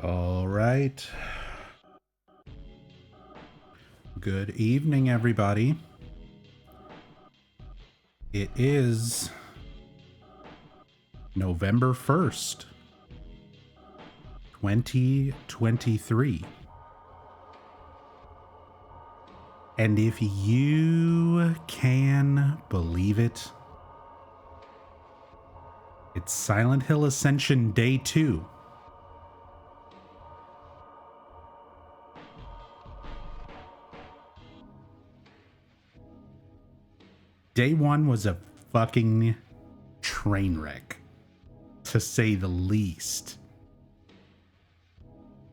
All right. Good evening, everybody. It is November 1st, 2023. And if you can believe it, it's Silent Hill Ascension Day 2. Day 1 was a fucking train wreck, to say the least.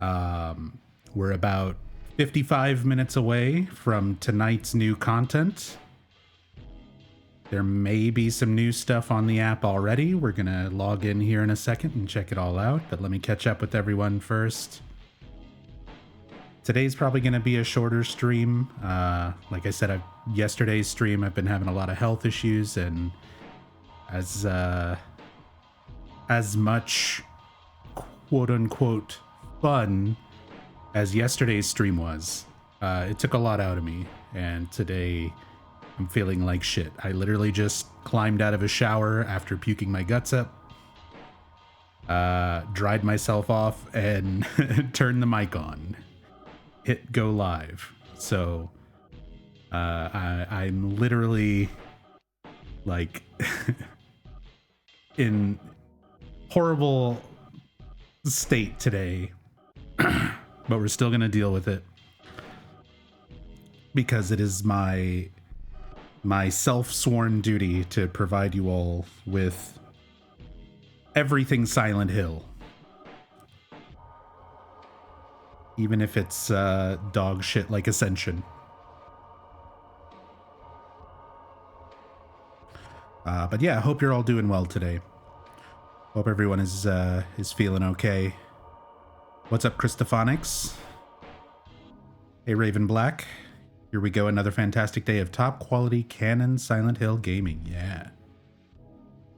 We're about 55 minutes away from tonight's new content. There may be some new stuff on the app already. We're gonna log in here in a second and check it all out, but let me catch up with everyone first. Today's probably gonna be a shorter stream. Like I said, yesterday's stream, I've been having a lot of health issues, and as much quote unquote fun as yesterday's stream was, it took a lot out of me, and today I'm feeling like shit. I literally just climbed out of a shower after puking my guts up, dried myself off, and turned the mic on. Hit go live. So I'm literally like in horrible state today, but we're still gonna deal with it because it is my self-sworn duty to provide you all with everything Silent Hill. Even if it's dog shit like Ascension. But yeah, I hope you're all doing well today. Hope everyone is feeling okay. What's up, Christophonics? Hey, Raven Black. Here we go, another fantastic day of top quality canon Silent Hill gaming. Yeah.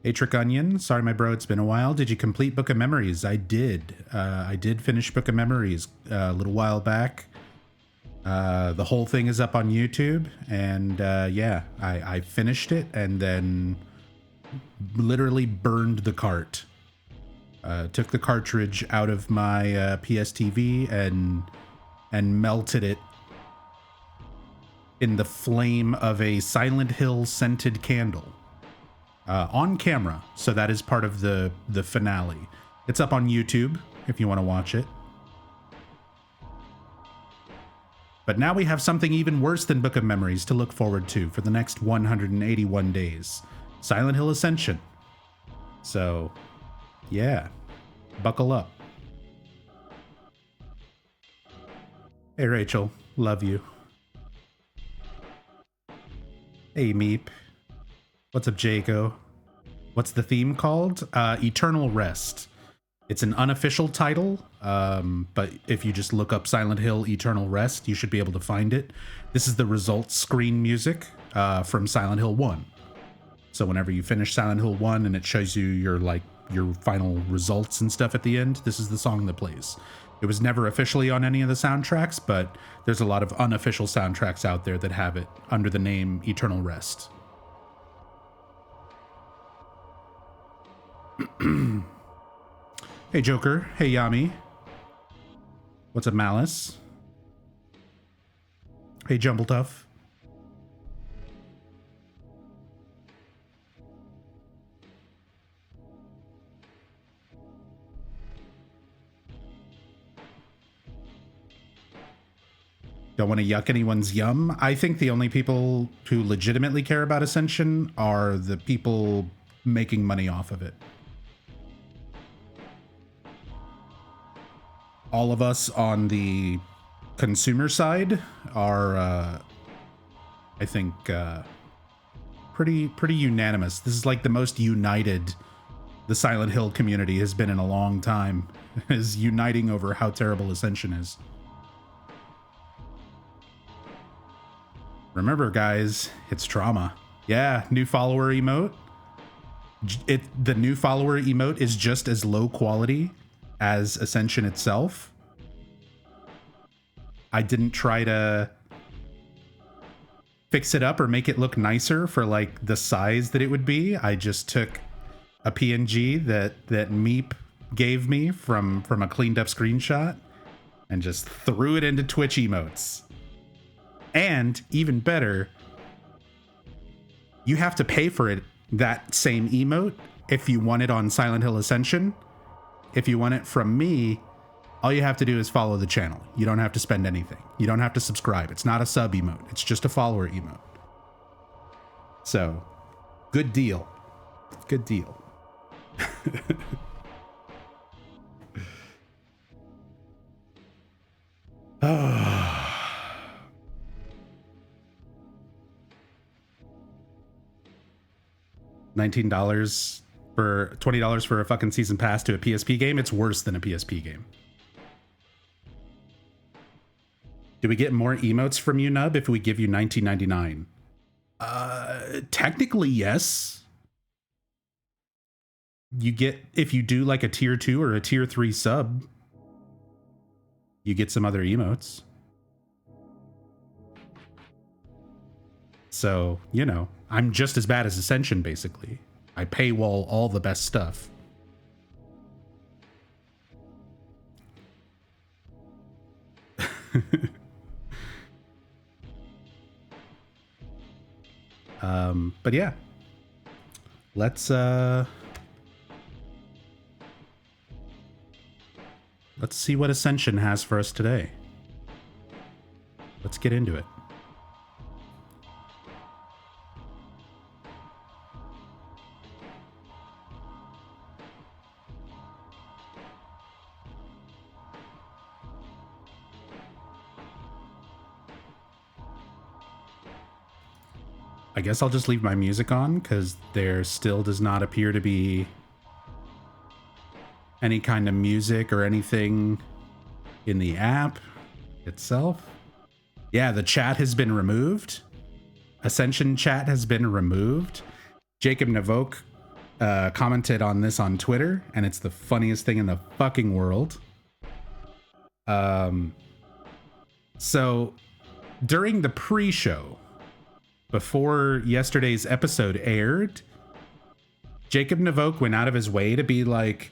Hey, Trick Onion. Sorry, my bro, it's been a while. Did you complete Book of Memories? I did. I did finish Book of Memories a little while back. The whole thing is up on YouTube, and yeah, I finished it and then literally burned the cart. Took the cartridge out of my PSTV and melted it in the flame of a Silent Hill scented candle. On camera, so that is part of the finale. It's up on YouTube if you want to watch it. But now we have something even worse than Book of Memories to look forward to for the next 181 days. Silent Hill Ascension. So, yeah, buckle up. Hey Rachel, love you. Hey Meep. What's up, Jaco? What's the theme called? Eternal Rest. It's an unofficial title, but if you just look up Silent Hill Eternal Rest, you should be able to find it. This is the results screen music from Silent Hill 1. So whenever you finish Silent Hill 1 and it shows you your final results and stuff at the end, this is the song that plays. It was never officially on any of the soundtracks, but there's a lot of unofficial soundtracks out there that have it under the name Eternal Rest. Hey Joker, hey Yami. What's up, Malice? Hey Jumbletuff. Don't want to yuck anyone's yum. I think the only people who legitimately care about Ascension are the people making money off of it. All of us on the consumer side are, I think, pretty unanimous. This is like the most united the Silent Hill community has been in a long time, is uniting over how terrible Ascension is. Remember, guys, it's trauma. Yeah, new follower emote. The new follower emote is just as low quality as Ascension itself. I didn't try to fix it up or make it look nicer for like the size that it would be. I just took a PNG that Meep gave me from a cleaned up screenshot and just threw it into Twitch emotes. And even better, you have to pay for it, that same emote, if you want it on Silent Hill Ascension. If you want it from me, all you have to do is follow the channel. You don't have to spend anything. You don't have to subscribe. It's not a sub emote. It's just a follower emote. So, good deal. Good deal. $19 for $20 for a fucking season pass to a PSP game. It's worse than a PSP game. Do we get more emotes from you, Nub, if we give you $19.99? Technically, yes. You get, if you do like a tier 2 or a tier 3 sub, you get some other emotes. So, you know, I'm just as bad as Ascension, basically. I paywall all the best stuff. But yeah, let's see what Ascension has for us today. Let's get into it. I guess I'll just leave my music on because there still does not appear to be any kind of music or anything in the app itself. Yeah, the chat has been removed. Ascension chat has been removed. Jacob Navoke commented on this on Twitter, and it's the funniest thing in the fucking world. So during the pre-show, before yesterday's episode aired, Jacob Navoke went out of his way to be like,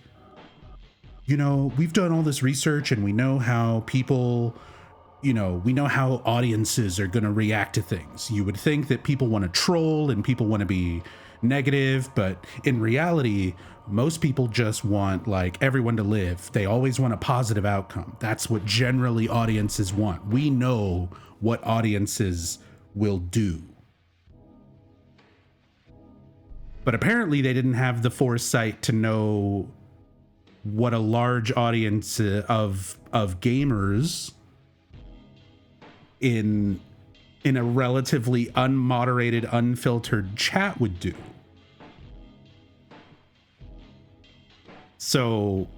you know, we've done all this research and we know how people, you know, we know how audiences are going to react to things. You would think that people want to troll and people want to be negative, but in reality, most people just want like everyone to live. They always want a positive outcome. That's what generally audiences want. We know what audiences will do. But apparently they didn't have the foresight to know what a large audience of gamers in a relatively unmoderated, unfiltered chat would do. So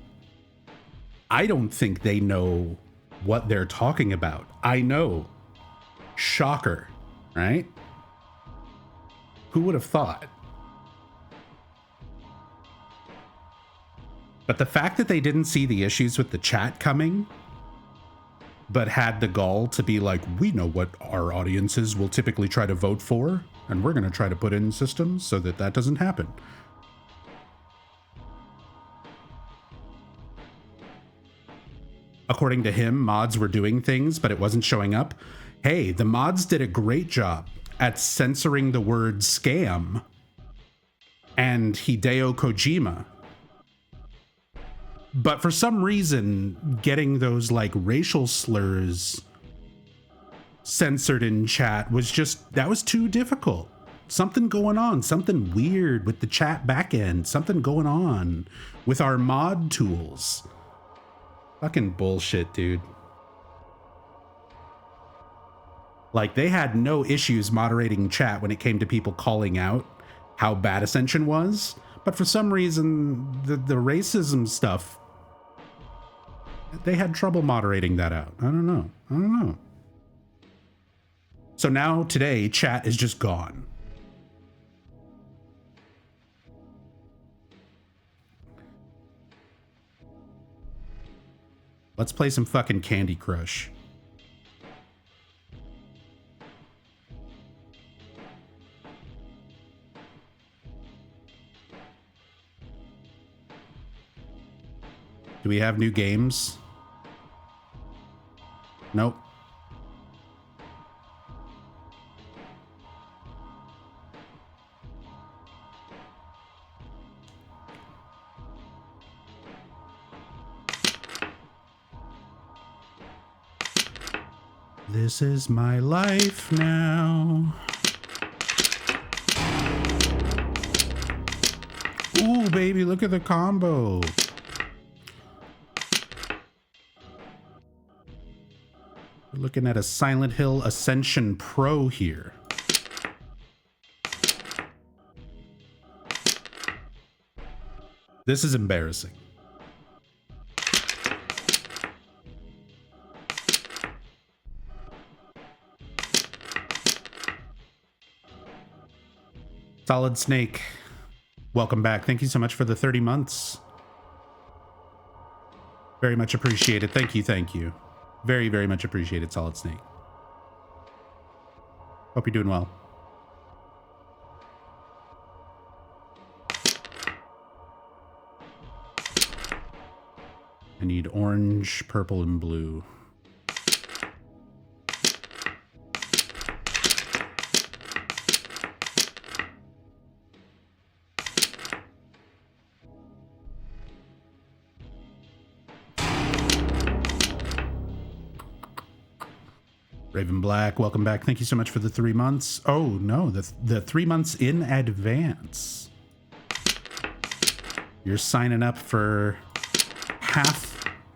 I don't think they know what they're talking about. I know. Shocker, right? Who would have thought? But the fact that they didn't see the issues with the chat coming, but had the gall to be like, we know what our audiences will typically try to vote for, and we're going to try to put in systems so that that doesn't happen. According to him, mods were doing things, but it wasn't showing up. Hey, the mods did a great job at censoring the word scam and Hideo Kojima. But for some reason, getting those like racial slurs censored in chat was just, that was too difficult. Something going on, something weird with the chat backend, something going on with our mod tools. Fucking bullshit, dude. Like, they had no issues moderating chat when it came to people calling out how bad Ascension was. But for some reason, the racism stuff, they had trouble moderating that out. I don't know. So now today, chat is just gone. Let's play some fucking Candy Crush. Do we have new games? Nope. This is my life now. Ooh, baby, look at the combo. We're looking at a Silent Hill Ascension Pro here. This is embarrassing. Solid Snake, welcome back. Thank you so much for the 30 months. Very much appreciated. Thank you, thank you. Very, very much appreciated, Solid Snake. Hope you're doing well. I need orange, purple, and blue. Raven Black, welcome back. Thank you so much for the 3 months. Oh no, the 3 months in advance. You're signing up for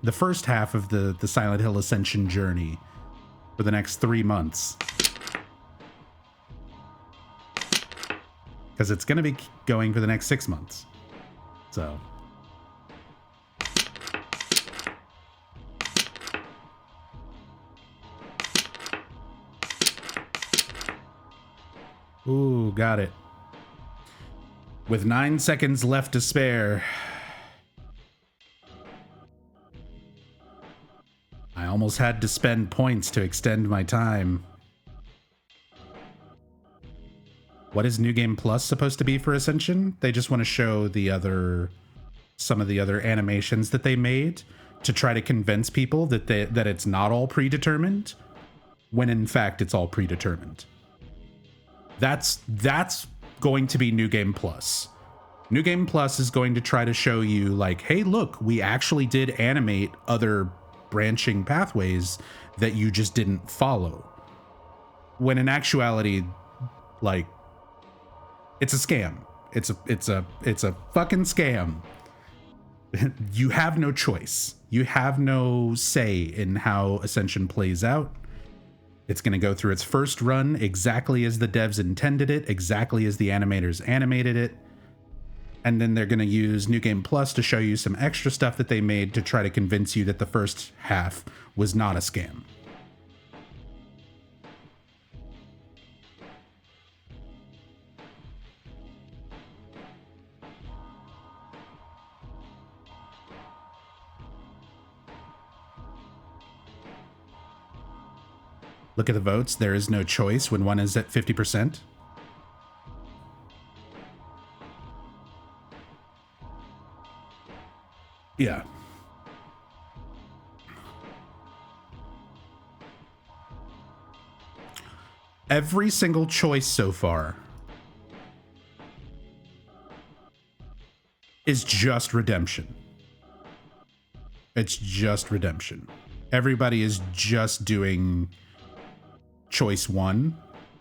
the first half of the Silent Hill Ascension journey for the next 3 months. Because it's going to be going for the next 6 months. So... Ooh, got it. With 9 seconds left to spare. I almost had to spend points to extend my time. What is New Game Plus supposed to be for Ascension? They just want to show some of the other animations that they made to try to convince people that it's not all predetermined, when in fact it's all predetermined. That's going to be New Game Plus. New Game Plus is going to try to show you, like, hey, look, we actually did animate other branching pathways that you just didn't follow. When in actuality, like, it's a scam. It's a fucking scam. You have no choice. You have no say in how Ascension plays out. It's going to go through its first run exactly as the devs intended it, exactly as the animators animated it. And then they're going to use New Game Plus to show you some extra stuff that they made to try to convince you that the first half was not a scam. Look at the votes. There is no choice when one is at 50%. Yeah. Every single choice so far is just redemption. It's just redemption. Everybody is just doing choice one,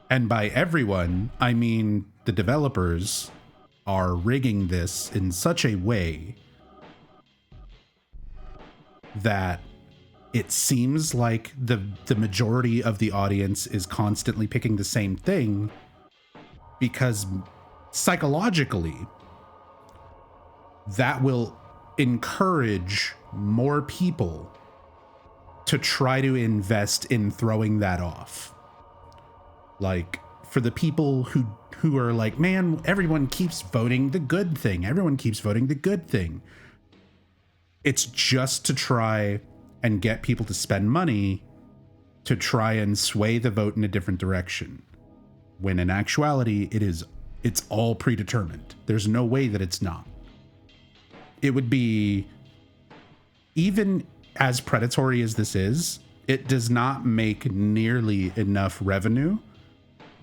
and by everyone I mean the developers are rigging this in such a way that it seems like the majority of the audience is constantly picking the same thing, because psychologically that will encourage more people to try to invest in throwing that off. Like, for the people who are like, man, everyone keeps voting the good thing. Everyone keeps voting the good thing. It's just to try and get people to spend money to try and sway the vote in a different direction. When in actuality, it's all predetermined. There's no way that it's not. It would be, even as predatory as this is, it does not make nearly enough revenue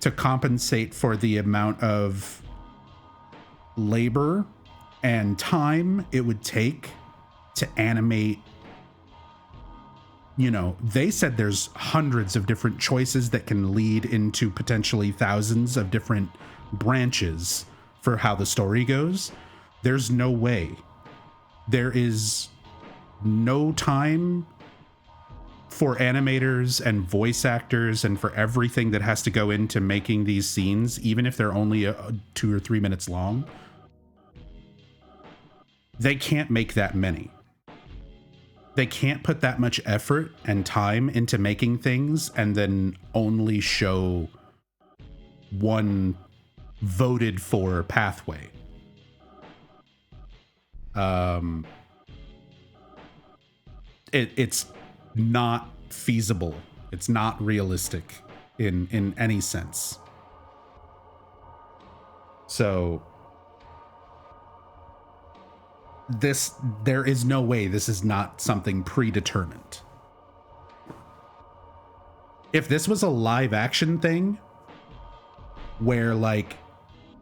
to compensate for the amount of labor and time it would take to animate. You know, they said there's hundreds of different choices that can lead into potentially thousands of different branches for how the story goes. There's no way. There is no time for animators and voice actors and for everything that has to go into making these scenes, even if they're only 2 or 3 minutes long. They can't make that many. They can't put that much effort and time into making things and then only show one voted for pathway. It's not feasible. It's not realistic in any sense. So there is no way this is not something predetermined. If this was a live action thing where like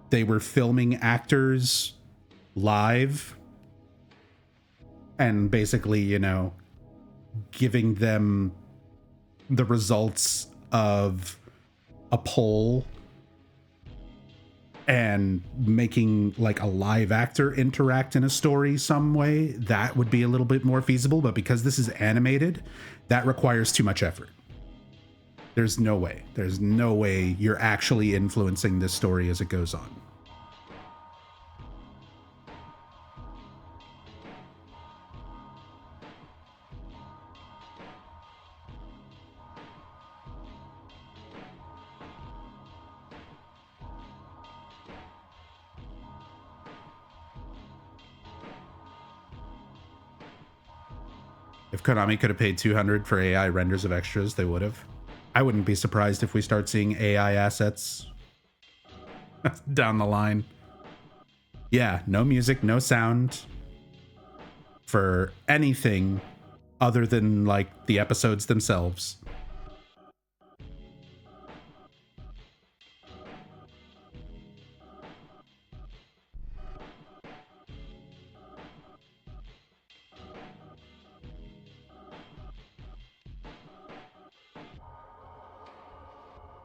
they were filming actors live and basically, you know, giving them the results of a poll and making like a live actor interact in a story some way, that would be a little bit more feasible. But because this is animated, that requires too much effort. There's no way. There's no way you're actually influencing this story as it goes on. If Konami could have paid $200 for AI renders of extras, they would have. I wouldn't be surprised if we start seeing AI assets down the line. Yeah, no music, no sound for anything other than like the episodes themselves.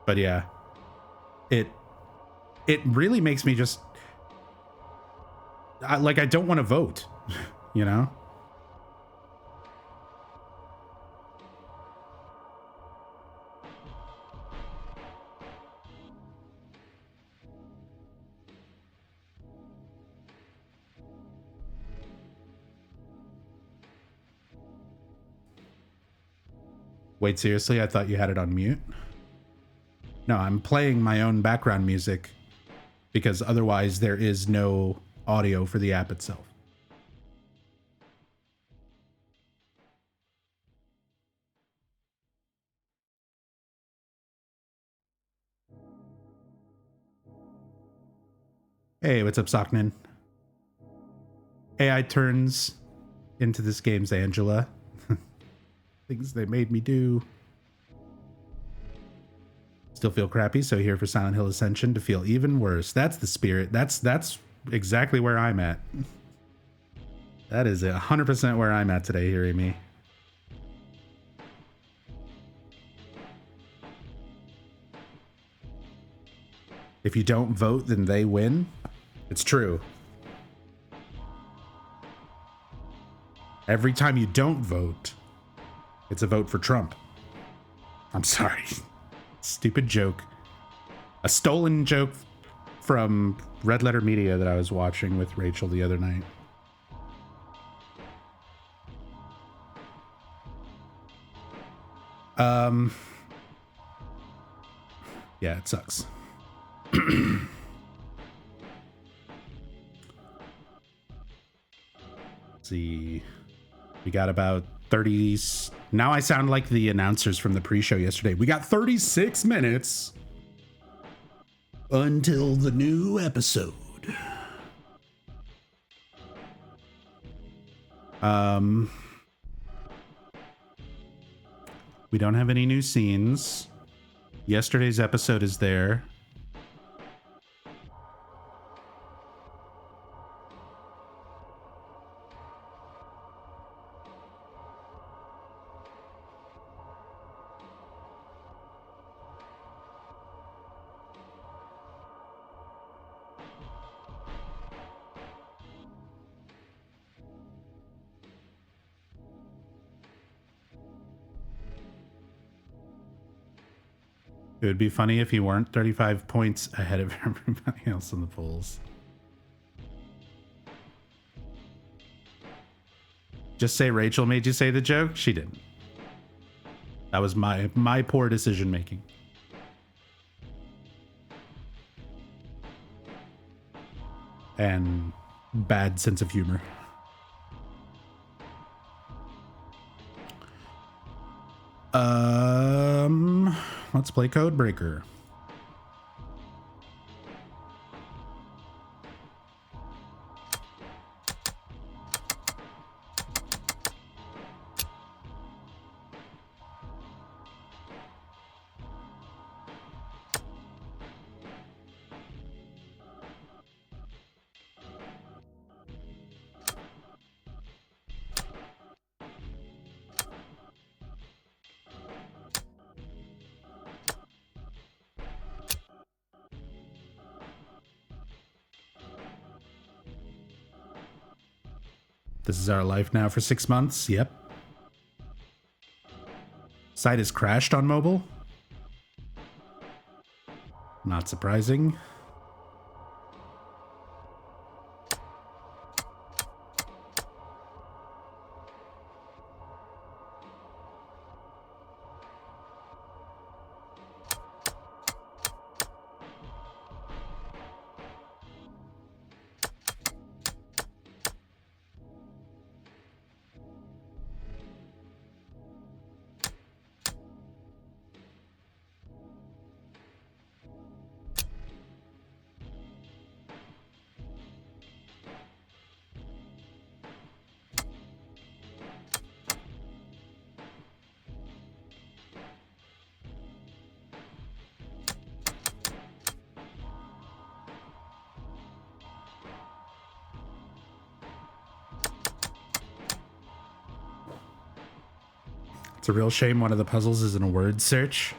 But yeah, it really makes me just I don't want to vote, you know? Wait, seriously? I thought you had it on mute. No, I'm playing my own background music because otherwise there is no audio for the app itself. Hey, what's up, Socknin? AI turns into this game's Angela. Things they made me do. Still feel crappy, so here for Silent Hill Ascension to feel even worse. That's the spirit. That's exactly where I'm at. That is 100% where I'm at today, hearing me. If you don't vote, then they win. It's true. Every time you don't vote, it's a vote for Trump. I'm sorry. Stupid joke. A stolen joke from Red Letter Media that I was watching with Rachel the other night. Yeah, it sucks. Let's see. We got about 30. Now I sound like the announcers from the pre-show yesterday. We got 36 minutes until the new episode. We don't have any new scenes. Yesterday's episode is there. It would be funny if you weren't 35 points ahead of everybody else in the polls. Just say Rachel made you say the joke? She didn't. That was my poor decision making. And bad sense of humor. Let's play Codebreaker. This is our life now for 6 months. Yep. Site has crashed on mobile. Not surprising. It's a real shame one of the puzzles is in a word search.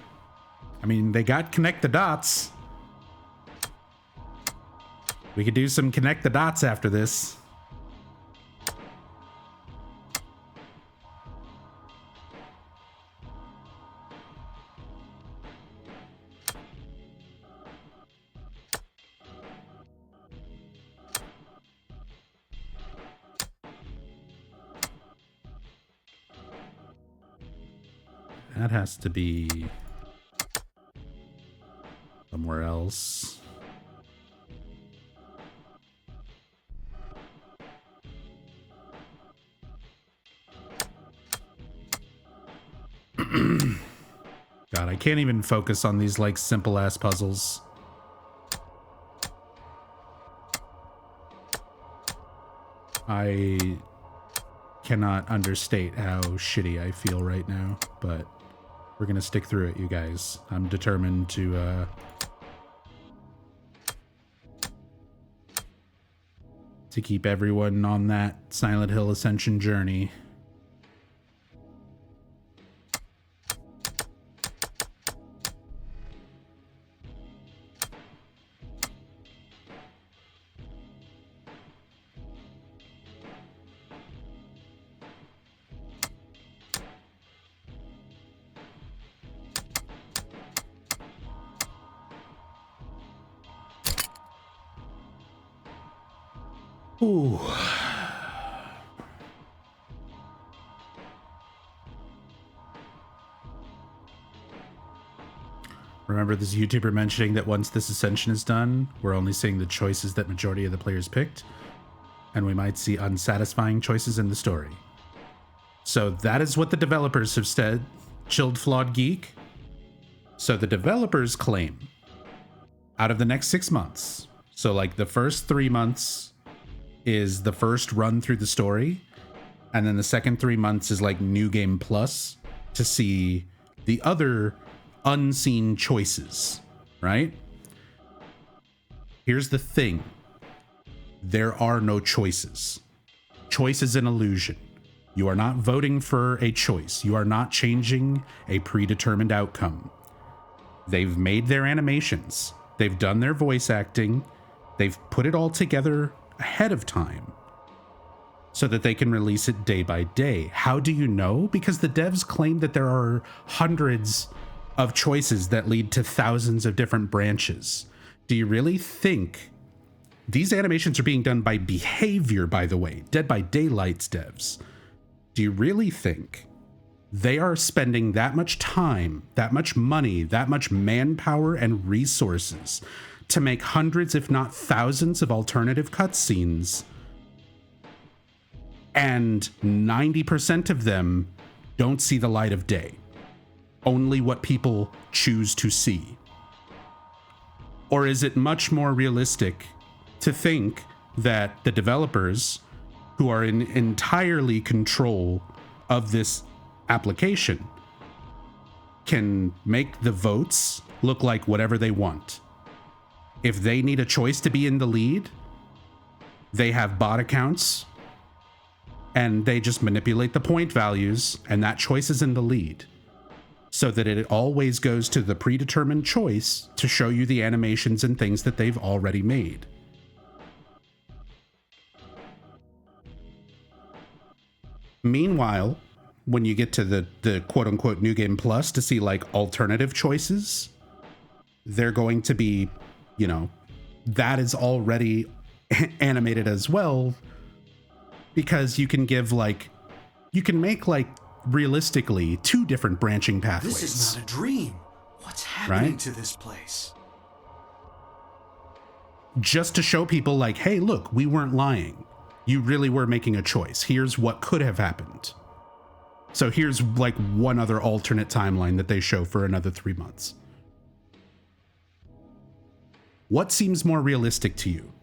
I mean, they got connect the dots. We could do some connect the dots after this. That has to be somewhere else. God, I can't even focus on these like simple ass puzzles. I cannot understate how shitty I feel right now, but we're gonna stick through it, you guys. I'm determined to keep everyone on that Silent Hill Ascension journey. Ooh. Remember this YouTuber mentioning that once this Ascension is done, we're only seeing the choices that majority of the players picked, and we might see unsatisfying choices in the story. So that is what the developers have said, Chilled Flawed Geek. So the developers claim out of the next 6 months, so like the first 3 months is the first run through the story, and then the second 3 months is like New Game Plus to see the other unseen choices, right? Here's the thing. There are no choices. Choice is an illusion. You are not voting for a choice. You are not changing a predetermined outcome. They've made their animations. They've done their voice acting. They've put it all together ahead of time so that they can release it day by day. How do you know? Because the devs claim that there are hundreds of choices that lead to thousands of different branches. Do you really think these animations are being done by Behavior, by the way, Dead by Daylight's devs? Do you really think they are spending that much time, that much money, that much manpower and resources to make hundreds, if not thousands, of alternative cutscenes, and 90% of them don't see the light of day? Only what people choose to see? Or is it much more realistic to think that the developers, who are in entirely control of this application, can make the votes look like whatever they want? If they need a choice to be in the lead, they have bot accounts and they just manipulate the point values, and that choice is in the lead, so that it always goes to the predetermined choice to show you the animations and things that they've already made. Meanwhile, when you get to the quote-unquote New Game Plus to see like alternative choices, they're going to be, you know, that is already animated as well, because you can give like, you can make like realistically 2 different branching pathways. This is not a dream. What's happening right? to this place? Just to show people like, hey, look, we weren't lying. You really were making a choice. Here's what could have happened. So here's like one other alternate timeline that they show for another 3 months. What seems more realistic to you?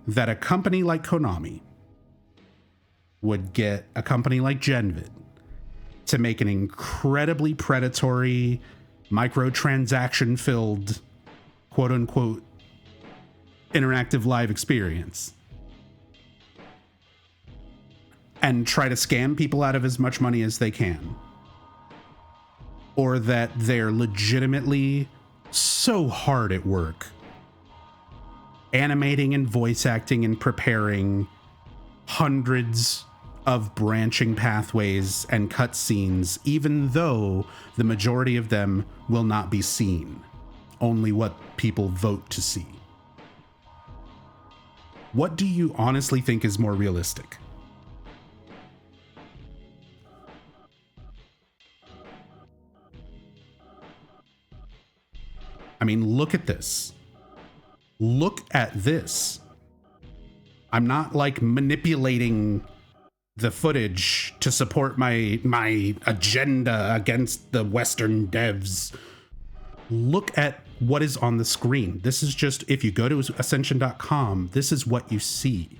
That a company like Konami would get a company like Genvid to make an incredibly predatory, microtransaction-filled, quote-unquote, interactive live experience, and try to scam people out of as much money as they can? Or that they're legitimately so hard at work animating and voice acting and preparing hundreds of branching pathways and cutscenes, even though the majority of them will not be seen, only what people vote to see? What do you honestly think is more realistic? I mean, look at this. Look at this. I'm not like manipulating the footage to support my agenda against the Western devs. Look at what is on the screen. This is just, if you go to Ascension.com, this is what you see.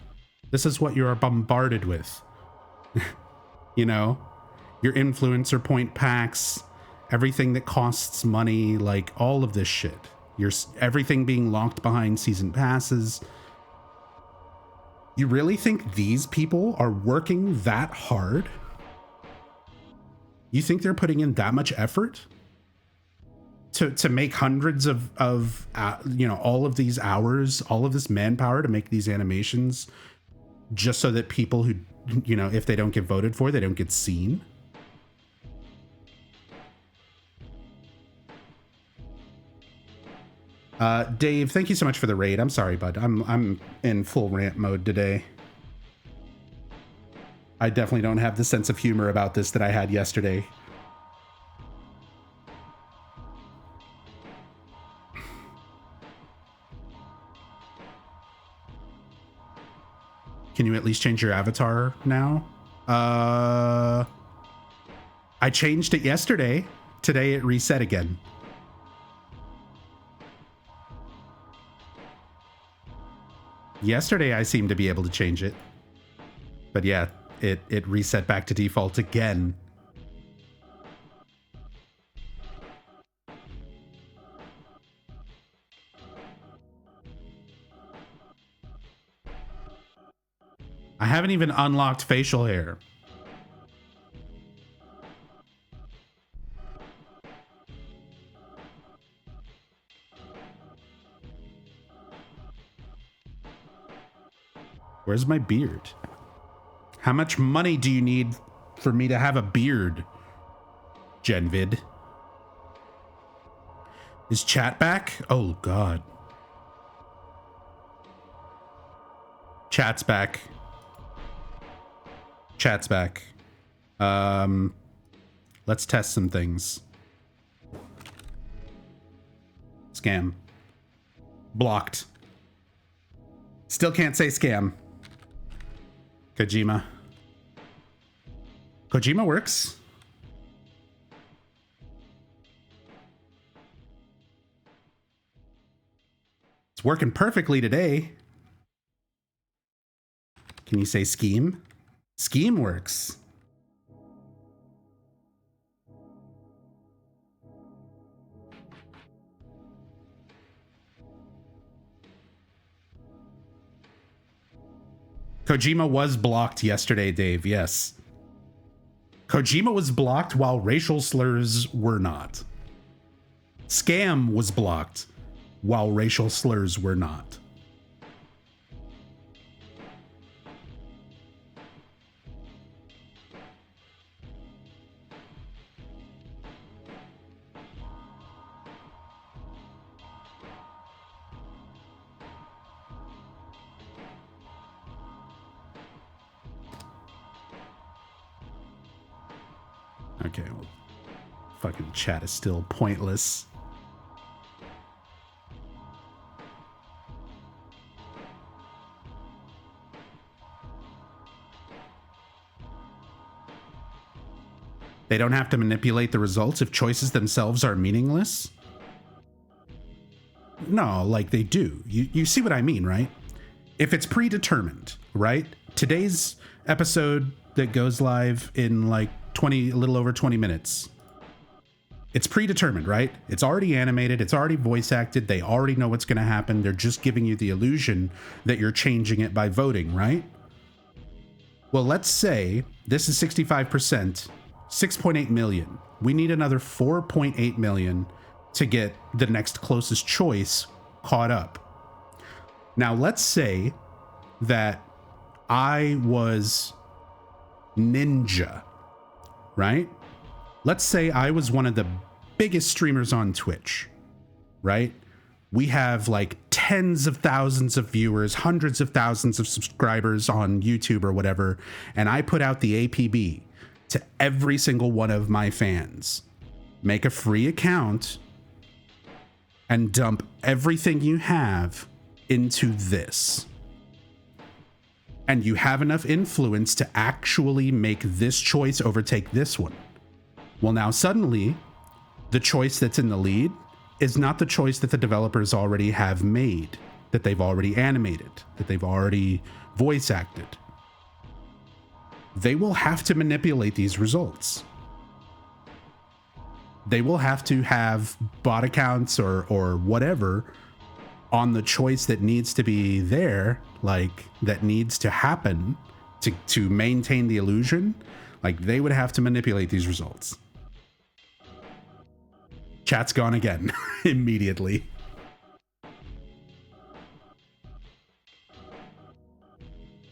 This is what you are bombarded with. You know, your influencer point packs, everything that costs money, like all of this shit. Everything being locked behind season passes. You really think these people are working that hard? You think they're putting in that much effort to make hundreds of you know, all of these hours, all of this manpower to make these animations, just so that people who, you know, if they don't get voted for, they don't get seen? Dave, thank you so much for the raid. I'm sorry, bud. I'm in full rant mode today. I definitely don't have the sense of humor about this that I had yesterday. Can you at least change your avatar now? I changed it yesterday. Today it reset again. Yesterday I seemed to be able to change it. But yeah, it reset back to default again. I haven't even unlocked facial hair. Where's my beard? How much money do you need for me to have a beard, Genvid? Is chat back? Oh, God. Chat's back. Chat's back. Let's test some things. Scam. Blocked. Still can't say scam. Kojima. Kojima works. It's working perfectly today. Can you say scheme? Scheme works. Kojima was blocked yesterday, Dave. Yes. Kojima was blocked while racial slurs were not. Scam was blocked while racial slurs were not. Okay, well, fucking chat is still pointless. They don't have to manipulate the results if choices themselves are meaningless? No, like they do. You see what I mean, right? If it's predetermined, right? Today's episode that goes live in like a little over 20 minutes. It's predetermined, right? It's already animated. It's already voice acted. They already know what's going to happen. They're just giving you the illusion that you're changing it by voting, right? Well, let's say this is 65%, 6.8 million. We need another 4.8 million to get the next closest choice caught up. Now, let's say that I was Ninja, right? Let's say I was one of the biggest streamers on Twitch, right? We have like tens of thousands of viewers, hundreds of thousands of subscribers on YouTube or whatever, and I put out the APB to every single one of my fans. Make a free account and dump everything you have into this. And you have enough influence to actually make this choice overtake this one. Well, now suddenly, the choice that's in the lead is not the choice that the developers already have made, that they've already animated, that they've already voice acted. They will have to manipulate these results. They will have to have bot accounts or whatever on the choice that needs to be there, like that needs to happen to maintain the illusion. Like they would have to manipulate these results. Chat's gone again immediately.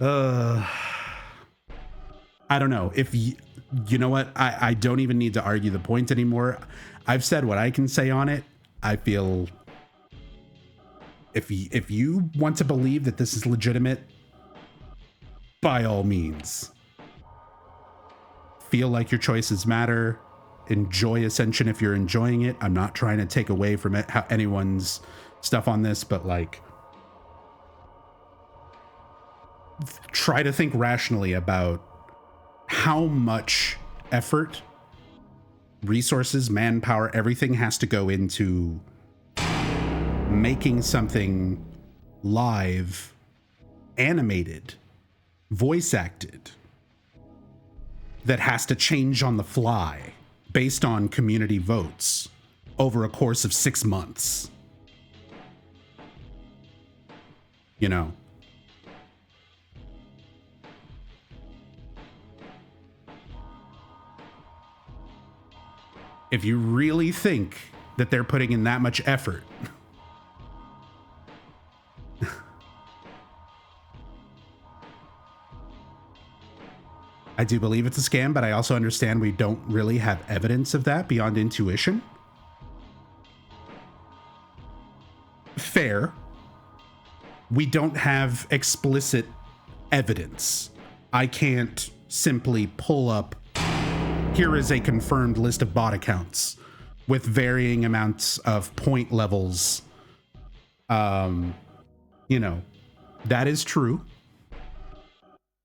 I don't know if you know what, I don't even need to argue the point anymore. I've said what I can say on it. I feel if you want to believe that this is legitimate, by all means, feel like your choices matter. Enjoy Ascension if you're enjoying it. I'm not trying to take away from it anyone's stuff on this, but like, try to think rationally about how much effort resources, manpower, everything has to go into making something live, animated, voice acted, that has to change on the fly based on community votes over a course of 6 months. You know? If you really think that they're putting in that much effort, I do believe it's a scam, but I also understand we don't really have evidence of that beyond intuition. Fair. We don't have explicit evidence. I can't simply pull up, here is a confirmed list of bot accounts with varying amounts of point levels. You know, that is true.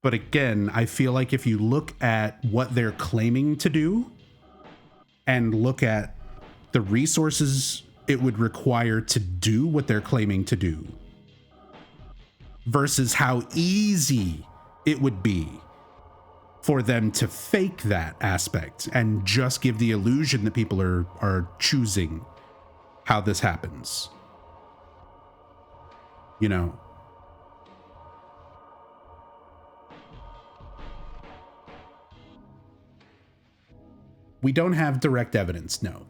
But again, I feel like if you look at what they're claiming to do and look at the resources it would require to do what they're claiming to do versus how easy it would be for them to fake that aspect and just give the illusion that people are choosing how this happens. You know, we don't have direct evidence, no.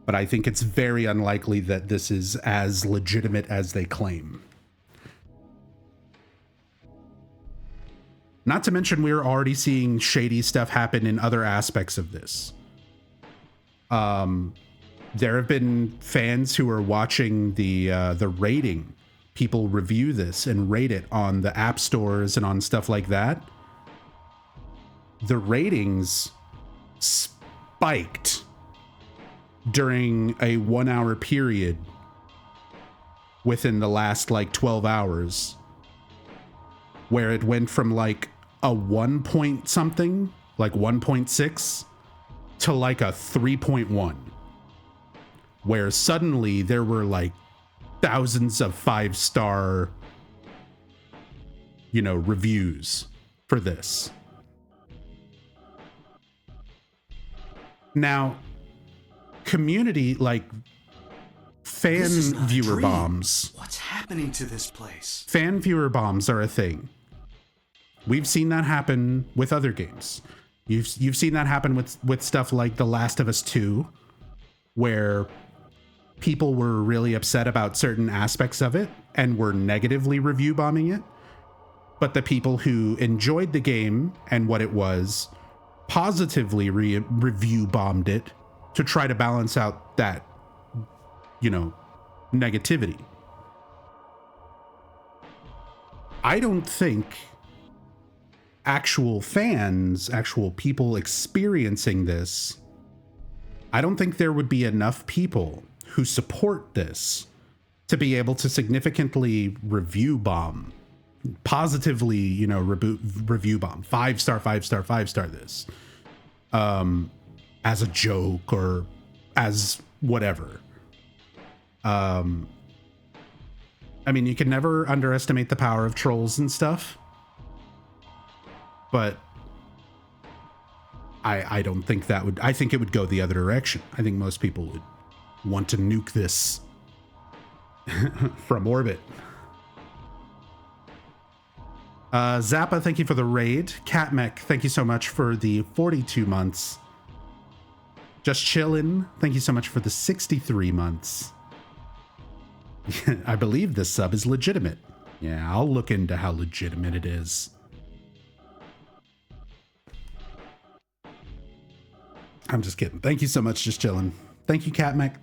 But I think it's very unlikely that this is as legitimate as they claim. Not to mention, we're already seeing shady stuff happen in other aspects of this. There have been fans who are watching the rating. People review this and rate it on the app stores and on stuff like that. The ratings spiked during a 1 hour period within the last like 12 hours, where it went from like a 1 point something, like 1.6, to like a 3.1, where suddenly there were like thousands of 5-star, you know, reviews for this. Now, community, like fan viewer bombs. What's happening to this place? Fan viewer bombs are a thing. We've seen that happen with other games. You've seen that happen with stuff like The Last of Us 2, where people were really upset about certain aspects of it and were negatively review bombing it. But the people who enjoyed the game and what it was positively review bombed it to try to balance out that, you know, negativity. I don't think actual fans, actual people experiencing this, I don't think there would be enough people who support this to be able to significantly review bomb, positively, you know, review bomb, 5-star, 5-star, 5-star this, as a joke or as whatever. I mean, you can never underestimate the power of trolls and stuff, but I don't think that would, I think it would go the other direction. I think most people would want to nuke this from orbit. Zappa, thank you for the raid. Catmech, thank you so much for the 42 months. Just Chillin', thank you so much for the 63 months. I believe this sub is legitimate. Yeah, I'll look into how legitimate it is. I'm just kidding. Thank you so much, Just Chillin'. Thank you, Catmech.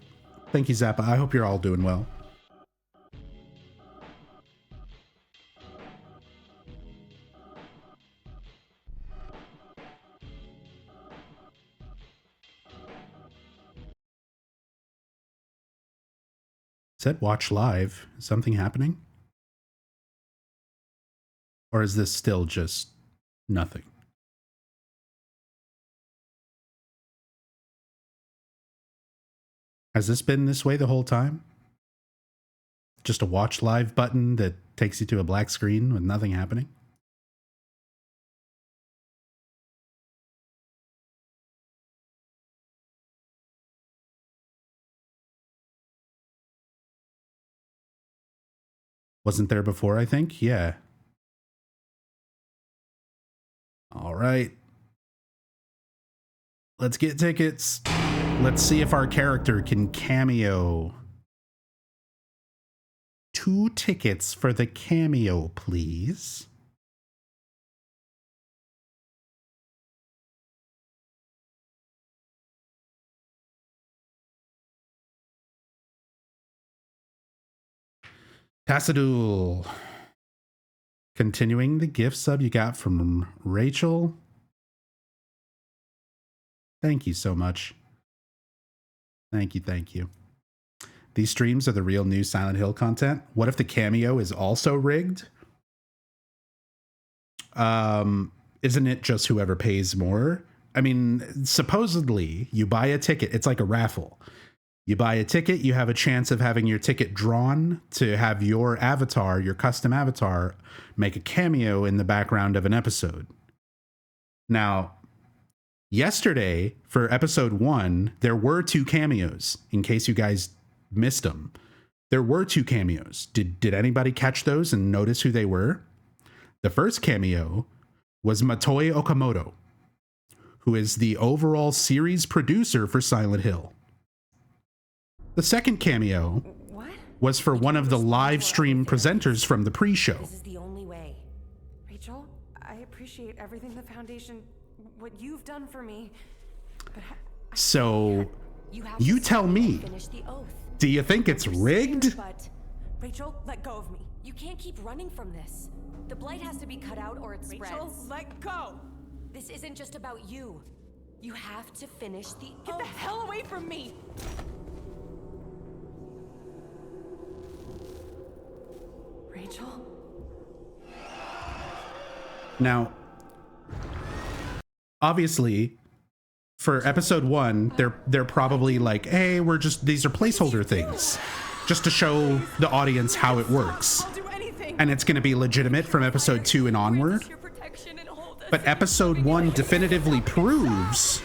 Thank you, Zappa. I hope you're all doing well. Said watch live. Is something happening? Or is this still just nothing? Has this been this way the whole time? Just a watch live button that takes you to a black screen with nothing happening? Wasn't there before, I think? Yeah. All right. Let's get tickets. Let's see if our character can cameo. 2 tickets for the cameo, please. Tassadul. Continuing the gift sub you got from Rachel. Thank you so much. Thank you, thank you. These streams are the real new Silent Hill content. What if the cameo is also rigged? Isn't it just whoever pays more? I mean, supposedly you buy a ticket. It's like a raffle. You buy a ticket, you have a chance of having your ticket drawn to have your avatar, your custom avatar, make a cameo in the background of an episode. Now, yesterday for episode 1, there were 2 cameos, in case you guys missed them. There were 2 cameos. Did anybody catch those and notice who they were? The first cameo was Matoe Okamoto, who is the overall series producer for Silent Hill. The second cameo was for one of the live stream presenters from the pre-show. This is the only way. Rachel, I appreciate everything the Foundation, what you've done for me. But So, you tell me, do you think it's rigged? But Rachel, let go of me. You can't keep running from this. The blight has to be cut out or it spreads. Rachel, let go. This isn't just about you. You have to finish the oath. Get the hell away from me. Rachel? Now, obviously, for episode 1, they're probably like, hey, these are placeholder things, just to show the audience how it works. And it's going to be legitimate from episode 2 and onward. But episode 1 definitively proves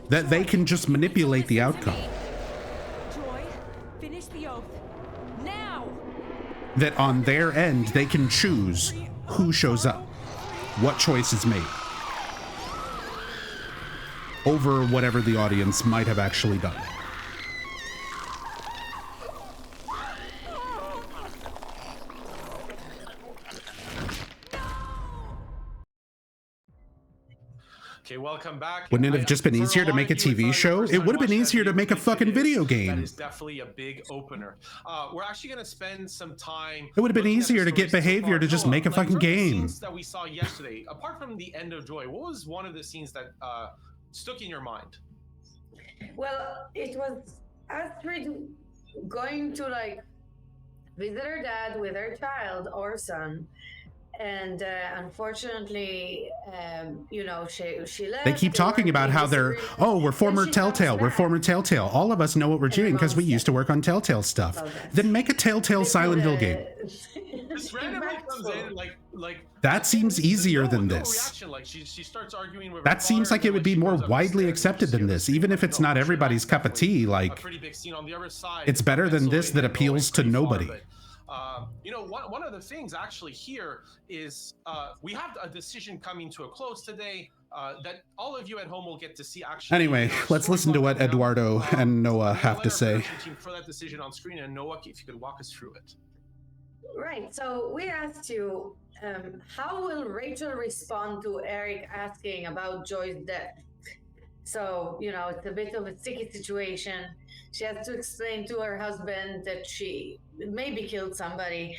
that they can just manipulate the outcome. Joy, finish the oath. Now! That on their end, they can choose who shows up, what choice is made, over whatever the audience might have actually done. Okay, welcome back. Wouldn't it have just been easier to make a TV show? It would have been easier to make a fucking video game. That is definitely a big opener. We're actually going to spend some time. It would have been easier to get behavior to just make a fucking game. Scenes that we saw yesterday, apart from the end of Joy, what was one of the scenes that stuck in your mind? Well, it was Astrid going to like visit her dad with her child or son. And unfortunately, you know, she left. They keep talking about how they're, we're former Telltale. We're former Telltale. All of us know what we're doing because we used to work on Telltale stuff. Then make a Telltale Silent Hill game. This randomly comes in like that seems easier than this. Like she starts arguing with that seems like it would be more widely accepted than this, even if it's not everybody's cup of tea. Like, a pretty big scene on the other side. It's better than this that appeals to nobody. You know, one of the things actually here is we have a decision coming to a close today that all of you at home will get to see. Actually, anyway, let's listen to what Eduardo and Noah have to say. For that decision on screen, and Noah, if you could walk us through it. Right. So we asked you, how will Rachel respond to Eric asking about Joy's death? So, you know, it's a bit of a sticky situation. She has to explain to her husband that she maybe killed somebody.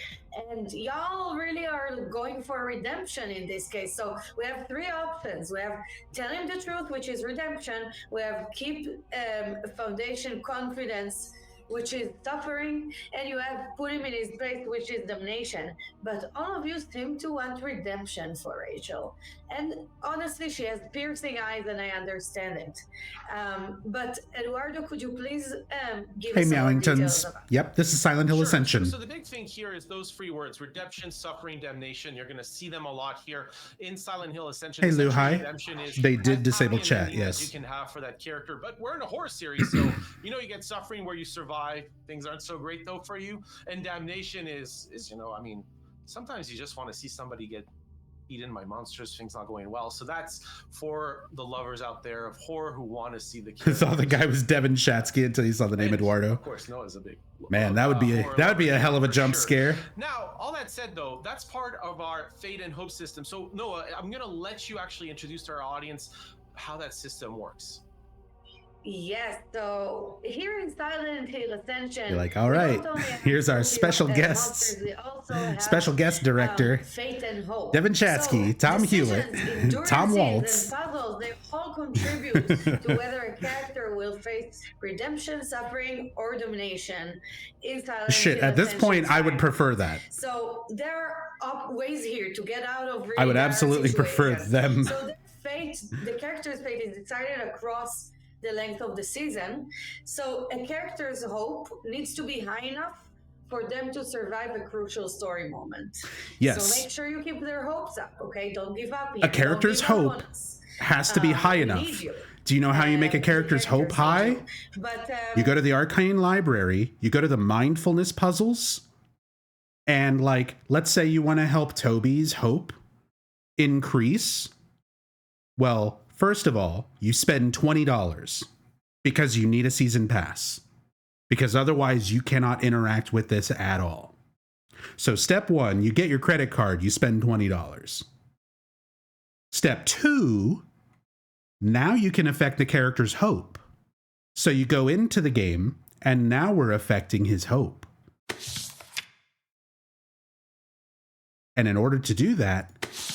And y'all really are going for redemption in this case. So we have 3 options. We have tell him the truth, which is redemption. We have keep Foundation confidence which is suffering, and you have put him in his place, which is damnation. But all of you seem to want redemption for Rachel. And honestly, she has piercing eyes, and I understand it. But Eduardo, could you please give Hey, us more details Meowingtons. about Yep, this is Silent Hill Sure. Ascension. So the big thing here is those three words: redemption, suffering, damnation. You're going to see them a lot here in Silent Hill Ascension. Hey, Essentially, Luhai. redemption is They did as disable happy an chat, ending yes. as you can have for that character. But we're in a horror series, so you get suffering where you survive. Things aren't so great though for you, and damnation is I mean, sometimes you just want to see somebody get eaten by monsters, things not going well. So that's for the lovers out there of horror who want to see the I thought the guy was Devin Shatsky until he saw the name Eduardo. Of course, Noah's a big Man, that would be a hell of a jump scare. Now, all that said, though, that's part of our fate and hope system. So, Noah, I'm going to let you actually introduce to our audience how that system works. Yes, so here in Silent Hill Ascension, You're like, all right, here's our special guest, special guest director, Fate and Hope. Devin Chatsky, Tom Hewitt, Tom Waltz. And puzzles, they all contribute to whether a character will face redemption, suffering, or domination in Silent Shit, Hill at this Ascension point, I would time. prefer that. So there are ways here to get out of really I would dire absolutely prefer situations. them. So the character's fate is decided across the length of the season. So a character's hope needs to be high enough for them to survive a crucial story moment. Yes. So make sure you keep their hopes up, okay? Don't give up. A character's hope has to be high enough. Do you know how you make a character's hope high? But You go to the Arcane Library, you go to the mindfulness puzzles, and like, let's say you want to help Toby's hope increase. Well, first of all, you spend $20 because you need a season pass, because otherwise you cannot interact with this at all. So step one, you get your credit card, you spend $20. Step two, now you can affect the character's hope. So you go into the game, and now we're affecting his hope. And in order to do that,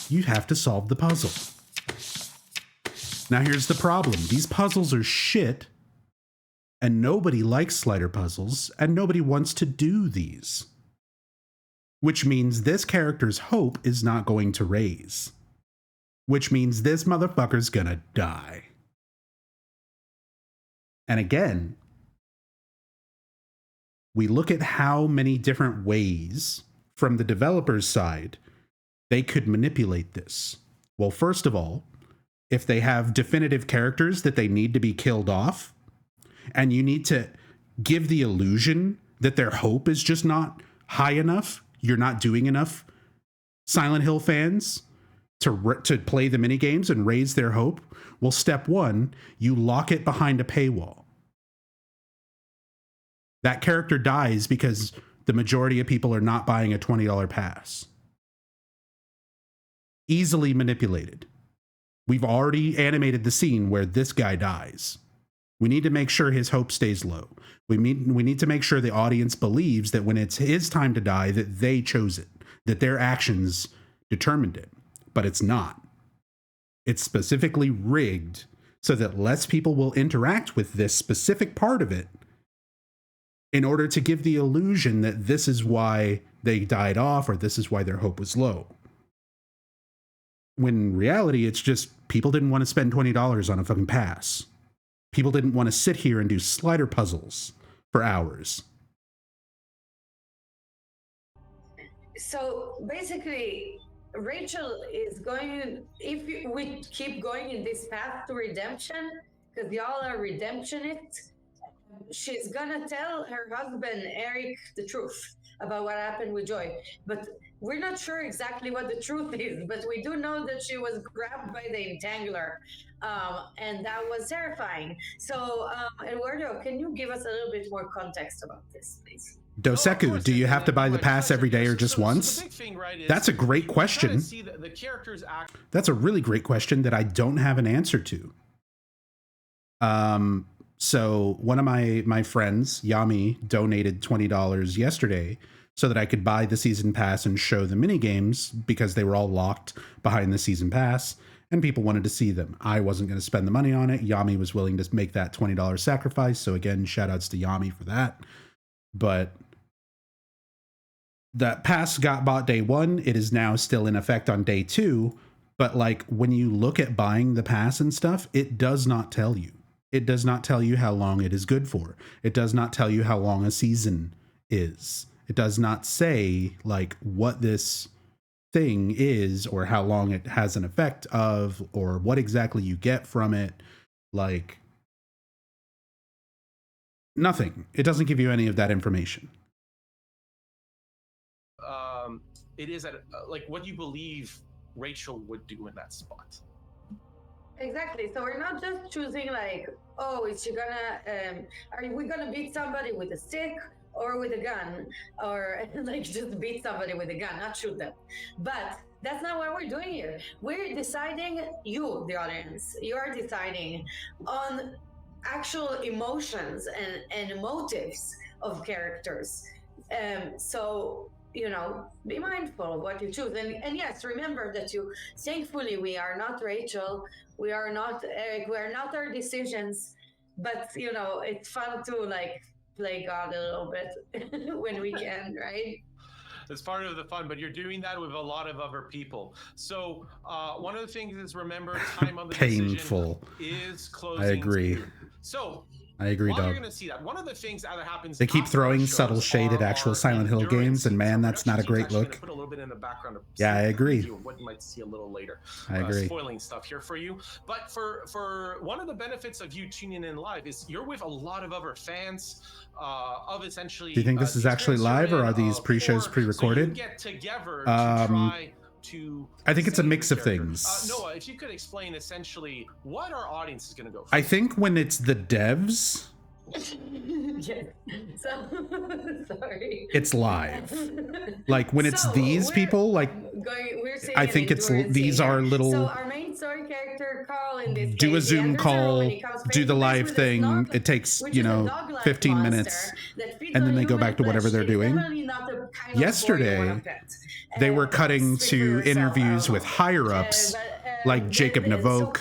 you have to solve the puzzle. Now here's the problem. These puzzles are shit, and nobody likes slider puzzles, and nobody wants to do these. Which means this character's hope is not going to raise. Which means this motherfucker's gonna die. And again, we look at how many different ways from the developer's side they could manipulate this. Well, first of all, if they have definitive characters that they need to be killed off, and you need to give the illusion that their hope is just not high enough, you're not doing enough, Silent Hill fans, to play the minigames and raise their hope, well, step one, you lock it behind a paywall. That character dies because the majority of people are not buying a $20 pass. Easily manipulated. We've already animated the scene where this guy dies. We need to make sure his hope stays low. We need to make sure the audience believes that when it's his time to die, that they chose it, that their actions determined it. But it's not. It's specifically rigged so that less people will interact with this specific part of it in order to give the illusion that this is why they died off or this is why their hope was low. When in reality, it's just people didn't want to spend $20 on a fucking pass. People didn't want to sit here and do slider puzzles for hours. So basically, Rachel is going, if we keep going in this path to redemption, because y'all are redemptionists, she's gonna tell her husband, Eric, the truth about what happened with Joy. But we're not sure exactly what the truth is, but we do know that she was grabbed by the entangler, and that was terrifying. So, Eduardo, can you give us a little bit more context about this, please? Doseku, do you have to buy the pass every day or just once? That's a great question. That's a really great question that I don't have an answer to. So one of my friends, Yami, donated $20 yesterday so that I could buy the season pass and show the mini games because they were all locked behind the season pass and people wanted to see them. I wasn't going to spend the money on it. Yami was willing to make that $20 sacrifice. So again, shout outs to Yami for that. but that pass got bought day 1. It is now still in effect on day 2. But like when you look at buying the pass and stuff, it does not tell you. It does not tell you how long it is good for. It does not tell you how long a season is. It does not say like what this thing is or how long it has an effect of or what exactly you get from it. Like nothing. It doesn't give you any of that information. It is like what you believe Rachel would do in that spot. Exactly. So we're not just choosing like, oh, is she gonna, are we gonna beat somebody with a stick or with a gun, or like just beat somebody with a gun, not shoot them. But that's not what we're doing here. We're deciding, you, the audience, you're deciding on actual emotions and motives of characters. So, you know, be mindful of what you choose. And yes, remember that thankfully, we are not Rachel, we are not Eric, we are not our decisions, but, you know, it's fun to like play God a little bit when we can, right? It's part of the fun, but you're doing that with a lot of other people. So one of the things is remember time on the painful decision is closing. I agree. So I agree, while dog. you're going to see that, one of the things that happens. They keep throwing subtle shade at actual Silent Hill games, and man, that's not a great look. Put a little bit in the background. Yeah, I agree. What you might see a little later. I agree. Spoiling stuff here for you, but for one of the benefits of you tuning in live is you're with a lot of other fans of essentially. Do you think this is actually live, or are these pre-shows pre-recorded? So you get together to try to. I think it's a mix of things. Noah, if you could explain essentially what our audience is going to go for. I think when it's the devs. Yes. So, sorry. It's live. Like when it's these people, like I think it's these are little. So our main story character Carl in this do case, a Zoom call, do the live thing. It takes 15 minutes, and then they go back to whatever they're doing. Yesterday, they were cutting to interviews with higher ups like Jacob Navoke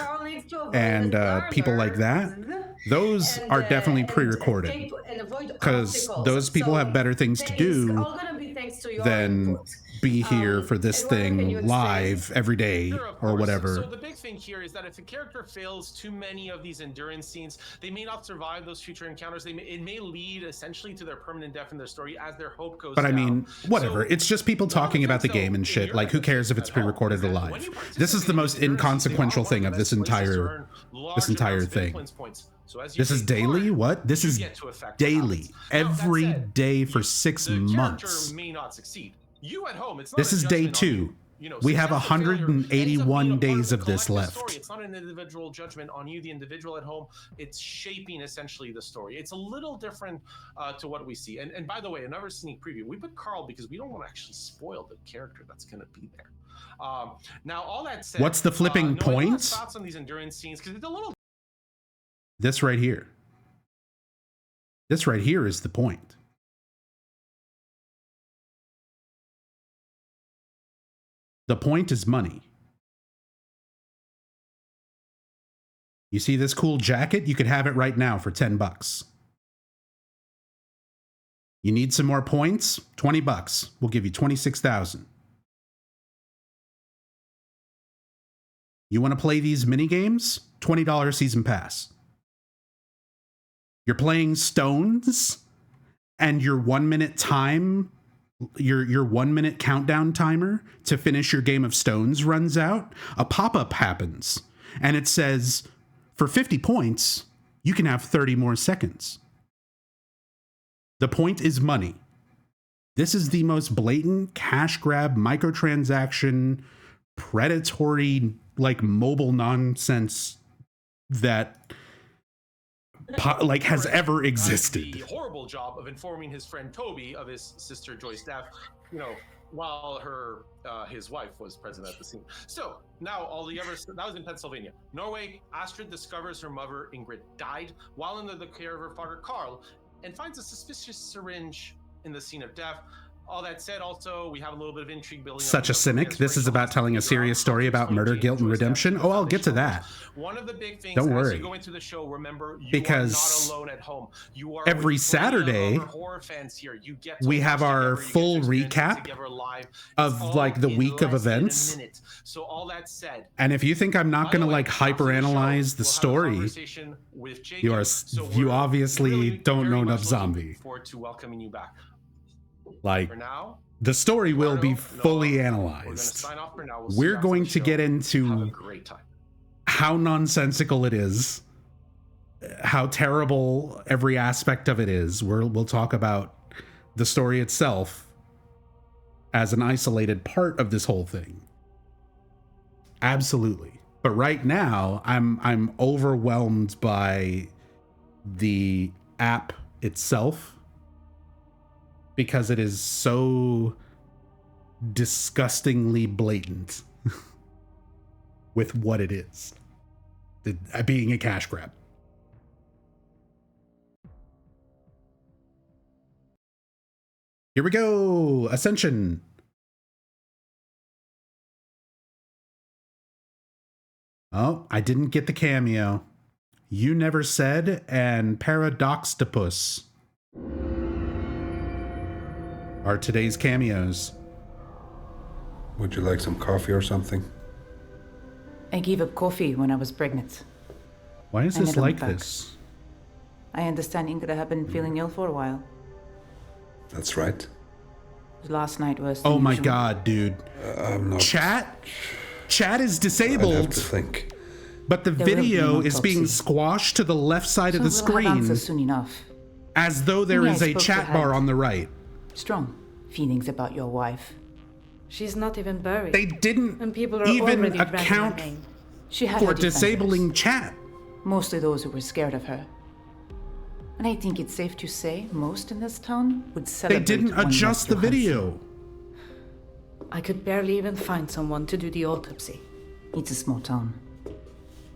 and people like that. Those are definitely pre-recorded because those people have better things to do than be here for this thing live every day or whatever. So the big thing here is that if a character fails too many of these endurance scenes, they may not survive those future encounters. It may lead essentially to their permanent death in their story as their hope goes down. But I mean, whatever. So, it's just people talking about the game and shit. Like, who cares if it's pre-recorded or live? This is the most inconsequential thing of this entire thing. So this is daily? What? This is daily. Every day for 6 months. May not succeed. You at home, it's not this is day 2. We have 181 days of this left. It's not an individual judgment on you, the individual at home. It's shaping essentially the story. It's a little different to what we see. And by the way, another sneak preview. We put Carl because we don't want to actually spoil the character that's going to be there. Now, all that said, what's the flipping point? Thoughts on these endurance scenes because it's a little. This right here. This right here is the point. The point is money. You see this cool jacket? You could have it right now for $10. You need some more points? $20. We'll give you 26,000. You want to play these mini games? $20 season pass. You're playing Stones and your 1 minute time, your 1 minute countdown timer to finish your game of Stones runs out. A pop-up happens and it says, for 50 points, you can have 30 more seconds. The point is money. This is the most blatant cash grab, microtransaction, predatory, like mobile nonsense that has ever existed. The horrible job of informing his friend Toby of his sister Joy's death, while his wife was present at the scene. So now all the others, that was in Pennsylvania. Norway, Astrid discovers her mother Ingrid died while under the care of her father Carl and finds a suspicious syringe in the scene of death. All that said, also, we have a little bit of intrigue building. Such a cynic. This is about telling a serious story about murder, guilt, and redemption. Oh, I'll get to that. One of the big things, don't worry. as you go into the show, remember, you because are not alone at home. You are every Saturday, horror fans here. You get we have our full recap of like the week of events. So all that said, and if you think I'm not going to like hyperanalyze the story, you obviously don't know enough zombie. Forward to welcoming you back. Like, for now, the story will be fully analyzed. We're going to get into how nonsensical it is, how terrible every aspect of it is. We'll talk about the story itself as an isolated part of this whole thing. Absolutely. But right now, I'm overwhelmed by the app itself, because it is so disgustingly blatant with what it is, being a cash grab. Here we go. Ascension. Oh, I didn't get the cameo. You Never Said and Paradoxtopus are today's cameos. Would you like some coffee or something? I gave up coffee when I was pregnant. Why is this like this? I understand Ingrid had been feeling ill for a while. That's right. Last night was... Oh my god, dude. I'm not... Chat is disabled. I'd have to think. But the video is being squashed to the left side of the screen soon enough. As though there is a chat bar on the right. Strong feelings about your wife. She's not even buried. They didn't and people are even account for disabling chat. Mostly those who were scared of her. And I think it's safe to say most in this town would celebrate. They didn't adjust the video. I could barely even find someone to do the autopsy. It's a small town.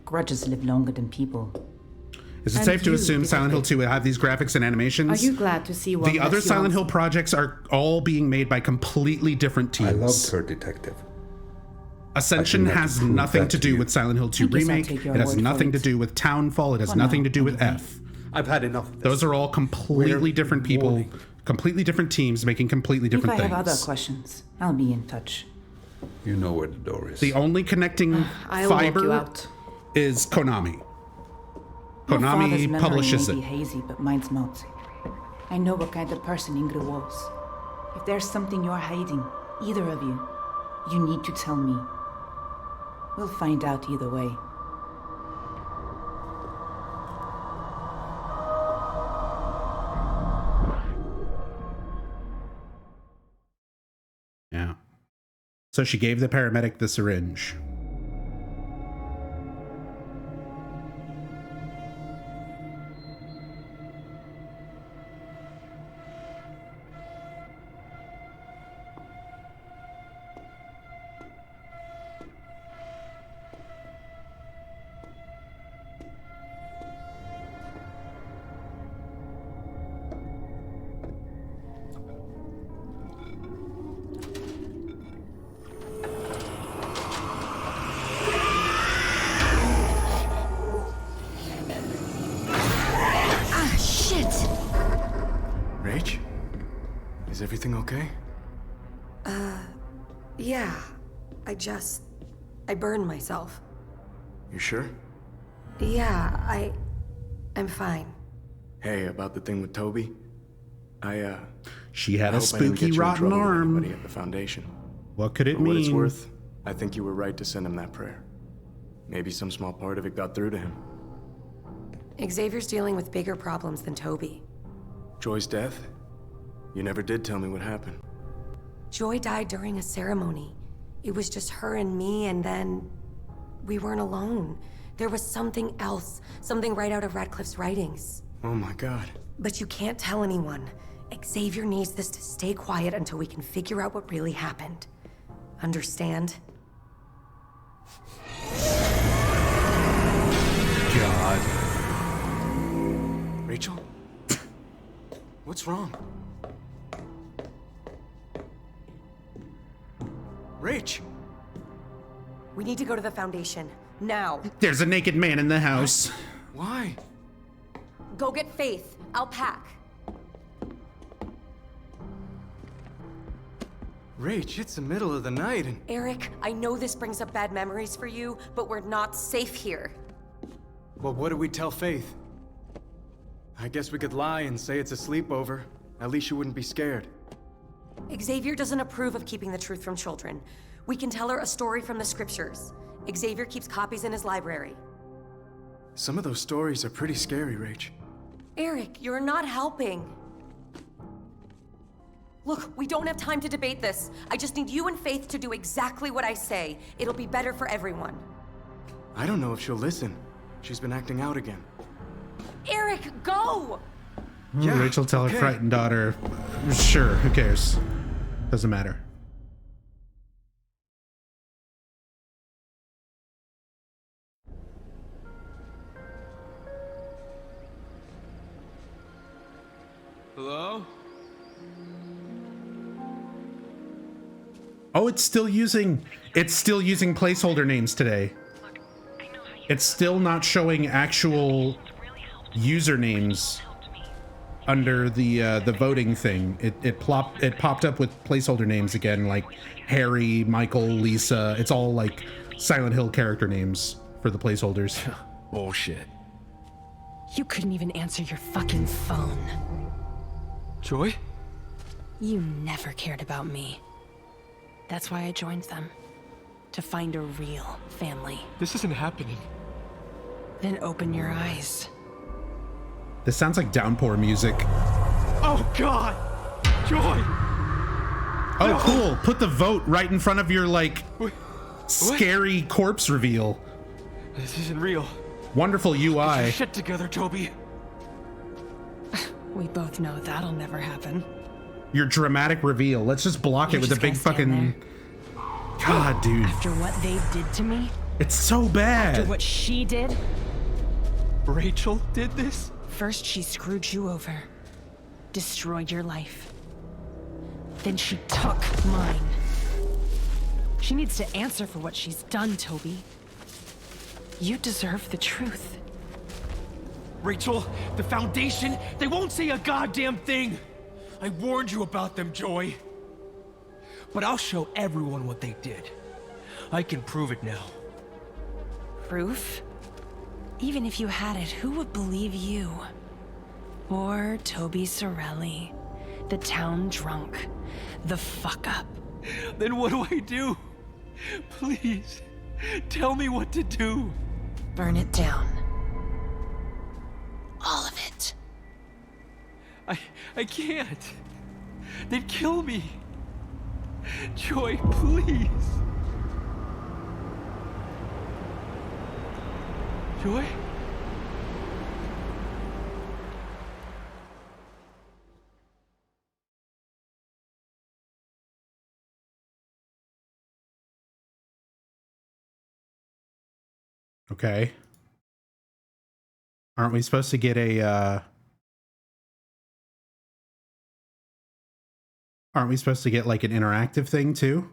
Grudges live longer than people. Is it safe to assume Silent Hill 2 will have these graphics and animations? Are you glad to see one? The other Silent Hill projects are all being made by completely different teams. I loved her, Detective. Ascension has nothing to do with Silent Hill 2 Remake. It has nothing to do with Townfall. It has nothing to do with F. I've had enough of this. Those are all completely different people, completely different teams making completely different things. If I have other questions, I'll be in touch. You know where the door is. The only connecting fiber is Konami. Konami publishes it. May be hazy, but mine's not. I know what kind of person Ingrid was. If there's something you're hiding, either of you, you need to tell me. We'll find out either way. Yeah. So she gave the paramedic the syringe. Is everything okay? Yeah. I burned myself. You sure? Yeah, I'm fine. Hey, about the thing with Toby? She had a spooky rotten arm. At the Foundation. What could it For mean? what it's worth, I think you were right to send him that prayer. Maybe some small part of it got through to him. Xavier's dealing with bigger problems than Toby. Joy's death? You never did tell me what happened. Joy died during a ceremony. It was just her and me, and then we weren't alone. There was something else, something right out of Radcliffe's writings. Oh my god. But you can't tell anyone. Xavier needs this to stay quiet until we can figure out what really happened. Understand? God. Rachel? What's wrong? Rach! We need to go to the Foundation. Now. There's a naked man in the house. Why? Go get Faith. I'll pack. Rach, it's the middle of the night and... Eric, I know this brings up bad memories for you, but we're not safe here. Well, what do we tell Faith? I guess we could lie and say it's a sleepover. At least she wouldn't be scared. Xavier doesn't approve of keeping the truth from children. We can tell her a story from the scriptures. Xavier keeps copies in his library. Some of those stories are pretty scary, Rach. Eric, you're not helping. Look, we don't have time to debate this. I just need you and Faith to do exactly what I say. It'll be better for everyone. I don't know if she'll listen. She's been acting out again. Eric, go! Yeah, Rachel tell okay. her frightened daughter. Sure, who cares? Doesn't matter. Hello? Oh, it's still using placeholder names today. It's still not showing actual usernames under the voting thing. It popped up with placeholder names again, like Harry, Michael, Lisa. It's all like Silent Hill character names for the placeholders. Bullshit. You couldn't even answer your fucking phone. Joy? You never cared about me. That's why I joined them. To find a real family. This isn't happening. Then open your eyes. This sounds like downpour music. Oh God! Joy! Oh, No. cool. Put the vote right in front of your, like, scary corpse reveal. This isn't real. Wonderful Get your UI. shit together, Toby. We both know that'll never happen. Your dramatic reveal. Let's just block it with a big fucking... God, dude. After what they did to me? It's so bad. After what she did? Rachel did this? First she screwed you over. Destroyed your life. Then she took mine. She needs to answer for what she's done, Toby. You deserve the truth. Rachel, the Foundation, they won't say a goddamn thing. I warned you about them, Joy. But I'll show everyone what they did. I can prove it now. Proof? Even if you had it, who would believe you? Poor Toby Sorelli. The town drunk. The fuck up. Then what do I do? Please, tell me what to do. Burn it down. All of it. I can't. They'd kill me. Joy, please. Joy? Okay. Aren't we supposed to get a, aren't we supposed to get like an interactive thing too?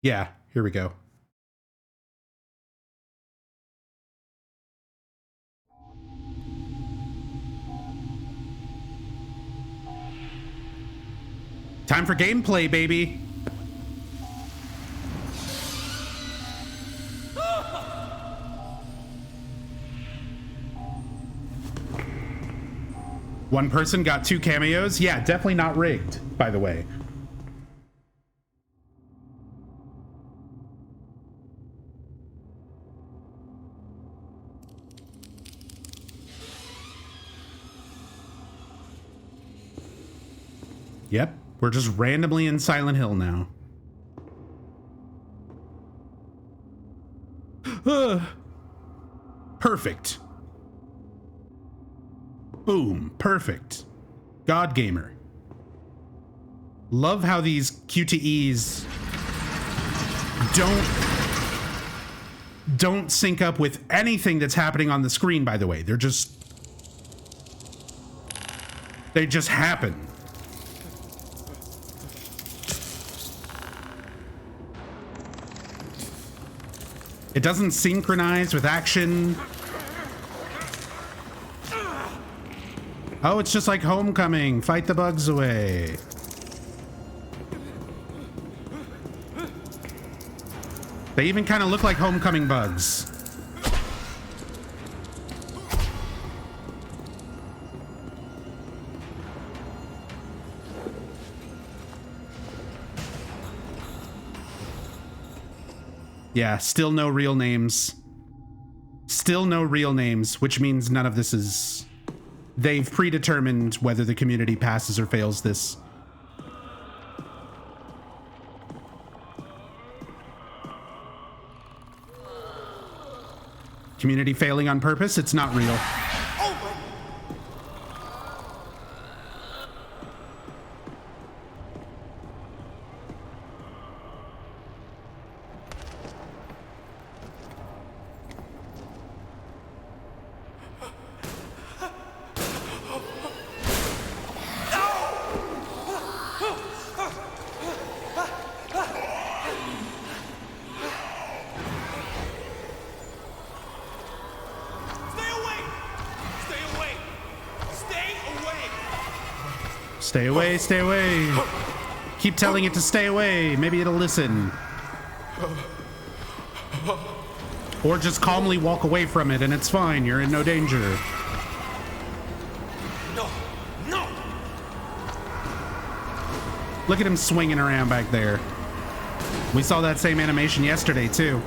Yeah, here we go. Time for gameplay, baby. One person got 2 cameos. Yeah, definitely not rigged, by the way. Yep, we're just randomly in Silent Hill now. Perfect. Boom, perfect. God Gamer. Love how these QTEs don't sync up with anything that's happening on the screen, by the way. They're just They just happen. It doesn't synchronize with action. Oh, it's just like Homecoming. Fight the bugs away. They even kind of look like Homecoming bugs. Yeah, still no real names. Still no real names, which means none of this is... They've predetermined whether the community passes or fails this. Community failing on purpose? It's not real. Stay away, stay away. Keep telling it to stay away. Maybe it'll listen. Or just calmly walk away from it and it's fine. You're in no danger. No, no. Look at him swinging around back there. We saw that same animation yesterday, too.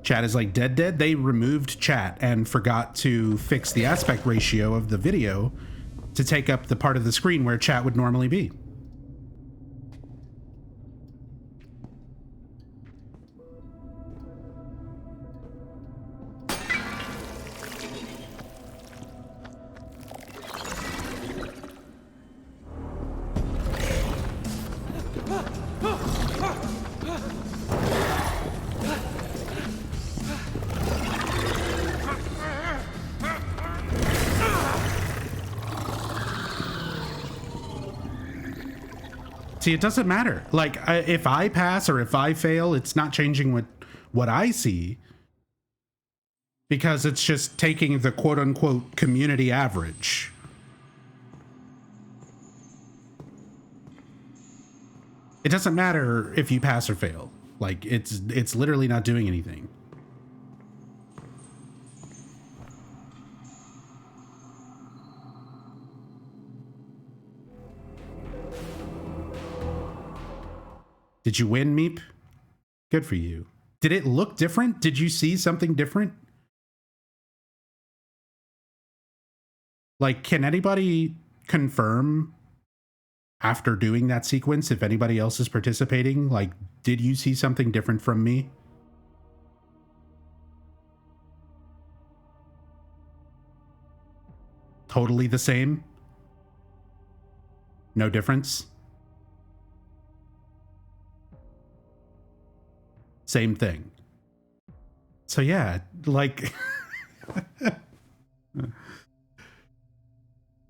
Chat is like dead. They removed chat and forgot to fix the aspect ratio of the video to take up the part of the screen where chat would normally be. See, it doesn't matter. Like, if I pass or if I fail, it's not changing what I see. Because it's just taking the quote-unquote community average. It doesn't matter if you pass or fail. Like, it's literally not doing anything. Did you win, Meep? Good for you. Did it look different? Did you see something different? Like, can anybody confirm after doing that sequence if anybody else is participating? Like, did you see something different from me? Totally the same? No difference? Same thing. So yeah, like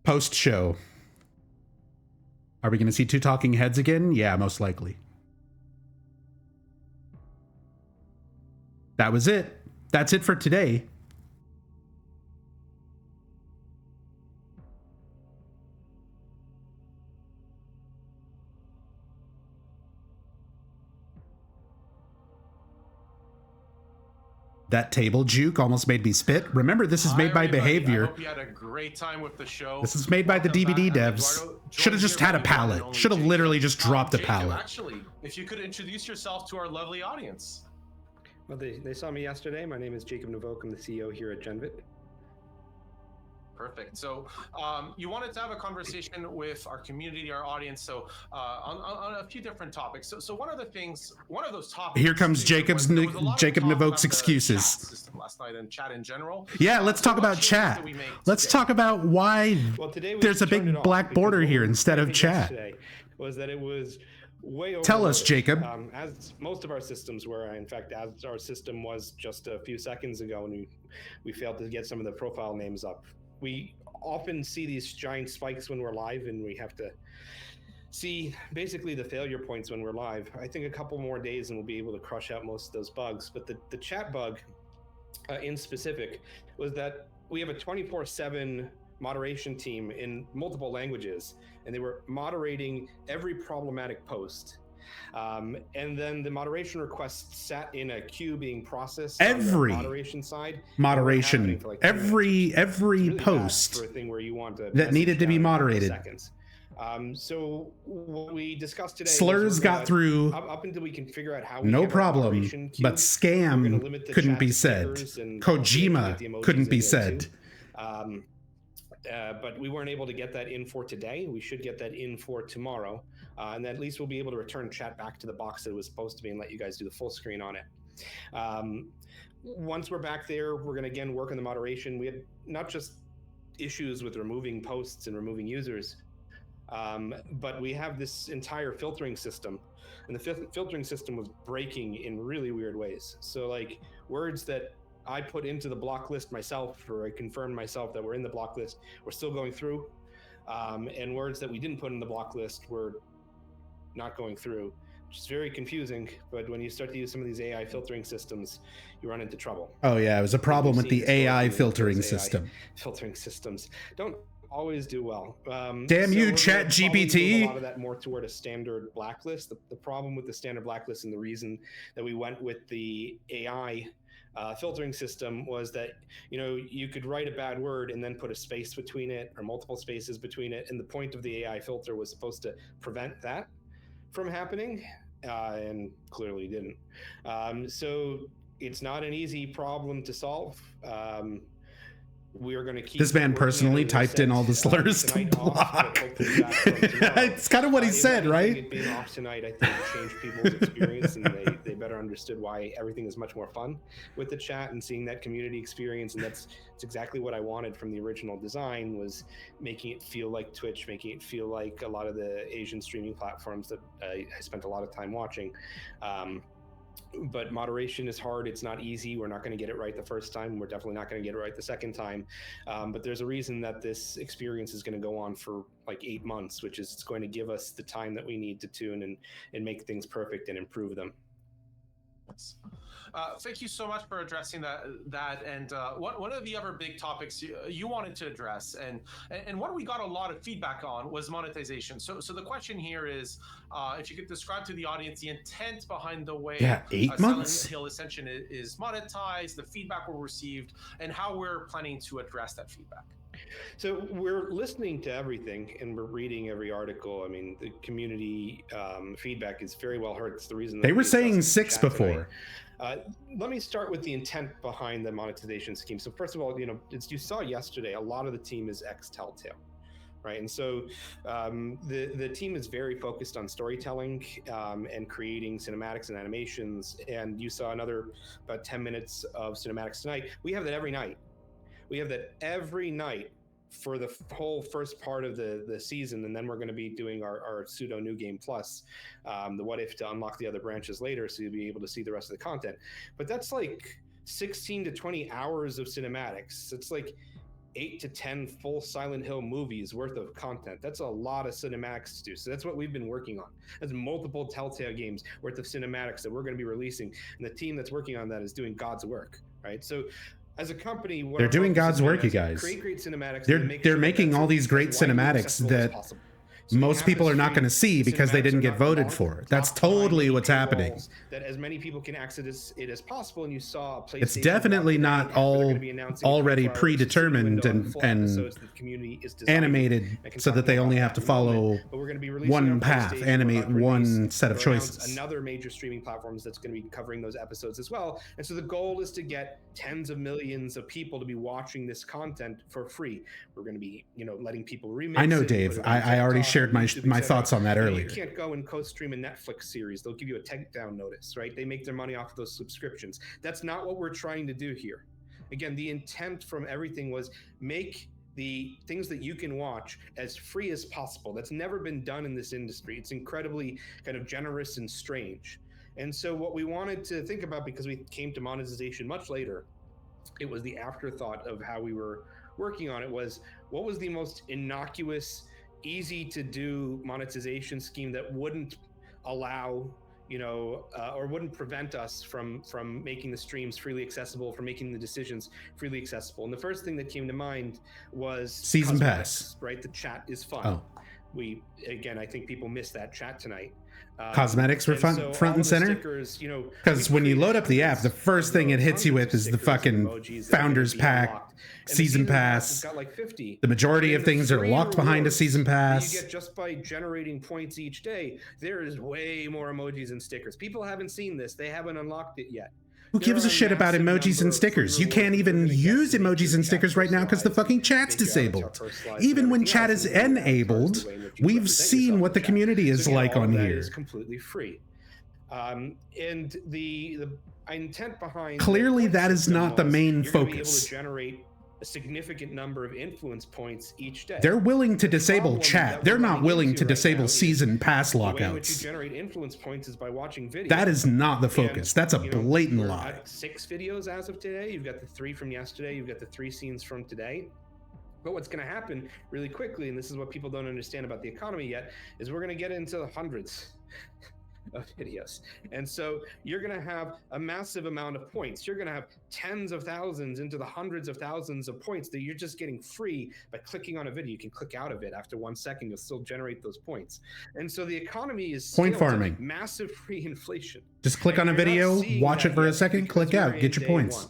post show. Are we going to see two talking heads again? Yeah, most likely. That was it. That's it for today. That table juke almost made me spit. Remember, this is made by Behavior. I hope you had a great time with the show. This is made by the DVD devs. Should have just had a palette. Should have literally just dropped a palette. Actually, if you could introduce yourself to our lovely audience. Well, they saw me yesterday. My name is Jacob Navok. I'm the CEO here at Genvit. Perfect. So you wanted to have a conversation with our community, our audience, so on a few different topics. So one of those topics. Here comes Jacob Navok's excuses. Chat system last night and chat in general. Yeah, let's talk about chat. Let's talk about why there's a big black border here instead of chat. Today was that it was way over. Tell us, Jacob. As most of our systems were, in fact, as our system was just a few seconds ago, and we failed to get some of the profile names up. We often see these giant spikes when we're live, and we have to see basically the failure points when we're live. I think a couple more days and we'll be able to crush out most of those bugs. But the chat bug in specific was that we have a 24/7 moderation team in multiple languages, and they were moderating every problematic post. And then the moderation requests sat in a queue being processed on the moderation side. Moderation. Every post for a thing where you want to that needed to be moderated. So what we discussed today, slurs got through up until we can figure out how we no problem, but scam couldn't be said. Kojima couldn't be said. But we weren't able to get that in for today. We should get that in for tomorrow. And at least we'll be able to return chat back to the box that it was supposed to be and let you guys do the full screen on it. Once we're back there, we're going to again work on the moderation. We had not just issues with removing posts and removing users, but we have this entire filtering system. And the filtering system was breaking in really weird ways. So like words that I put into the block list myself, or I confirmed myself that we're in the block list, we're still going through. And words that we didn't put in the block list were not going through, which is very confusing. But when you start to use some of these AI filtering systems, you run into trouble. Oh yeah, it was a problem with the AI filtering system. Filtering systems don't always do well. Damn you, Chat GPT. A lot of that more toward a standard blacklist. The problem with the standard blacklist and the reason that we went with the AI filtering system was that, you know, you could write a bad word and then put a space between it or multiple spaces between it. And the point of the AI filter was supposed to prevent that from happening, and clearly didn't. So it's not an easy problem to solve. We are going to keep. This man personally typed in all the slurs to block. It's kind of what he said, right? It being off tonight, I think, changed people's experience, and they better understood why everything is much more fun with the chat and seeing that community experience. And that's exactly what I wanted from the original design, was making it feel like Twitch, making it feel like a lot of the Asian streaming platforms that I spent a lot of time watching. But moderation is hard. It's not easy. We're not going to get it right the first time. We're definitely not going to get it right the second time. But there's a reason that this experience is going to go on for like 8 months, which is it's going to give us the time that we need to tune and make things perfect and improve them. Thank you so much for addressing that. And one of the other big topics you wanted to address, and what we got a lot of feedback on, was monetization. So the question here is, if you could describe to the audience the intent behind the way 8 months? Silent Hill Ascension is monetized, the feedback we received, and how we're planning to address that feedback. So we're listening to everything and we're reading every article. I mean, the community feedback is very well heard. It's the reason they were saying 6 before. Let me start with the intent behind the monetization scheme. So first of all, you know, as you saw yesterday, a lot of the team is ex-Telltale, right? And so the team is very focused on storytelling and creating cinematics and animations. And you saw another about 10 minutes of cinematics tonight. We have that every night. We have that every night for the whole first part of the season, and then we're going to be doing our pseudo new game plus, the what if to unlock the other branches later, so you'll be able to see the rest of the content. But that's like 16 to 20 hours of cinematics. It's like 8 to 10 full Silent Hill movies worth of content. That's a lot of cinematics to do. So that's what we've been working on. That's multiple Telltale games worth of cinematics that we're going to be releasing, and the team that's working on that is doing God's work, right? So as a company, they're doing God's work, you guys. Create great cinematics. They're making all these great cinematics that So most people are not going to see because they didn't get voted for. That's totally what's happening. That as many people can access it as possible, and you saw PlayStation It's definitely not all already predetermined and animated so that they only have to follow one path, animate one set of choices. Another major streaming platforms that's going to be covering those episodes as well. And so the goal is to get tens of millions of people to be watching this content for free. We're going to be, letting people remix. I know, Dave. I already shared my thoughts on that earlier. You can't go and co-stream a Netflix series. They'll give you a takedown notice, right? They make their money off of those subscriptions. That's not what we're trying to do here. Again, the intent from everything was make the things that you can watch as free as possible. That's never been done in this industry. It's incredibly kind of generous and strange. And so what we wanted to think about, because we came to monetization much later, it was the afterthought of how we were working on it, was what was the most innocuous, easy to do monetization scheme that wouldn't allow, or wouldn't prevent us from making the streams freely accessible, from making the decisions freely accessible. And the first thing that came to mind was Season Pass, right? The chat is fun. Oh. I think people missed that chat tonight. Cosmetics were front and center, because when you load up the app, the first thing it hits you with is the fucking Founders Pack, Season Pass. The majority of things are locked behind a Season Pass. You get just by generating points each day. There is way more emojis and stickers. People haven't seen this. They haven't unlocked it yet. Who gives a shit about emojis and stickers? You can't even use emojis and stickers right now because the fucking chat's disabled. Even when chat is enabled, we've seen what the community is like on here. It's completely free. And the intent behind clearly that is not the main focus. Be able to generate a significant number of influence points each day. They're willing to disable chat. They're not willing to disable season pass lockouts. The way in which you generate influence points is by watching videos. That is not the focus. That's a blatant lie. 6 videos as of today. You've got the 3 from yesterday. You've got the 3 scenes from today. But what's going to happen really quickly, and this is what people don't understand about the economy yet, is we're going to get into the hundreds of videos. And so you're going to have a massive amount of points. You're going to have tens of thousands into the hundreds of thousands of points that you're just getting free by clicking on a video. You can click out of it after 1 second. You'll still generate those points. And so the economy is point farming, massive free inflation. Just click on a video, watch it for a second, click out, get your points.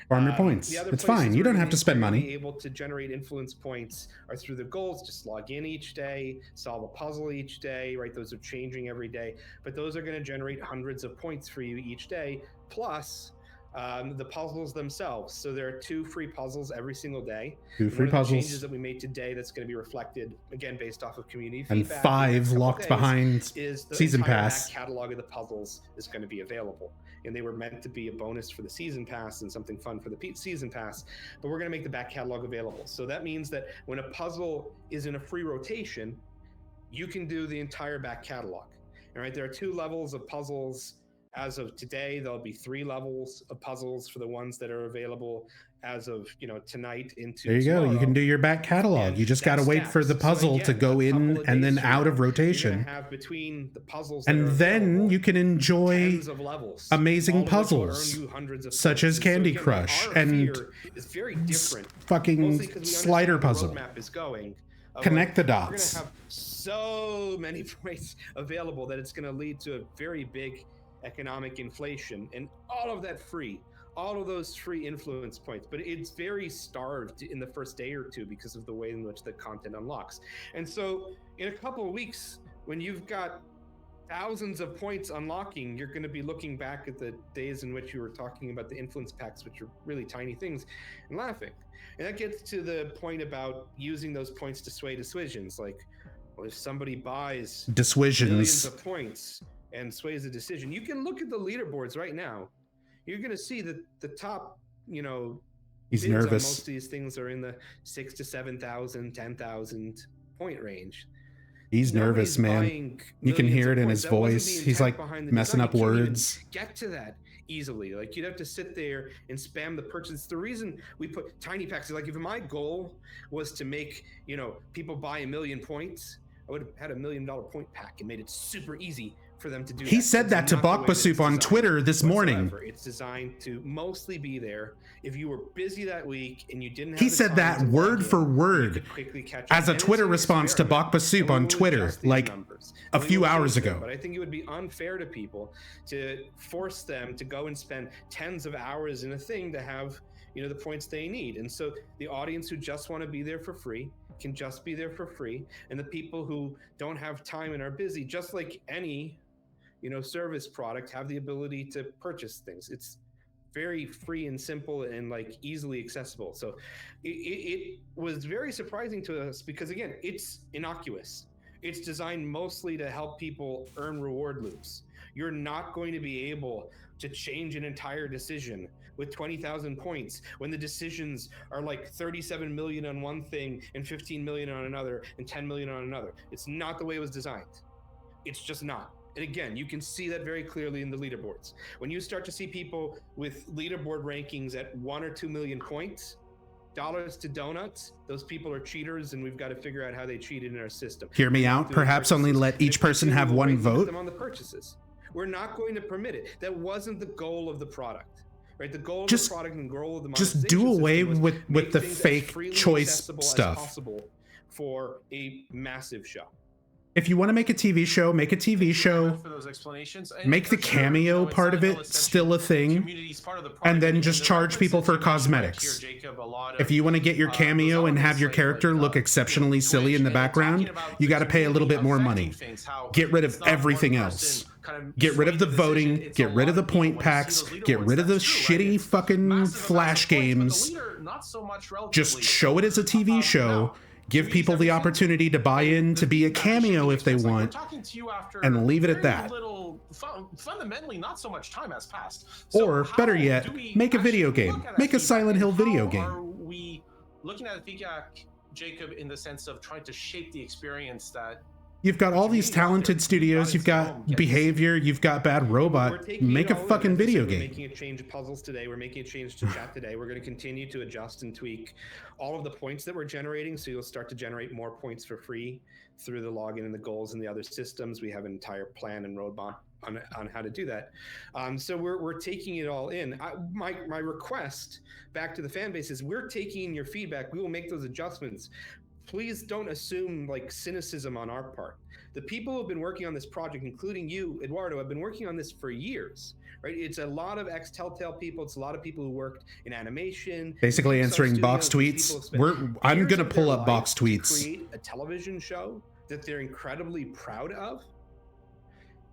Farm your points. It's fine. You don't have to spend money. Able to generate influence points are through the goals. Just log in each day, solve a puzzle each day, right? Those are changing every day, but those are going to generate hundreds of points for you each day, plus the puzzles themselves. So there are 2 free puzzles every single day. 2 free puzzles. Changes that we made today that's going to be reflected again based off of community and feedback. 5 locked behind Season Pass. Back catalog of the puzzles is going to be available. And they were meant to be a bonus for the Season Pass and something fun for the Season Pass, but we're going to make the back catalog available. So that means that when a puzzle is in a free rotation, you can do the entire back catalog. All right, there are 2 levels of puzzles as of today. There'll be 3 levels of puzzles for the ones that are available as of tonight into there you tomorrow. go. You can do your back catalog. And you just got to wait for the puzzle to go in and then out of rotation. Have between the puzzles and then you can enjoy amazing puzzles such as Candy Crush and very different. Fucking slider puzzle. Connect the dots. We're going to have so many points available that it's going to lead to a very big economic inflation, and all of that free. All of those free influence points, but it's very starved in the first day or 2 because of the way in which the content unlocks. And so in a couple of weeks, when you've got thousands of points unlocking, you're going to be looking back at the days in which you were talking about the influence packs, which are really tiny things, and laughing. And that gets to the point about using those points to sway decisions. Like, well, if somebody buys millions of points and sways a decision, you can look at the leaderboards right now. You're going to see that the top, he's nervous. Most of these things are in the 6,000 to 7,000, 10,000 point range. He's nervous, man. You can hear it in his voice. He's like messing up words. Get to that easily. Like, you'd have to sit there and spam the purchase. The reason we put tiny packs is like, if my goal was to make, people buy 1 million points, I would have had $1 million point pack and made it super easy for them to do. He said that to Bakba Soup on Twitter this morning. It's designed to mostly be there if you were busy that week and you didn't have He said that word for word as a Twitter response to Bakba Soup on Twitter, like a few hours ago. But I think it would be unfair to people to force them to go and spend tens of hours in a thing to have, you know, the points they need. And so the audience who just want to be there for free can just be there for free, and the people who don't have time and are busy, just like any, you know, service product, have the ability to purchase things. It's very free and simple and like easily accessible. So it was very surprising to us because, again, it's innocuous. It's designed mostly to help people earn reward loops. You're not going to be able to change an entire decision with 20,000 points when the decisions are like 37 million on one thing and 15 million on another and 10 million on another. It's not the way it was designed. It's just not. And again, you can see that very clearly in the leaderboards. When you start to see people with leaderboard rankings at 1 or 2 million points, dollars to donuts, those people are cheaters, and we've got to figure out how they cheated in our system. Hear me out. Perhaps only let each person have one vote. Them on the purchases. We're not going to permit it. That wasn't the goal of the product, right? The goal of the product and goal of the monetization just do away with the things fake as choice accessible stuff. As possible for a massive show. If you want to make a TV show, make a TV show. For those explanations. Make the Cameo part of it still a thing, and then just charge people for cosmetics. If you want to get your Cameo and have your character look exceptionally silly in the background, you got to pay a little bit more money. Get rid of everything else. Get rid of the voting, get rid of the point packs, get rid of the shitty fucking flash games. Just show it as a TV show. Give people the opportunity to buy in to be a cameo if they want, and leave it at that. Fundamentally, not so much time has passed. Or better yet, make a video game. Make a Silent Hill video game. Are we looking at feedback, Jacob, in the sense of trying to shape the experience that? You've got all these talented studios, you've got Behavior, you've got Bad Robot. Make a fucking video game. We're making a change to puzzles today. We're making a change to chat today. We're going to continue to adjust and tweak all of the points that we're generating. So you'll start to generate more points for free through the login and the goals and the other systems. We have an entire plan and roadmap on how to do that. So we're taking it all in. My request back to the fan base is we're taking in your feedback. We will make those adjustments. Please don't assume like cynicism on our part. The people who have been working on this project, including you, Eduardo, have been working on this for years, right? It's a lot of ex-Telltale people. It's a lot of people who worked in animation. Basically answering box tweets. I'm going to pull up box tweets. Create a television show that they're incredibly proud of.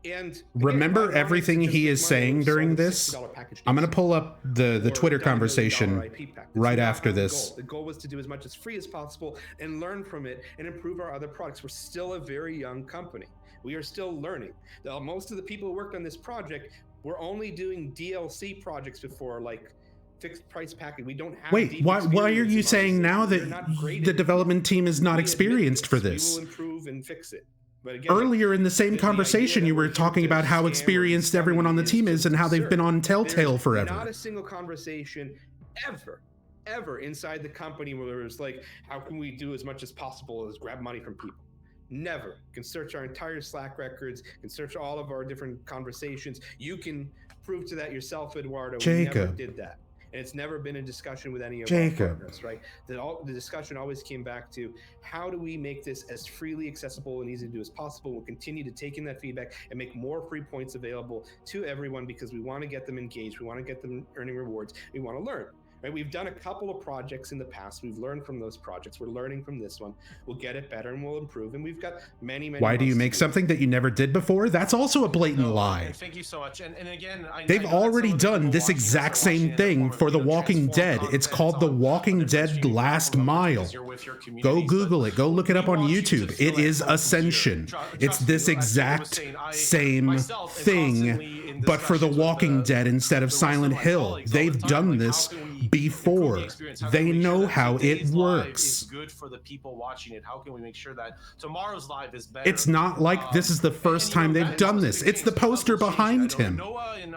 And remember everything he is saying during this? I'm going to pull up the Twitter conversation right after this. The goal was to do as much as free as possible and learn from it and improve our other products. We're still a very young company. We are still learning. Most of the people who worked on this project were only doing DLC projects before, like fixed price package. We don't have. Wait, why are you saying now that the development team is not experienced for this? We will improve and fix it. But again, earlier in the same conversation, you were talking about how experienced everyone on the team is and how they've been on Telltale forever. Not a single conversation ever inside the company where it was like, how can we do as much as possible as grab money from people? Never. You can search our entire Slack records, you can search all of our different conversations. You can prove to that yourself, Eduardo. Jacob. We never did that. And it's never been a discussion with any of our partners, right? The discussion always came back to how do we make this as freely accessible and easy to do as possible. We'll continue to take in that feedback and make more free points available to everyone because we want to get them engaged. We want to get them earning rewards. We want to learn. Right? We've done a couple of projects in the past. We've learned from those projects. We're learning from this one. We'll get it better and we'll improve. And we've got many. Why do you make something that you never did before? That's also a blatant lie. Thank you so much. And again, they've already done this exact same thing for The Walking Dead. It's called The Walking Dead Last Mile. Go Google it. Go look it up on YouTube. It is Ascension. It's this exact same thing, but for The Walking Dead instead of Silent Hill. They've done this before. They know how it works. Is good for the people watching it. How can we make sure that tomorrow's live is better? It's not like this is the first time they've done this. It's the poster behind him. Noah and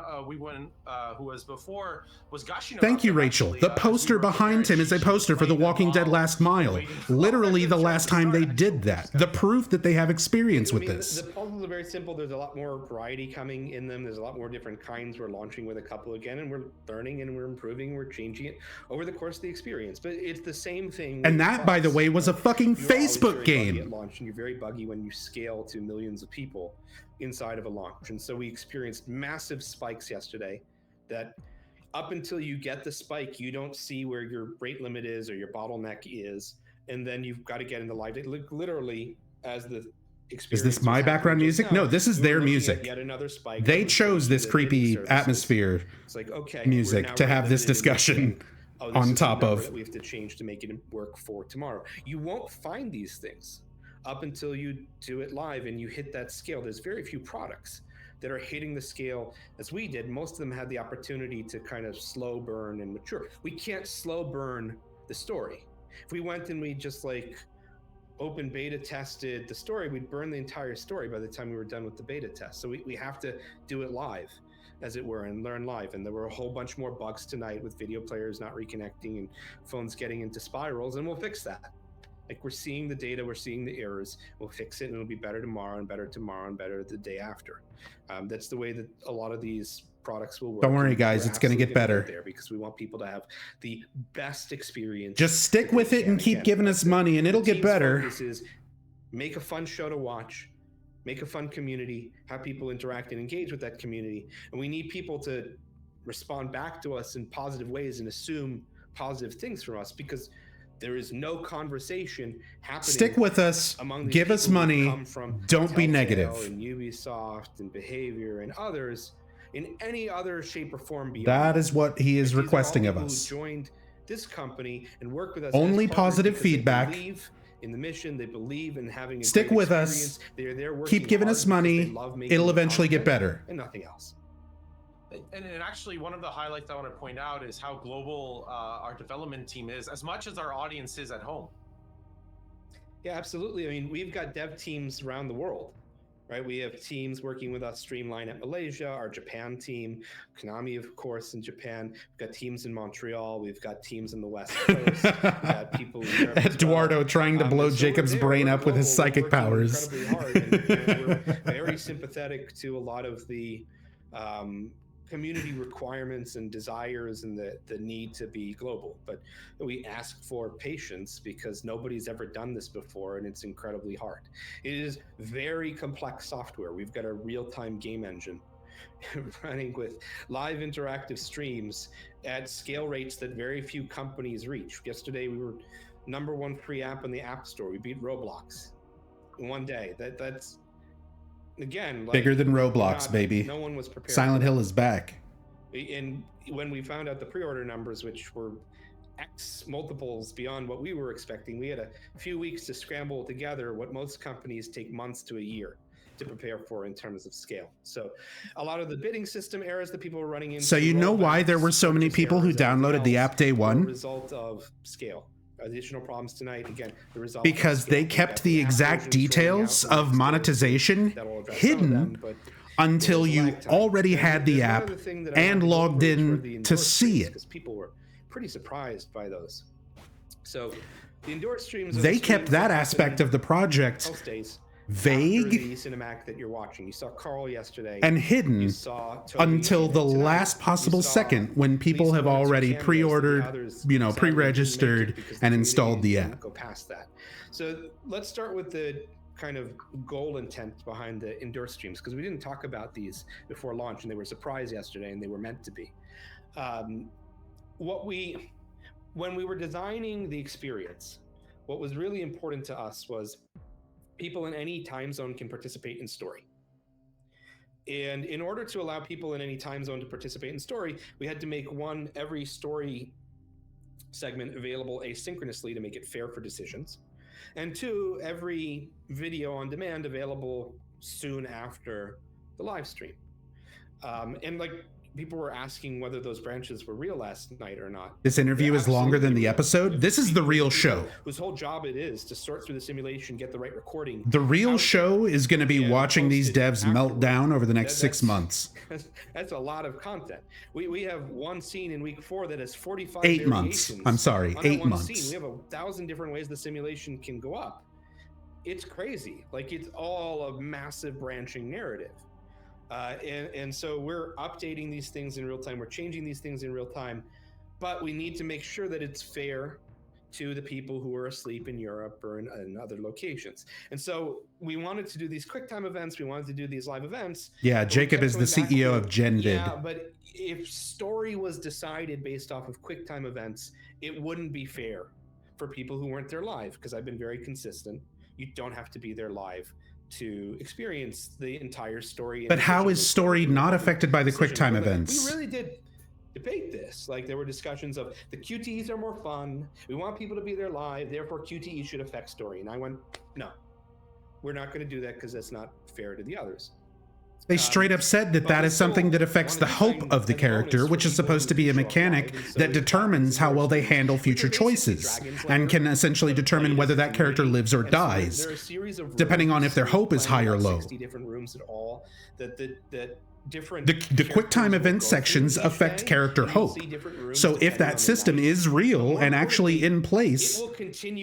who was before was gushing. Thank you, Rachel. The poster behind him is a poster for The Walking Dead Last Mile. Literally the last time they did that. The proof that they have experience with this. The puzzles are very simple. There's a lot more variety coming in them. There's a lot more different kinds. We're launching with a couple again, and we're learning and we're improving. We're changing it over the course of the experience. But it's the same thing. And that, by the way, was a fucking Facebook game. At launch, and you're very buggy when you scale to millions of people inside of a launch. And so we experienced massive spikes yesterday that up until you get the spike, you don't see where your rate limit is or your bottleneck is. And then you've got to get into live data. Literally, as the Is this my background music? No, this is their music. Yet another spike. They chose this creepy atmosphere music to have this discussion on top of. We have to change to make it work for tomorrow. You won't find these things up until you do it live and you hit that scale. There's very few products that are hitting the scale as we did. Most of them had the opportunity to kind of slow burn and mature. We can't slow burn the story. If we went and we just like open beta tested the story, we'd burn the entire story by the time we were done with the beta test. So we have to do it live, as it were, and learn live. And there were a whole bunch more bugs tonight with video players not reconnecting and phones getting into spirals, and we'll fix that. Like, we're seeing the data, we're seeing the errors, we'll fix it, and it'll be better tomorrow and better tomorrow and better the day after. That's the way that a lot of these products will work. Don't worry, guys, it's going to get better. There, because we want people to have the best experience. Just stick with it and keep giving us money, and it'll get better. Focus is make a fun show to watch, make a fun community, have people interact and engage with that community, and we need people to respond back to us in positive ways and assume positive things from us, because there is no conversation happening. Stick with us, give us money, don't be negative. And Ubisoft and Behavior and others in any other shape or form beyond. That is what he is requesting of us. Who joined this company and work with us. Only positive feedback. They believe in the mission. They believe in having a stick great with experience. us. They're there working keep giving us money. It'll eventually get better. And nothing else. And actually, one of the highlights I want to point out is how global our development team is, as much as our audience is at home. Yeah, absolutely. I mean, we've got dev teams around the world, right? We have teams working with us, Streamline at Malaysia, our Japan team, Konami, of course, in Japan. We've got teams in Montreal. We've got teams in the West Coast. We've got people in Europe Eduardo trying to blow Jacob's brain up with his psychic powers. Incredibly hard, and we're very sympathetic to a lot of the community requirements and desires and the need to be global. But we ask for patience because nobody's ever done this before, and it's incredibly hard. It is very complex software. We've got a real-time game engine running with live interactive streams at scale rates that very few companies reach. Yesterday, we were #1 free app in the App Store. We beat Roblox in one day. That's again, like, bigger than Roblox, baby. No one was prepared. Silent Hill is back. And when we found out the pre-order numbers, which were X multiples beyond what we were expecting, we had a few weeks to scramble together what most companies take months to a year to prepare for in terms of scale. So a lot of the bidding system errors that people were running into. So you know why there were so many people who downloaded the app day one? Result of scale. Additional problems tonight, again, the result because they kept the exact details of monetization hidden until you already had the app and logged in to see it. Because people were pretty surprised by those. So the Endure streams, they kept that aspect of the project vague the cinematic that you're watching. You saw Carl yesterday and hidden until the last possible second when people have already pre-ordered, pre-registered and installed the app. Go past that. So let's start with the kind of goal intent behind the Endure streams, because we didn't talk about these before launch, and they were a surprise yesterday, and they were meant to be. When we were designing the experience, what was really important to us was people in any time zone can participate in story. And in order to allow people in any time zone to participate in story, we had to make every story segment available asynchronously to make it fair for decisions. And 2, every video on demand available soon after the live stream. And people were asking whether those branches were real last night or not. This interview is longer than the episode. This is the real show. Whose whole job it is to sort through the simulation, get the right recording. The real show is going to be watching these devs melt down over the next 6 months. That's a lot of content. We have one scene in week 4 that has 45 8 months. I'm sorry, 8 months. We have 1,000 different ways the simulation can go up. it's crazy. Like, it's all a massive branching narrative. And so we're updating these things in real time. We're changing these things in real time, but we need to make sure that it's fair to the people who are asleep in Europe or in other locations. And so we wanted to do these QuickTime events. We wanted to do these live events. Yeah, Jacob is the CEO of GenVid. Yeah, but if story was decided based off of QuickTime events, it wouldn't be fair for people who weren't there live, because I've been very consistent. You don't have to be there live to experience the entire story. But how is story not affected by the QuickTime events? We really did debate this. Like, there were discussions of the QTEs are more fun. We want people to be there live. Therefore, QTEs should affect story. And I went, no, we're not going to do that because that's not fair to the others. They straight up said that that is something that affects the hope of the character, which is supposed to be a mechanic that determines how well they handle future choices and can essentially determine whether that character lives or dies, depending on if their hope is high or low. The QuickTime event sections affect character hope. So if that system is real and actually in place,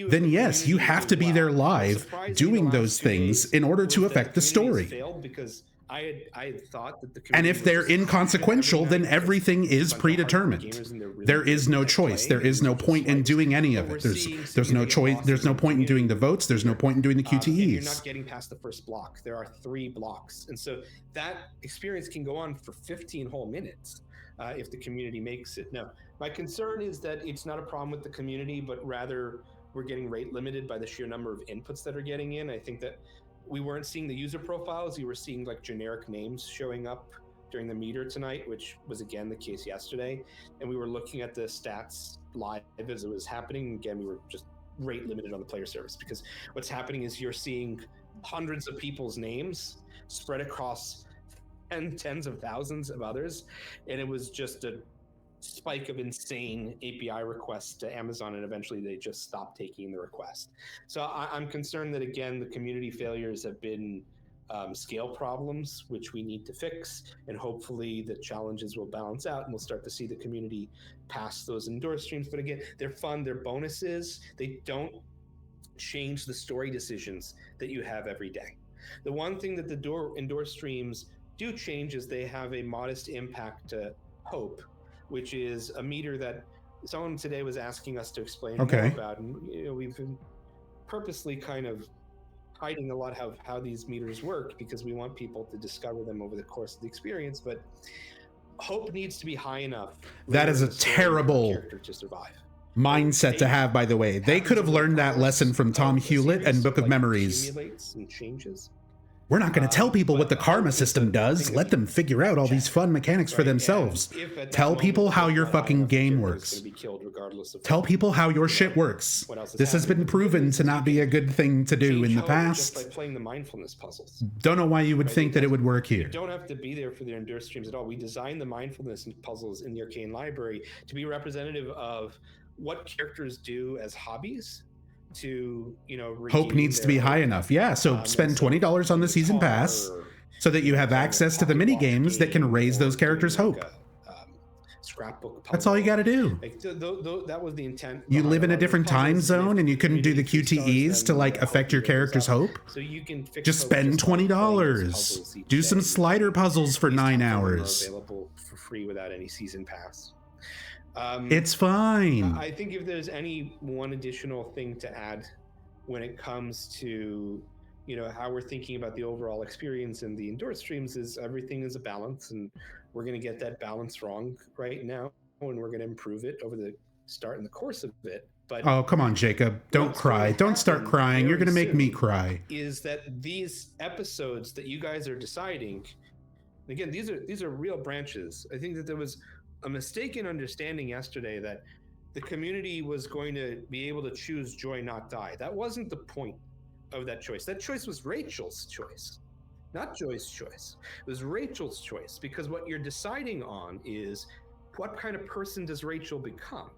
then yes, you have to be there live doing those things in order to affect the story. I had thought that the and if they're inconsequential, then everything is predetermined. There is no choice. There is no point in doing any of it. There's no choice. There's no point in doing the votes. There's no point in doing the QTEs. You're not getting past the first block. There are 3 blocks. And so that experience can go on for 15 whole minutes if the community makes it. Now, my concern is that it's not a problem with the community, but rather we're getting rate limited by the sheer number of inputs that are getting in. I think that we weren't seeing the user profiles. You were seeing like generic names showing up during the meter tonight, which was again the case yesterday. And we were looking at the stats live as it was happening. Again, we were just rate limited on the player service, because what's happening is you're seeing hundreds of people's names spread across tens of thousands of others. And it was just a spike of insane API requests to Amazon, and eventually they just stopped taking the request. So I'm concerned that, again, the community failures have been scale problems, which we need to fix, and hopefully the challenges will balance out and we'll start to see the community pass those indoor streams. But again, they're fun, they're bonuses. They don't change the story decisions that you have every day. The one thing that the indoor streams do change is they have a modest impact to hope, which is a meter that someone today was asking us to explain more about. And we've been purposely kind of hiding a lot of how these meters work, because we want people to discover them over the course of the experience. But hope needs to be high enough. That is a terrible to survive. Mindset to have, by the way. They could have learned that lesson from Tom Hewlett and Book of Memories. Accumulates and changes. We're not going to tell people what the karma system does. Let them figure out all these fun mechanics for themselves. Tell people how your fucking game works. Tell people how your shit works. This has been proven to not be a good thing to do in the past. Just by playing the mindfulness puzzles. Don't know why you would think that it would work here. You don't have to be there for the Endure streams at all. We designed the mindfulness puzzles in the Arcane Library to be representative of what characters do as hobbies. To hope needs to be high enough. Yeah, so spend $20 on the season pass so that you have access to the mini games that can raise those characters' hope. Scrapbook. That's all you got to do. Like, that was the intent. You live in a different time zone and you couldn't do the QTEs to like affect your character's hope. So you can just spend $20. Do some slider puzzles for 9 hours. Available for free without any season pass. It's fine. I think if there's any one additional thing to add when it comes to how we're thinking about the overall experience in the indoor streams, is everything is a balance, and we're going to get that balance wrong right now, and we're going to improve it over the start and the course of it. But oh, come on, Jacob, don't cry. Don't start crying. You're going to make me cry. Is that these episodes that you guys are deciding, again, these are real branches. I think that there was a mistaken understanding yesterday that the community was going to be able to choose joy, not die. That wasn't the point of that choice. That choice was Rachel's choice, not Joy's choice. It was Rachel's choice, because what you're deciding on is what kind of person does Rachel become,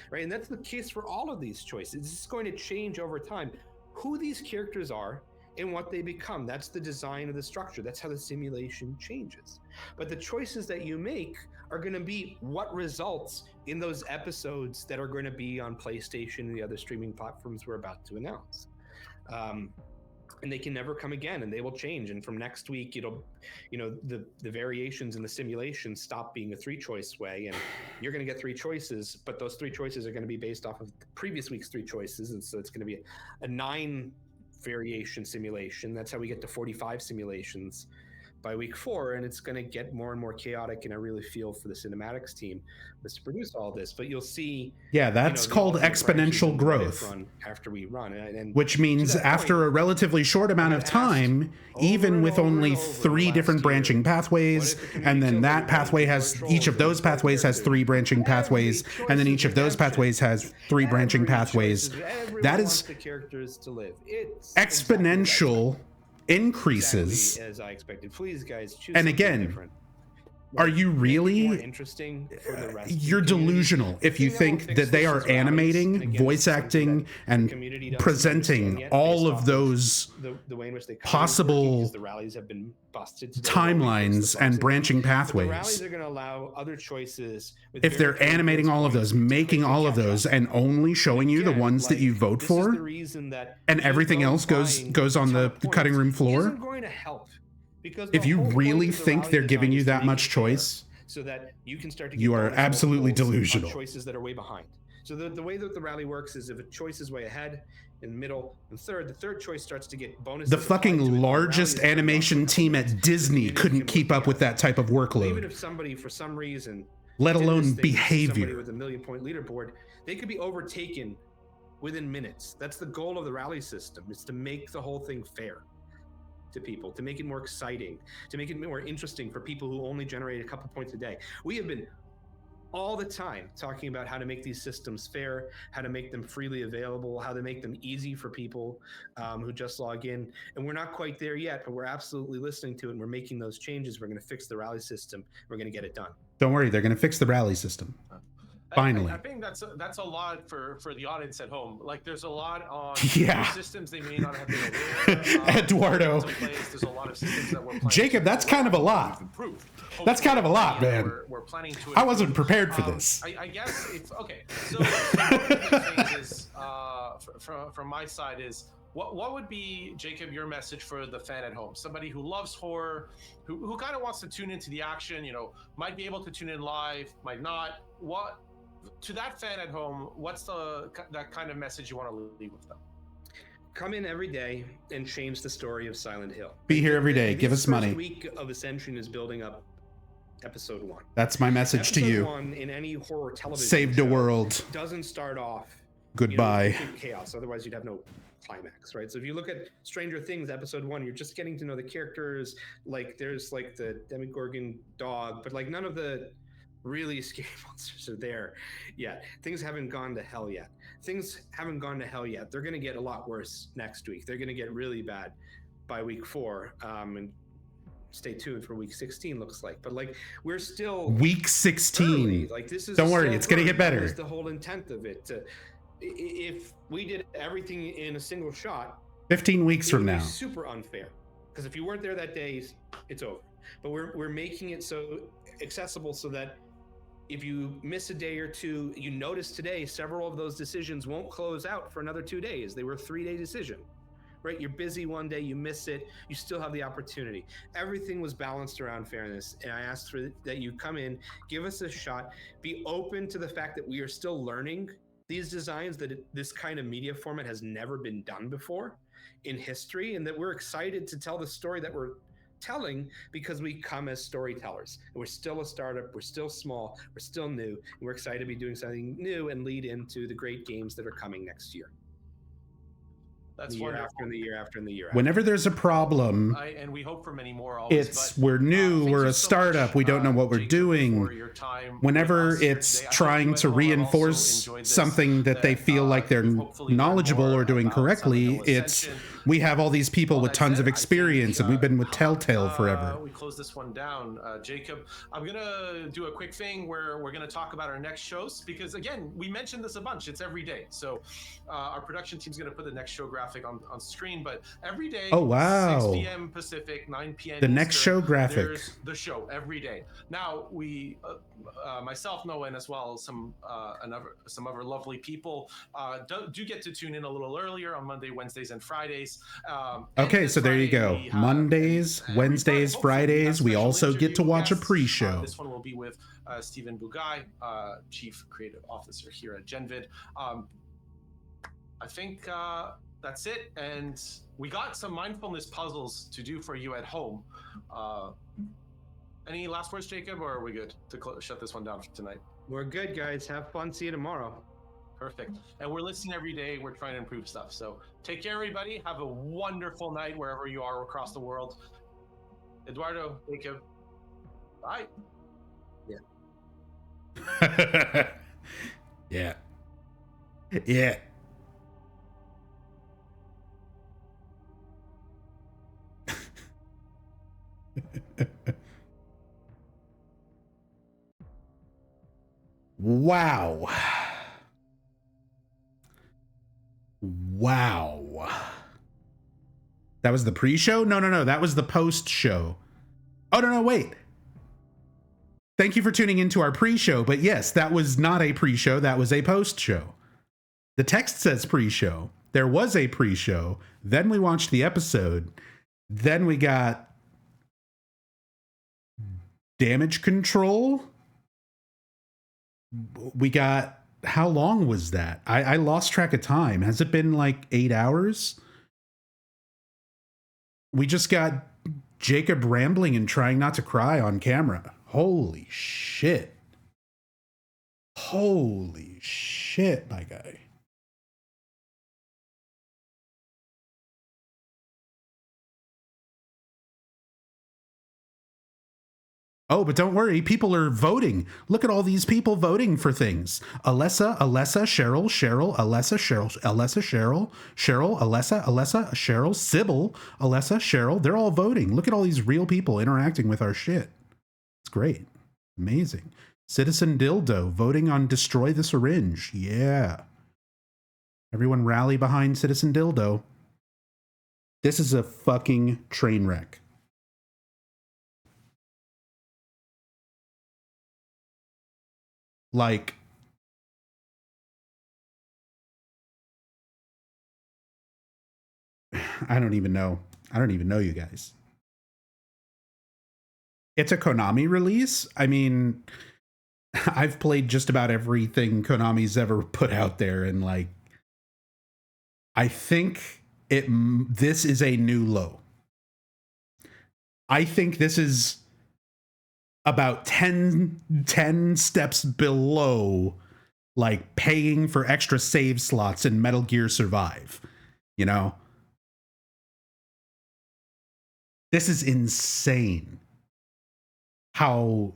right? And that's the case for all of these choices. It's going to change over time. Who these characters are and what they become. That's the design of the structure. That's how the simulation changes. But the choices that you make are going to be what results in those episodes that are going to be on PlayStation and the other streaming platforms we're about to announce. And they can never come again, and they will change. And from next week, it'll, the variations in the simulation stop being a 3-choice way, and you're going to get 3 choices, but those 3 choices are going to be based off of the previous week's 3 choices. And so it's going to be a 9 variation simulation. That's how we get to 45 simulations by week 4, and it's going to get more and more chaotic. And I really feel for the cinematics team to produce all this, but you'll see. Yeah, that's called exponential growth. After we run, and which means after a relatively short amount of time, even with only 3 different branching pathways, and then that pathway has, each of those pathways has 3 branching pathways, and then each of those pathways has 3 branching pathways. That is exponential increases. Exactly as I expected. Please, guys, choose. And again, different. Are you really? More interesting for the rest You're delusional if you think that they are animating, voice acting, and presenting all of those the way in which they possible the rallies have been busted timelines and branching pathways. The rallies are going to allow other choices. If they're animating all of those, making all of those, and only showing you the ones that you vote for, and everything else goes on the cutting room floor. Isn't going to help. If you really think they're giving you that much choice, so that you can start to you are absolutely delusional. Choices that are way behind. So the way that the rally works is if a choice is way ahead, in the middle, and third, the third choice starts to get bonuses. The fucking largest animation team at Disney couldn't keep up with that type of workload. Even if somebody, for some reason, let alone behavior, somebody with a 1 million point leaderboard, they could be overtaken within minutes. That's the goal of the rally system. It's to make the whole thing fair to people, to make it more exciting, to make it more interesting for people who only generate a couple points a day. We have been all the time talking about how to make these systems fair, how to make them freely available, how to make them easy for people who just log in. And we're not quite there yet, but we're absolutely listening to it, and we're making those changes. We're going to fix the rally system. We're going to get it done. Don't worry, they're going to fix the rally system. Finally. I think that's a lot for the audience at home. Like, there's a lot on systems they may not have been aware. Eduardo. There's a lot of systems that we're Jacob, that's kind of a lot. That's kind of a lot, man. We're planning to. I wasn't prepared for this. I guess it's okay. So one of the things is, from my side is, what would be, Jacob, your message for the fan at home? Somebody who loves horror, who kind of wants to tune into the action, might be able to tune in live, might not. What to that fan at home, what's that kind of message you want to leave with them? Come in every day and change the story of Silent Hill. Be here every day. Give us money. The week of Ascension is building up episode 1. That's my message to you. Episode 1 in any horror television saved a world. Doesn't start off goodbye chaos. Otherwise, you'd have no climax, right? So if you look at Stranger Things episode 1, you're just getting to know the characters. Like, there's like the Demogorgon dog, but like none of the really scary monsters are there yet. Things haven't gone to hell yet. They're going to get a lot worse next week. They're going to get really bad by week 4. And stay tuned for week 16, looks like. But like, we're still week 16. Early. Like, this is don't worry, it's going to get better. That was the whole intent of it. If we did everything in a single shot, 15 weeks from now, super unfair. Because if you weren't there that day, it's over. But we're making it so accessible so that if you miss a day or two, you notice today several of those decisions won't close out for another 2 days. They were a 3-day decision, right? You're busy one day, you miss it, you still have the opportunity. Everything was balanced around fairness, and I asked for that you come in, give us a shot, be open to the fact that we are still learning these designs, that this kind of media format has never been done before in history, and that we're excited to tell the story that we're telling because we come as storytellers. And we're still a startup, we're still small, we're still new, and we're excited to be doing something new and lead into the great games that are coming next year. That's the year wonderful. after and the year after and the year Whenever after. there's a problem, and we hope for many more always, it's we're new, we're a startup, we don't know what we're doing. Whenever it's trying to reinforce something that they feel like they're knowledgeable or doing correctly, it's we have all these people with tons of experience, and we've been with how about, Telltale forever. We close this one down. Jacob, I'm going to do a quick thing where we're going to talk about our next shows, because again, we mentioned this a bunch. It's every day. So our production team's going to put the next show graphic on screen, but every day, Oh, wow. 6 p.m. Pacific, 9 p.m. The next Eastern, show graphic. There's the show every day. Now, we, myself, Noah, and as well some other lovely people do get to tune in a little earlier on Monday, Wednesdays, and Fridays. Okay, so there you go. Mondays, Wednesdays, Fridays. We also get to watch a pre-show. This one will be with Stephen Bugai, Chief Creative Officer here at Genvid. I think that's it. And we got some mindfulness puzzles to do for you at home. Any last words, Jacob, or are we good to shut this one down for tonight? We're good, guys. Have fun. See you tomorrow. Perfect. And we're listening every day. We're trying to improve stuff. So take care, everybody. Have a wonderful night wherever you are across the world. Eduardo, Jacob, bye. Yeah. Yeah. Yeah. Wow. Wow. That was the pre-show? No. That was the post-show. Oh, no, wait. Thank you for tuning into our pre-show, but yes, that was not a pre-show. That was a post-show. The text says pre-show. There was a pre-show. Then we watched the episode. Then we got damage control. We got, how long was that? I lost track of time. Has it been like 8 hours? We just got Jacob rambling and trying not to cry on camera. Holy shit. Holy shit, my guy. Oh, but don't worry, people are voting. Look at all these people voting for things. Alessa, Cheryl, Alessa, Cheryl, Sybil, Alessa, Cheryl. They're all voting. Look at all these real people interacting with our shit. It's great. Amazing. Citizen Dildo voting on destroy the syringe. Yeah. Everyone rally behind Citizen Dildo. This is a fucking train wreck. Like, I don't even know, you guys. It's a Konami release. I mean, I've played just about everything Konami's ever put out there, and like, I think this is a new low. I think this is about 10 steps below, like, paying for extra save slots in Metal Gear Survive, you know? This is insane. How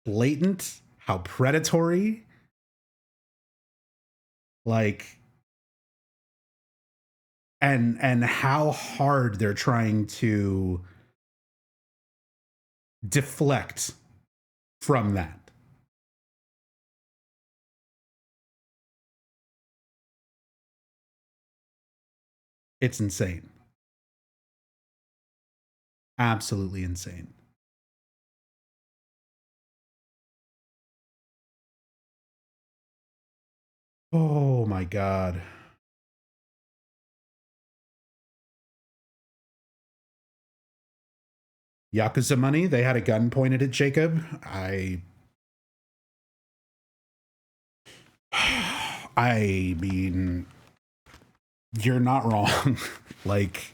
blatant, how predatory, like, and how hard they're trying to deflect from that. It's insane. Absolutely insane. Oh my God. Yakuza money, they had a gun pointed at Jacob. I mean, you're not wrong. Like,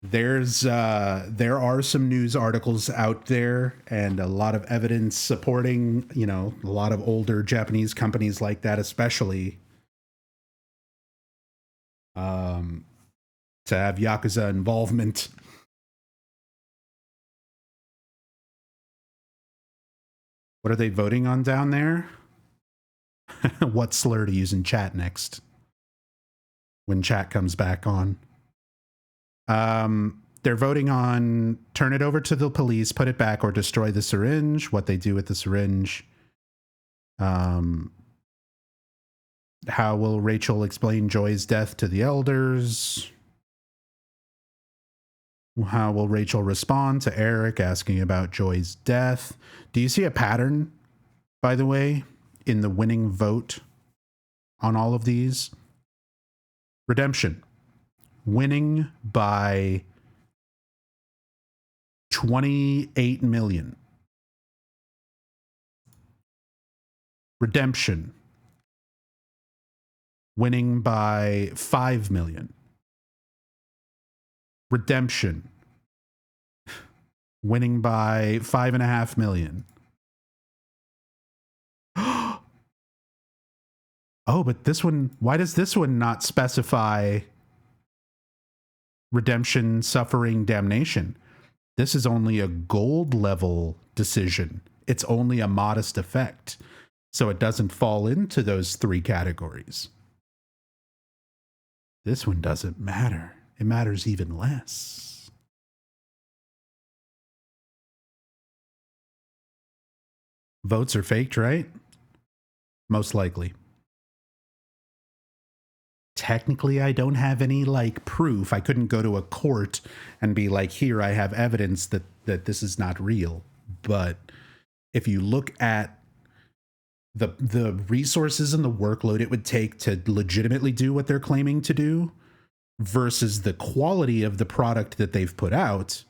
there are some news articles out there and a lot of evidence supporting, you know, a lot of older Japanese companies like that, especially, to have Yakuza involvement. What are they voting on down there? What slur to use in chat next? when chat comes back on. They're voting on turn it over to the police, put it back, or destroy the syringe. What they do with the syringe. How will Rachel explain Joy's death to the elders? How will Rachel respond to Eric asking about Joy's death? Do you see a pattern, by the way, in the winning vote on all of these? Redemption. Winning by 28 million. Redemption. Winning by 5 million. Redemption. Winning by 5.5 million. Oh, but this one, why does this one not specify redemption, suffering, damnation? This is only a gold level decision. It's only a modest effect. So it doesn't fall into those 3 categories. This one doesn't matter. It matters even less. Votes are faked, right? Most likely. Technically, I don't have any proof. I couldn't go to a court and be like, here, I have evidence that this is not real. But if you look at the resources and the workload it would take to legitimately do what they're claiming to do versus the quality of the product that they've put out,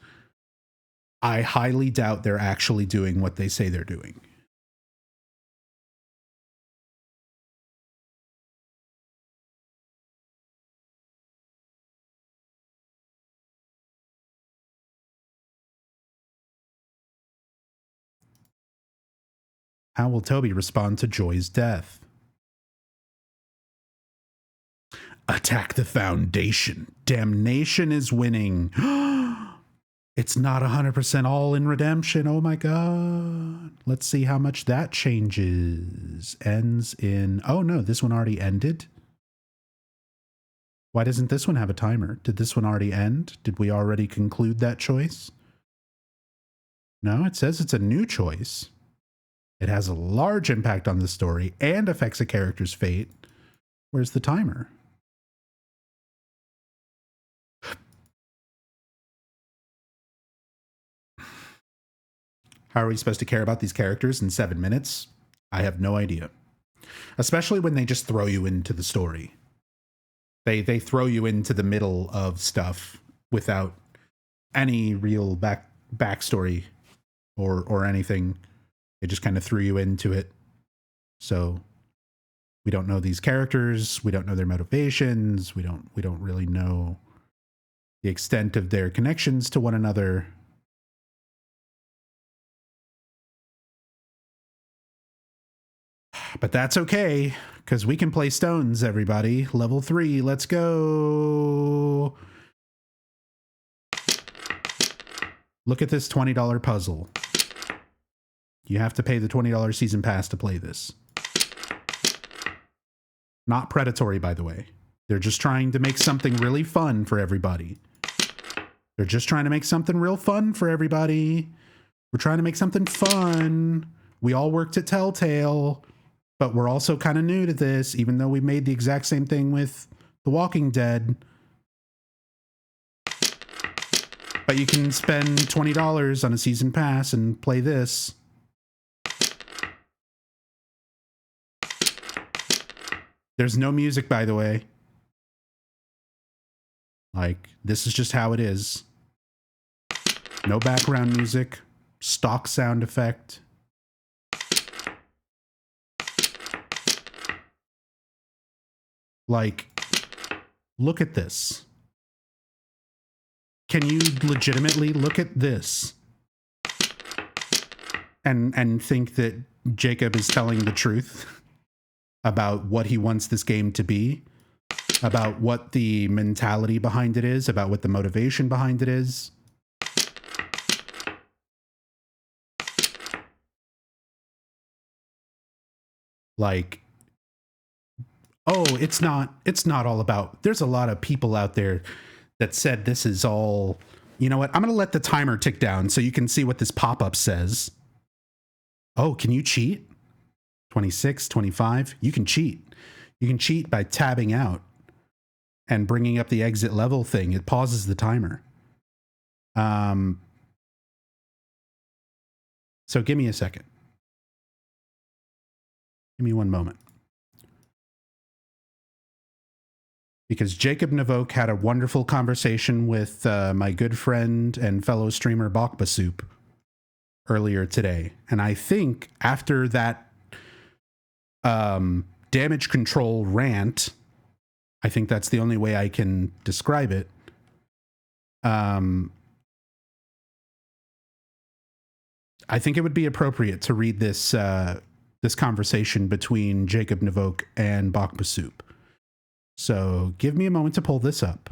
I highly doubt they're actually doing what they say they're doing. How will Toby respond to Joy's death? Attack the Foundation. Damnation is winning. It's not 100% all in redemption. Oh my god. Let's see how much that changes. Ends in... Oh no, this one already ended. Why doesn't this one have a timer? Did this one already end? Did we already conclude that choice? No, it says it's a new choice. It has a large impact on the story and affects a character's fate. Where's the timer? How are we supposed to care about these characters in 7 minutes? I have no idea. Especially when they just throw you into the story. They throw you into the middle of stuff without any real backstory or anything. They just kind of threw you into it. So we don't know these characters. We don't know their motivations. We don't really know the extent of their connections to one another. But that's okay, because we can play stones, everybody. Level 3, let's go. Look at this $20 puzzle. You have to pay the $20 season pass to play this. Not predatory, by the way. They're just trying to make something really fun for everybody. They're just trying to make something real fun for everybody. We're trying to make something fun. We all worked at Telltale, but we're also kind of new to this, even though we made the exact same thing with The Walking Dead. But you can spend $20 on a season pass and play this. There's no music, by the way. Like, this is just how it is. No background music. Stock sound effect. Like, look at this. Can you legitimately look at this and think that Jacob is telling the truth about what he wants this game to be, about what the mentality behind it is, about what the motivation behind it is? Like, oh, it's not all about, there's a lot of people out there that said this is all, you know what? I'm going to let the timer tick down so you can see what this pop-up says. Oh, can you cheat? 26, 25, you can cheat. You can cheat by tabbing out and bringing up the exit level thing. It pauses the timer. So give me a second. Give me one moment. Because Jacob Navoke had a wonderful conversation with my good friend and fellow streamer Bakba Soup earlier today. And I think after that damage control rant, I think that's the only way I can describe it. I think it would be appropriate to read this this conversation between Jacob Navoke and Bakba Soup. So give me a moment to pull this up.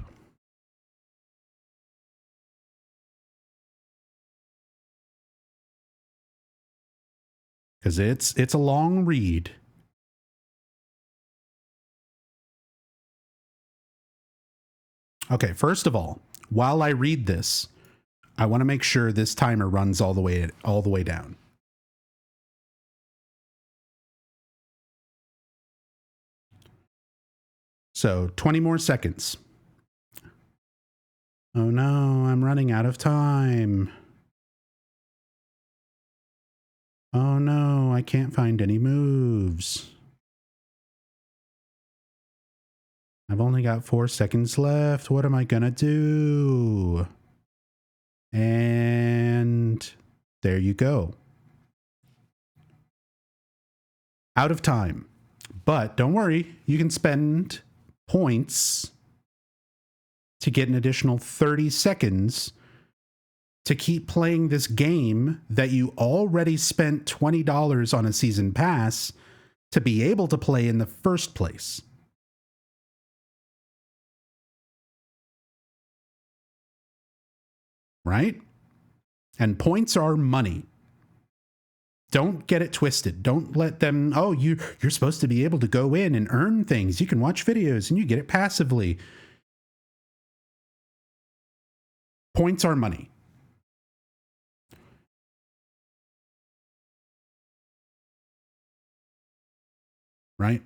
Because it's a long read. Okay, first of all, while I read this, I want to make sure this timer runs all the way down. So 20 more seconds. Oh no, I'm running out of time. Oh no, I can't find any moves. I've only got 4 seconds left. What am I gonna do? And there you go. Out of time. But don't worry, you can spend points to get an additional 30 seconds to keep playing this game that you already spent $20 on a season pass to be able to play in the first place. Right? And points are money. Don't get it twisted. Don't let them, oh, you're supposed to be able to go in and earn things. You can watch videos and you get it passively. Points are money. Right?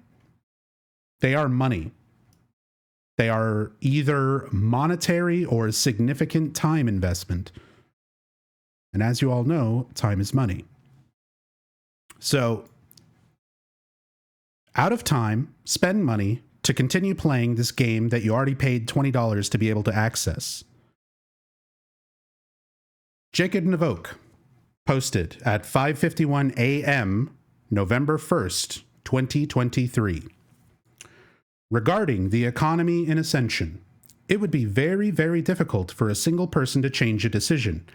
They are money. They are either monetary or a significant time investment. And as you all know, time is money. So, out of time, spend money to continue playing this game that you already paid $20 to be able to access. Jacob Navoke posted at 5:51 a.m. November 1st, 2023. Regarding the economy in Ascension, it would be very, very difficult for a single person to change a decision.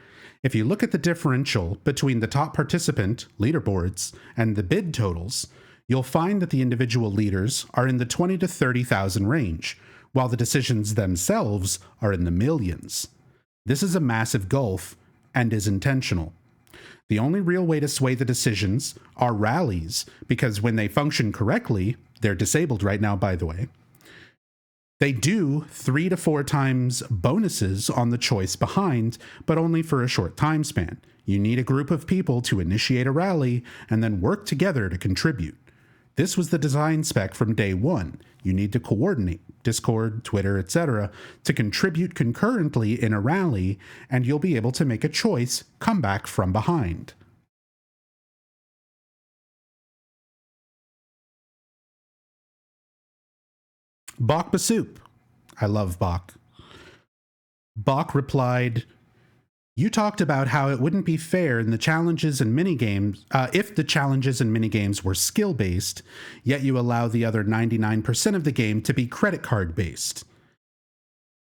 If you look at the differential between the top participant, leaderboards, and the bid totals, you'll find that the individual leaders are in the 20 to 30,000 range, while the decisions themselves are in the millions. This is a massive gulf and is intentional. The only real way to sway the decisions are rallies, because when they function correctly, they're disabled right now, by the way, they do 3 to 4 times bonuses on the choice behind, but only for a short time span. You need a group of people to initiate a rally and then work together to contribute. This was the design spec from day one. You need to coordinate, Discord, Twitter, etc., to contribute concurrently in a rally, and you'll be able to make a choice, come back from behind. Bakba Soup. I love Bach. Bach replied, "You talked about how it wouldn't be fair in the challenges and minigames, if the challenges and minigames were skill-based, yet you allow the other 99% of the game to be credit card-based.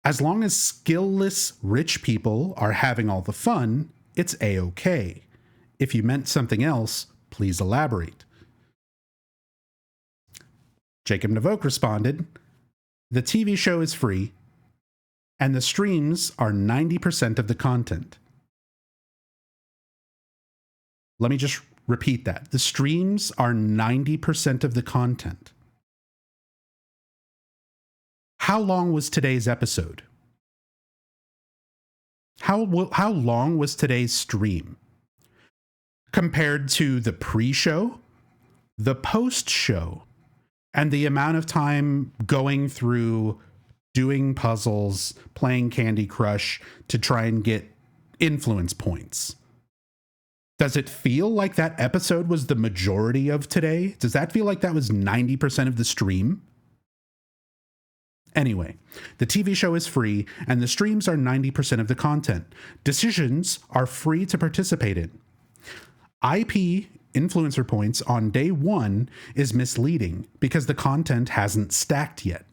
As long as skill-less rich people are having all the fun, it's a-okay. If you meant something else, please elaborate." Jacob Navoke responded, "The TV show is free, and the streams are 90% of the content." Let me just repeat that. The streams are 90% of the content. How long was today's episode? How long was today's stream? Compared to the pre-show, the post-show, and the amount of time going through doing puzzles, playing Candy Crush to try and get influence points. Does it feel like that episode was the majority of today? Does that feel like that was 90% of the stream? Anyway, the TV show is free and the streams are 90% of the content. Decisions are free to participate in. IP influencer points on day one is misleading because the content hasn't stacked yet.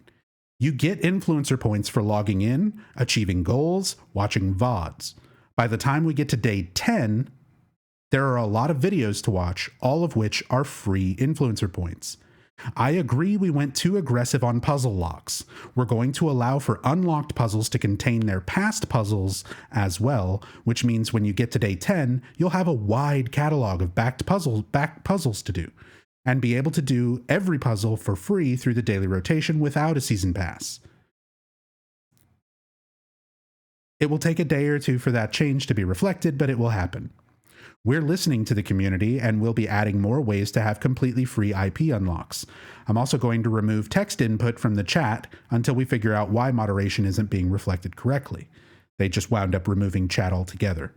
You get influencer points for logging in, achieving goals, watching VODs. By the time we get to day 10, there are a lot of videos to watch, all of which are free influencer points. I agree we went too aggressive on puzzle locks. We're going to allow for unlocked puzzles to contain their past puzzles as well, which means when you get to day 10, you'll have a wide catalog of back puzzles to do, and be able to do every puzzle for free through the daily rotation without a season pass. It will take a day or two for that change to be reflected, but it will happen. We're listening to the community and we'll be adding more ways to have completely free IP unlocks. I'm also going to remove text input from the chat until we figure out why moderation isn't being reflected correctly. They just wound up removing chat altogether.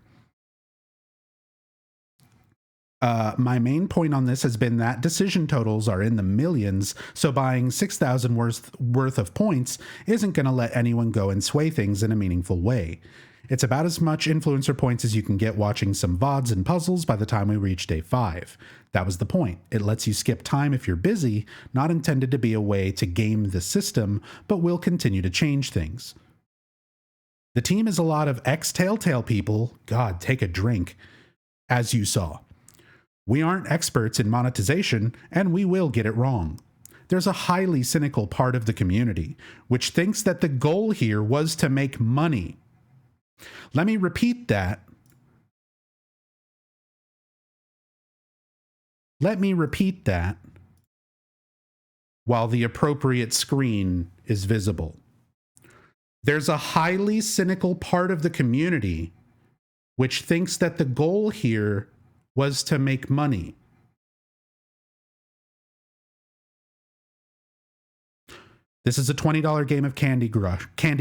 My main point on this has been that decision totals are in the millions, so buying 6,000 worth of points isn't going to let anyone go and sway things in a meaningful way. It's about as much influencer points as you can get watching some VODs and puzzles by the time we reach day 5. That was the point. It lets you skip time if you're busy, not intended to be a way to game the system, but will continue to change things. The team is a lot of ex-Telltale people, God, take a drink, as you saw. We aren't experts in monetization, and we will get it wrong. There's a highly cynical part of the community, which thinks that the goal here was to make money. Let me repeat that. While the appropriate screen is visible. There's a highly cynical part of the community which thinks that the goal here was to make money. This is a $20 game of Candy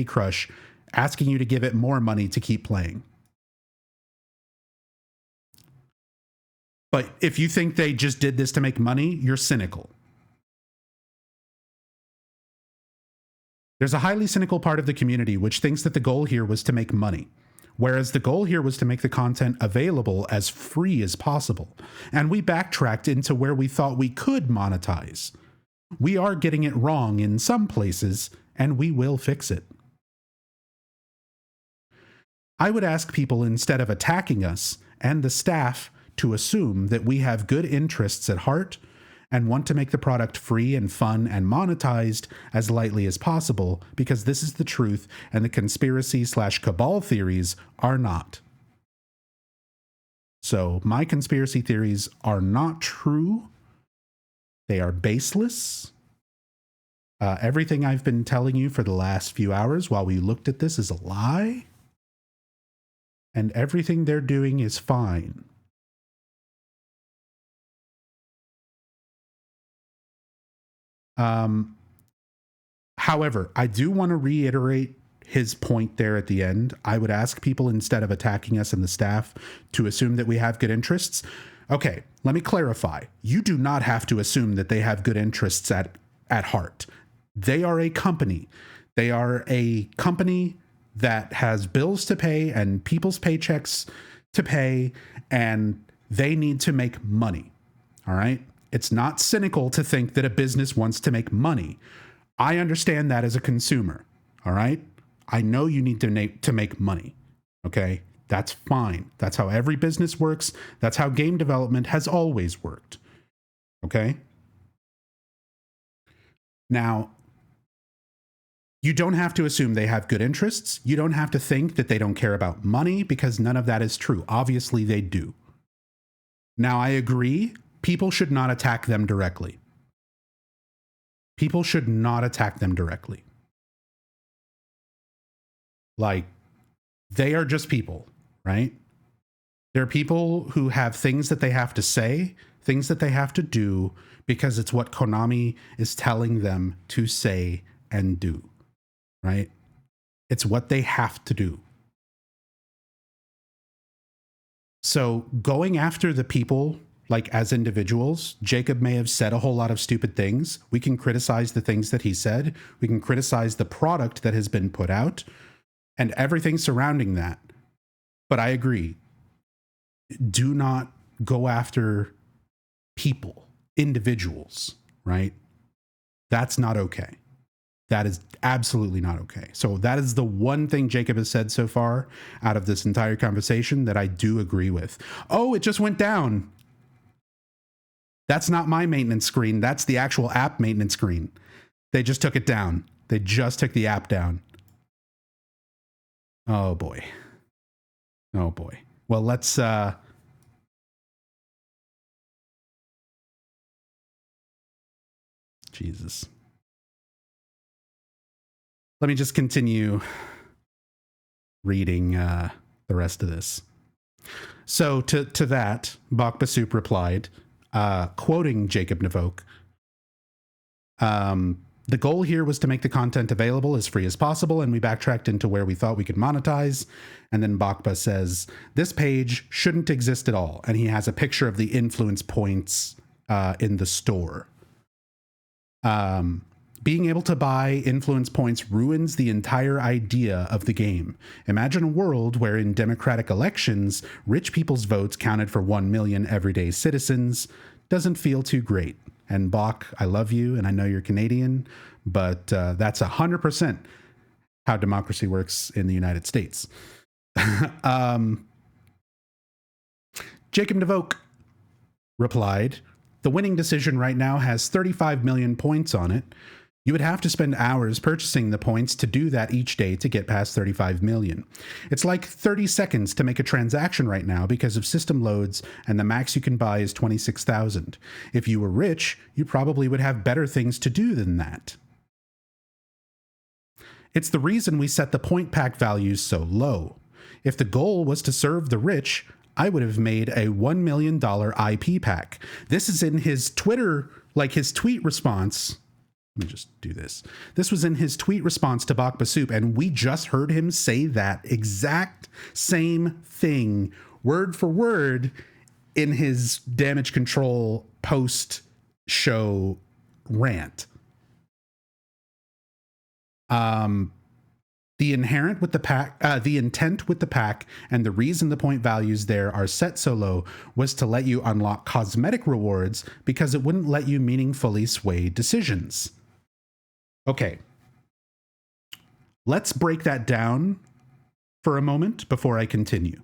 Crush, asking you to give it more money to keep playing. But if you think they just did this to make money, you're cynical. There's a highly cynical part of the community which thinks that the goal here was to make money, whereas the goal here was to make the content available as free as possible. And we backtracked into where we thought we could monetize. We are getting it wrong in some places, and we will fix it. I would ask people, instead of attacking us and the staff, to assume that we have good interests at heart and want to make the product free and fun and monetized as lightly as possible, because this is the truth and the conspiracy/cabal theories are not. So my conspiracy theories are not true. They are baseless. Everything I've been telling you for the last few hours while we looked at this is a lie. And everything they're doing is fine. However, I do want to reiterate his point there at the end. I would ask people, instead of attacking us and the staff, to assume that we have good interests. Okay, let me clarify. You do not have to assume that they have good interests at heart. They are a company. They are a company that has bills to pay and people's paychecks to pay, and they need to make money. All right? It's not cynical to think that a business wants to make money. I understand that as a consumer. All right? I know you need to make money. Okay? That's fine. That's how every business works. That's how game development has always worked. Okay? Now, you don't have to assume they have good interests. You don't have to think that they don't care about money, because none of that is true. Obviously, they do. Now, I agree, people should not attack them directly. People should not attack them directly. Like, they are just people, right? They're people who have things that they have to say, things that they have to do, because it's what Konami is telling them to say and do, right? It's what they have to do. So going after the people, like as individuals, Jacob may have said a whole lot of stupid things. We can criticize the things that he said. We can criticize the product that has been put out and everything surrounding that. But I agree. Do not go after people, individuals, right? That's not okay. That is absolutely not okay. So that is the one thing Jacob has said so far out of this entire conversation that I do agree with. Oh, it just went down. That's not my maintenance screen. That's the actual app maintenance screen. They just took it down. They just took the app down. Oh boy. Oh boy. Well, let's Jesus. Let me just continue reading the rest of this. So to that, Bakbasup replied, quoting Jacob Navoke, the goal here was to make the content available as free as possible, and we backtracked into where we thought we could monetize. And then Bakba says, this page shouldn't exist at all. And he has a picture of the influence points in the store. Being able to buy influence points ruins the entire idea of the game. Imagine a world where in democratic elections, rich people's votes counted for 1 million everyday citizens. Doesn't feel too great. And Bach, I love you, and I know you're Canadian, but that's 100% how democracy works in the United States. Jacob Navoke replied, the winning decision right now has 35 million points on it. You would have to spend hours purchasing the points to do that each day to get past 35 million. It's like 30 seconds to make a transaction right now because of system loads, and the max you can buy is 26,000. If you were rich, you probably would have better things to do than that. It's the reason we set the point pack values so low. If the goal was to serve the rich, I would have made a $1 million IP pack. This is in his Twitter, like his tweet response. Let me just do this. This was in his tweet response to Bakbasup, and we just heard him say that exact same thing, word for word, in his damage control post-show rant. The intent with the pack and the reason the point values there are set so low was to let you unlock cosmetic rewards because it wouldn't let you meaningfully sway decisions. Okay. Let's break that down for a moment before I continue.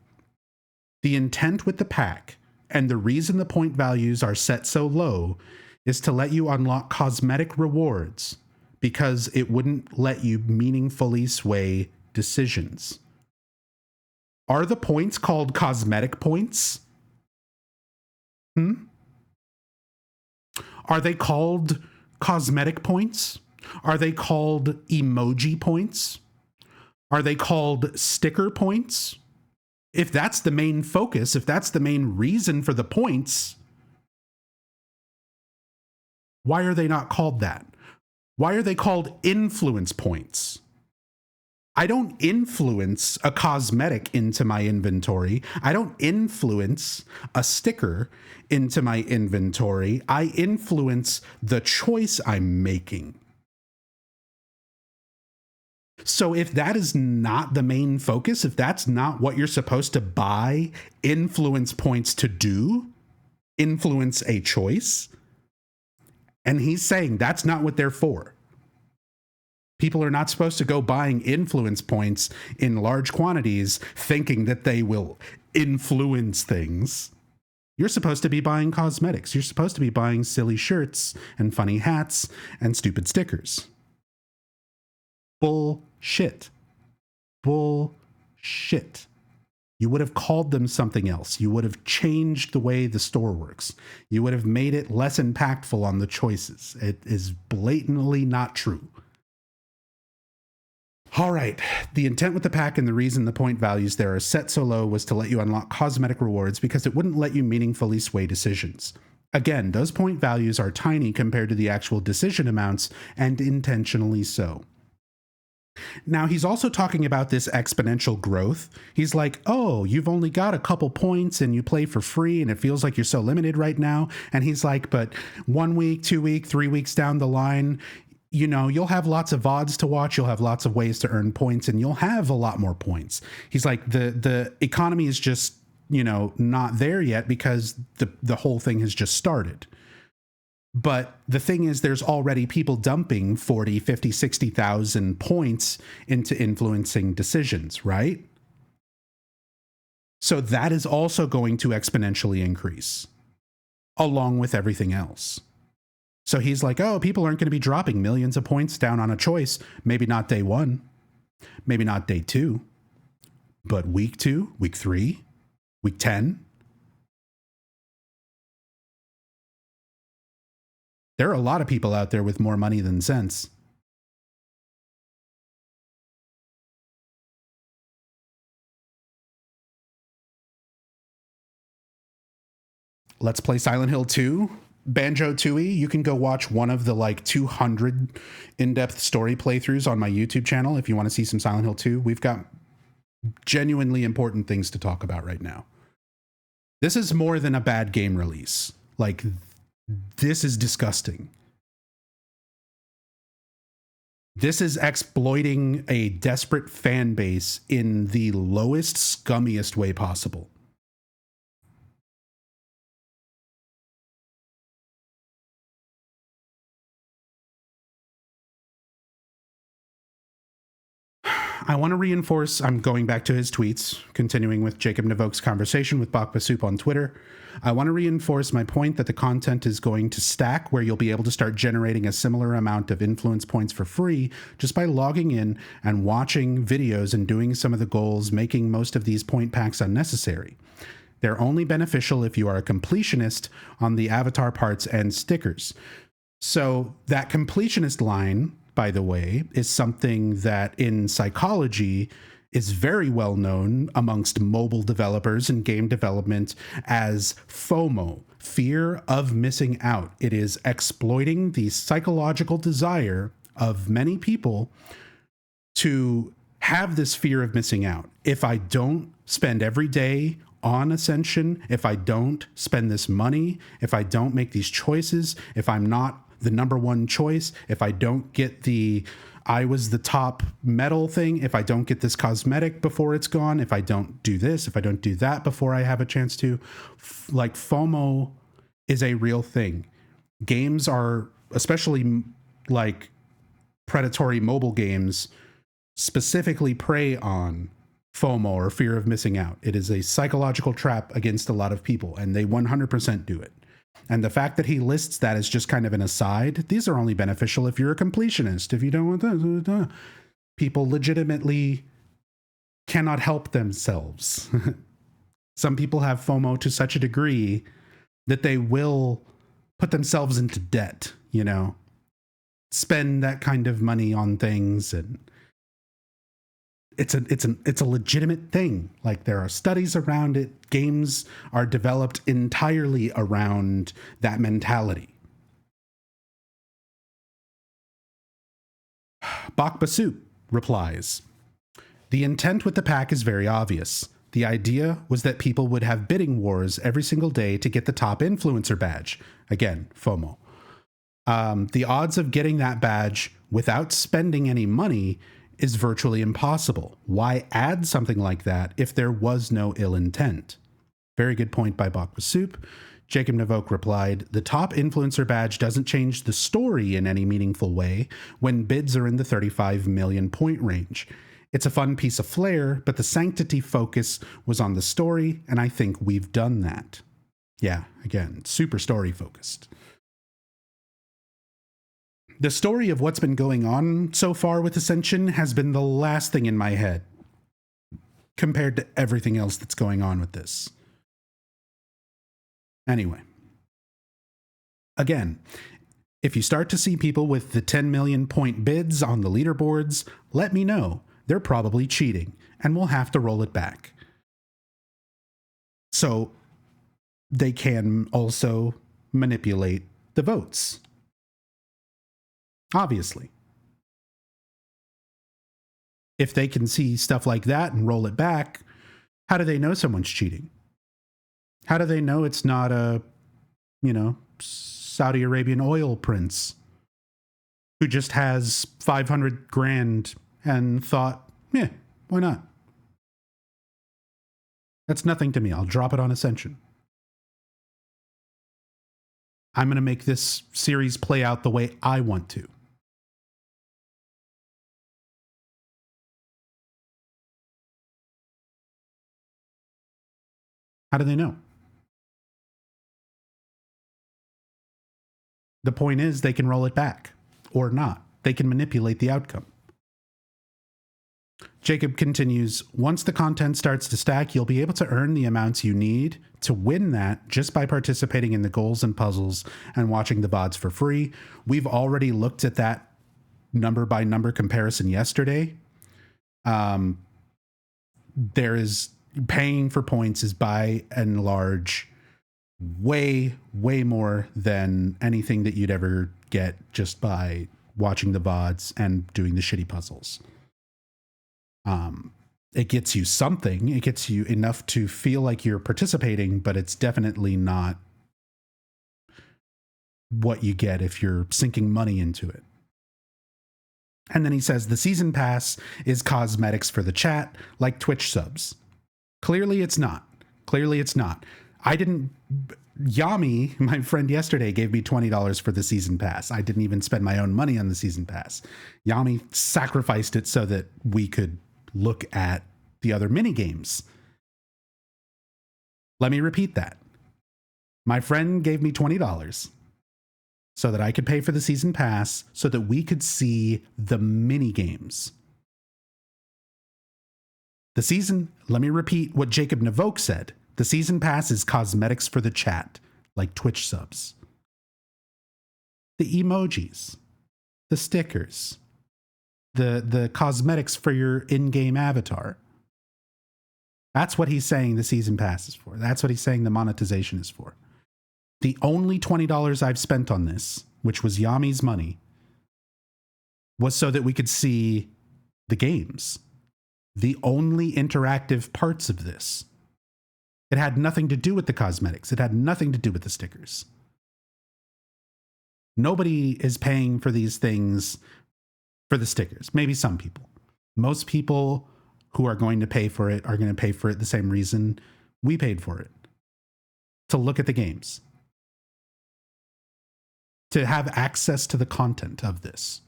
The intent with the pack and the reason the point values are set so low is to let you unlock cosmetic rewards because it wouldn't let you meaningfully sway decisions. Are the points called cosmetic points? Are they called cosmetic points? Are they called emoji points? Are they called sticker points? If that's the main focus, if that's the main reason for the points, why are they not called that? Why are they called influence points? I don't influence a cosmetic into my inventory. I don't influence a sticker into my inventory. I influence the choice I'm making. So if that is not the main focus, if that's not what you're supposed to buy influence points to do, influence a choice, and he's saying that's not what they're for. People are not supposed to go buying influence points in large quantities thinking that they will influence things. You're supposed to be buying cosmetics. You're supposed to be buying silly shirts and funny hats and stupid stickers. Bullshit. Bullshit. You would have called them something else. You would have changed the way the store works. You would have made it less impactful on the choices. It is blatantly not true. All right. The intent with the pack and the reason the point values there are set so low was to let you unlock cosmetic rewards because it wouldn't let you meaningfully sway decisions. Again, those point values are tiny compared to the actual decision amounts, and intentionally so. Now, he's also talking about this exponential growth. He's like, oh, you've only got a couple points and you play for free and it feels like you're so limited right now. And he's like, but 1 week, 2 week, 3 weeks down the line, you know, you'll have lots of VODs to watch. You'll have lots of ways to earn points and you'll have a lot more points. He's like, the economy is just, you know, not there yet because the whole thing has just started. But the thing is, there's already people dumping 40, 50, 60,000 points into influencing decisions, right? So that is also going to exponentially increase along with everything else. So he's like, oh, people aren't going to be dropping millions of points down on a choice. Maybe not day 1, maybe not day 2, but week 2, week 3, week 10. There are a lot of people out there with more money than sense. Let's play Silent Hill 2. Banjo-Tooie, you can go watch one of the like 200 in-depth story playthroughs on my YouTube channel if you want to see some Silent Hill 2. We've got genuinely important things to talk about right now. This is more than a bad game release. Like, this is disgusting. This is exploiting a desperate fan base in the lowest, scummiest way possible. I want to reinforce, I'm going back to his tweets, continuing with Jacob Navok's conversation with Bakba Soup on Twitter. I want to reinforce my point that the content is going to stack, where you'll be able to start generating a similar amount of influence points for free just by logging in and watching videos and doing some of the goals, making most of these point packs unnecessary. They're only beneficial if you are a completionist on the avatar parts and stickers. So that completionist line, by the way, is something that in psychology is very well known amongst mobile developers and game development as FOMO, fear of missing out. It is exploiting the psychological desire of many people to have this fear of missing out. If I don't spend every day on Ascension, if I don't spend this money, if I don't make these choices, if I'm not the number one choice, if I don't get I was the top medal thing, if I don't get this cosmetic before it's gone, if I don't do this, if I don't do that before I have a chance to, like, FOMO is a real thing. Games are, especially like predatory mobile games, specifically prey on FOMO, or fear of missing out. It is a psychological trap against a lot of people, and they 100% do it. And the fact that he lists that as just kind of an aside, these are only beneficial if you're a completionist. If you don't want that, people legitimately cannot help themselves. Some people have FOMO to such a degree that they will put themselves into debt, you know, spend that kind of money on things, and it's a legitimate thing. Like, there are studies around it. Games are developed entirely around that mentality. Bakba Soup replies, the intent with the pack is very obvious. The idea was that people would have bidding wars every single day to get the top influencer badge. Again, FOMO. The odds of getting that badge without spending any money is virtually impossible. Why add something like that if there was no ill intent? Very good point by Bakwa Soup. Jacob Navok replied, the top influencer badge doesn't change the story in any meaningful way when bids are in the 35 million point range. It's a fun piece of flair, but the sanctity focus was on the story, and I think we've done that. Yeah, again, super story focused. The story of what's been going on so far with Ascension has been the last thing in my head compared to everything else that's going on with this. Anyway, again, If you start to see people with the 10 million point bids on the leaderboards, let me know. They're probably cheating, and we'll have to roll it back. So they can also manipulate the votes. Obviously. If they can see stuff like that and roll it back, how do they know someone's cheating? How do they know it's not a, Saudi Arabian oil prince who just has 500 grand and thought, why not? That's nothing to me. I'll drop it on Ascension. I'm going to make this series play out the way I want to. How do they know? The point is they can roll it back or not. They can manipulate the outcome. Jacob continues, once the content starts to stack, you'll be able to earn the amounts you need to win that just by participating in the goals and puzzles and watching the VODs for free. We've already looked at that number by number comparison yesterday. There is paying for points is by and large way more than anything that you'd ever get just by watching the VODs and doing the shitty puzzles. It gets you something. It gets you enough to feel like you're participating, but it's definitely not what you get if you're sinking money into it. And then he says the season pass is cosmetics for the chat, like Twitch subs. Clearly it's not. Yami, my friend yesterday, gave me $20 for the season pass. I didn't even spend my own money on the season pass. Yami sacrificed it so that we could look at the other mini games. Let me repeat that. My friend gave me $20 so that I could pay for the season pass so that we could see the mini games. Let me repeat what Jacob Navoke said. The season pass is cosmetics for the chat, like Twitch subs. The emojis, the stickers, the cosmetics for your in-game avatar. That's what he's saying the season pass is for. That's what he's saying the monetization is for. The only $20 I've spent on this, which was Yami's money, was so that we could see the games. The only interactive parts of this. It had nothing to do with the cosmetics. It had nothing to do with the stickers. Nobody is paying for these things for the stickers. Maybe some people. Most people who are going to pay for it are going to pay for it the same reason we paid for it. To look at the games. To have access to the content of this.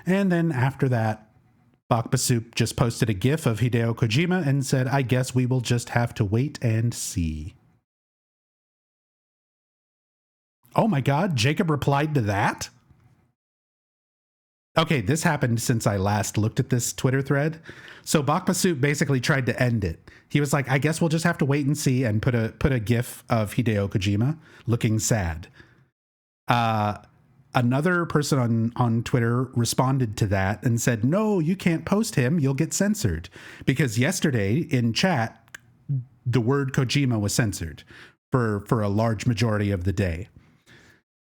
And then after that, Bakbasup just posted a GIF of Hideo Kojima and said, I guess we will just have to wait and see. Oh my God, Jacob replied to that? Okay, this happened since I last looked at this Twitter thread. So Bakbasup basically tried to end it. He was like, I guess we'll just have to wait and see, and put a GIF of Hideo Kojima looking sad. Another person on Twitter responded to that and said, no, you can't post him. You'll get censored. Because yesterday in chat, the word Kojima was censored for a large majority of the day.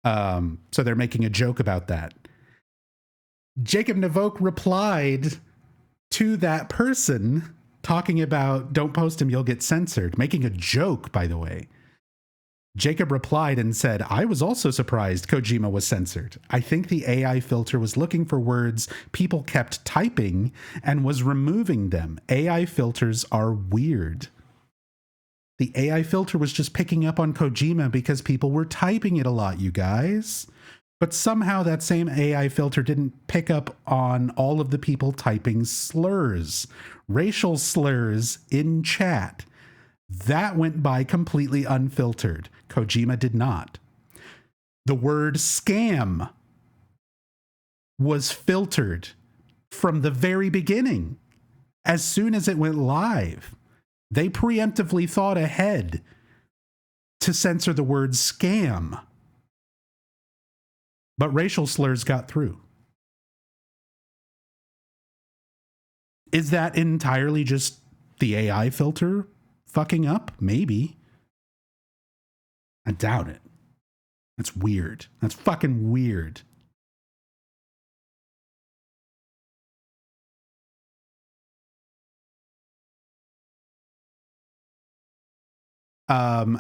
So they're making a joke about that. Jacob Navoke replied to that person talking about, don't post him, you'll get censored. Making a joke, by the way. Jacob replied and said, I was also surprised Kojima was censored. I think the AI filter was looking for words people kept typing and was removing them. AI filters are weird. The AI filter was just picking up on Kojima because people were typing it a lot, you guys. But somehow that same AI filter didn't pick up on all of the people typing slurs, racial slurs in chat. That went by completely unfiltered. Kojima did not. The word scam was filtered from the very beginning, as soon as it went live. They preemptively thought ahead to censor the word scam. But racial slurs got through. Is that entirely just the AI filter fucking up? Maybe. I doubt it. That's weird. That's fucking weird.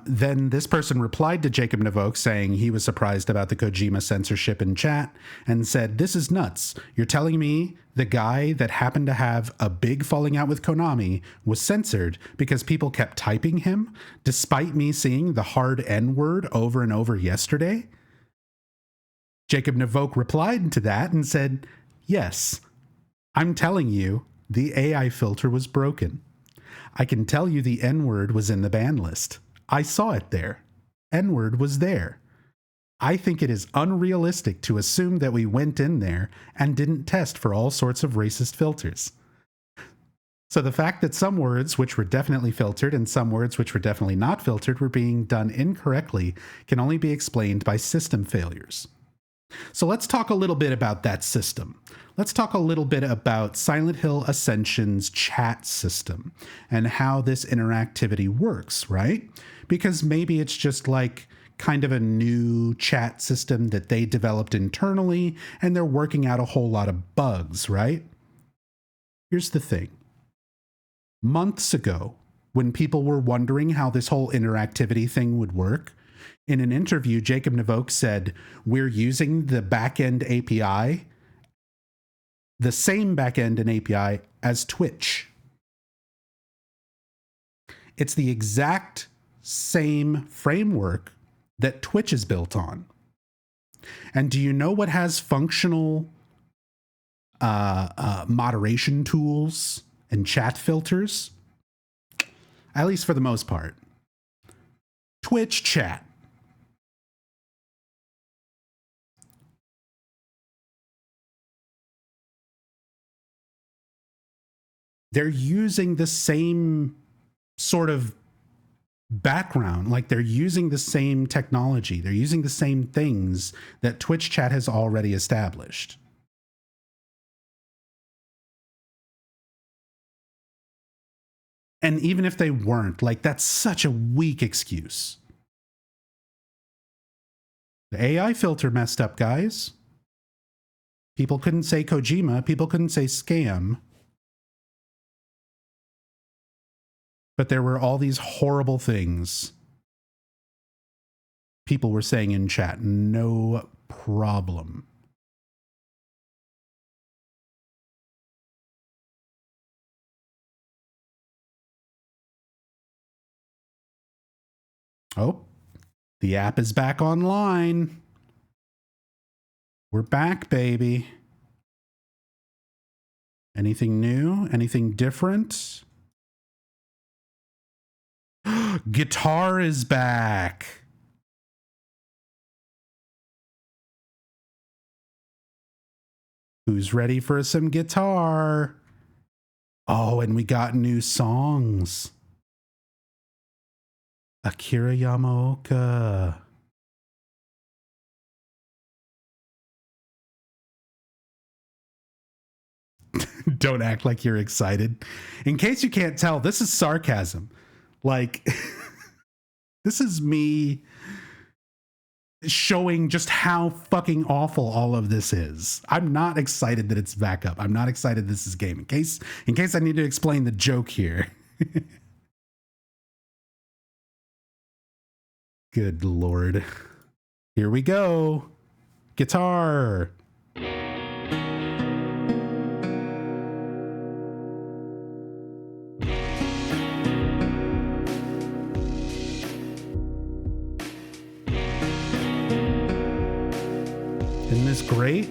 Then this person replied to Jacob Navoke saying he was surprised about the Kojima censorship in chat and said, "This is nuts. You're telling me the guy that happened to have a big falling out with Konami was censored because people kept typing him despite me seeing the hard N word over and over yesterday?" Jacob Navoke replied to that and said, "Yes, I'm telling you, the AI filter was broken. I can tell you the N-word was in the ban list. I saw it there. N-word was there. I think it is unrealistic to assume that we went in there and didn't test for all sorts of racist filters." So the fact that some words which were definitely filtered and some words which were definitely not filtered were being done incorrectly can only be explained by system failures. So let's talk a little bit about that system. Let's talk a little bit about Silent Hill Ascension's chat system and how this interactivity works, right? Because maybe it's just like kind of a new chat system that they developed internally and they're working out a whole lot of bugs, right? Here's the thing. Months ago, when people were wondering how this whole interactivity thing would work, in an interview, Jacob Navoke said, "We're using the backend API, the same backend and API as Twitch. It's the exact same framework that Twitch is built on." And do you know what has functional moderation tools and chat filters? At least for the most part. Twitch chat. They're using the same sort of background, like they're using the same technology. They're using the same things that Twitch chat has already established. And even if they weren't, like, that's such a weak excuse. The AI filter messed up, guys. People couldn't say Kojima. People couldn't say scam. But there were all these horrible things people were saying in chat. No problem. Oh, the app is back online. We're back, baby. Anything new? Anything different? Guitar is back. Who's ready for some guitar? Oh, and we got new songs. Akira Yamaoka. Don't act like you're excited. In case you can't tell, this is sarcasm. Like, this is me showing just how fucking awful all of this is. I'm not excited that it's back up. I'm not excited this is game. In case I need to explain the joke here. Good Lord. Here we go. Guitar. Isn't this great?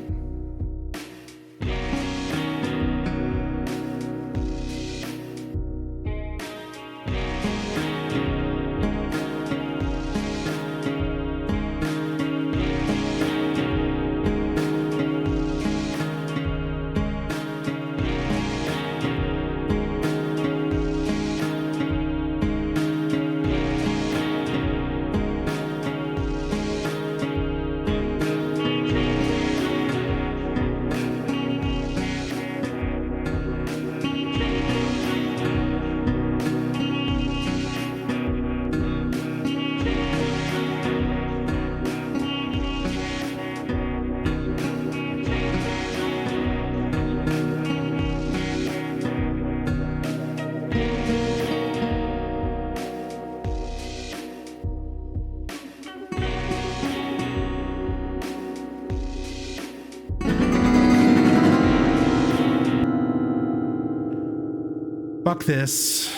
Fuck this.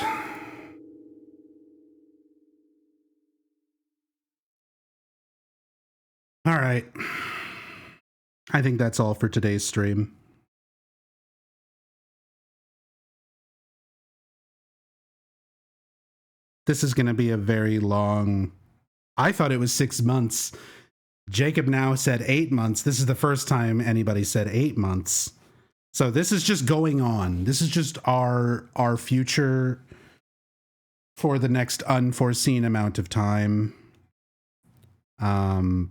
All right. I think that's all for today's stream. This is going to be a very long... I thought it was 6 months. Jacob now said 8 months. This is the first time anybody said 8 months. So this is just going on. This is just our future for the next unforeseen amount of time. For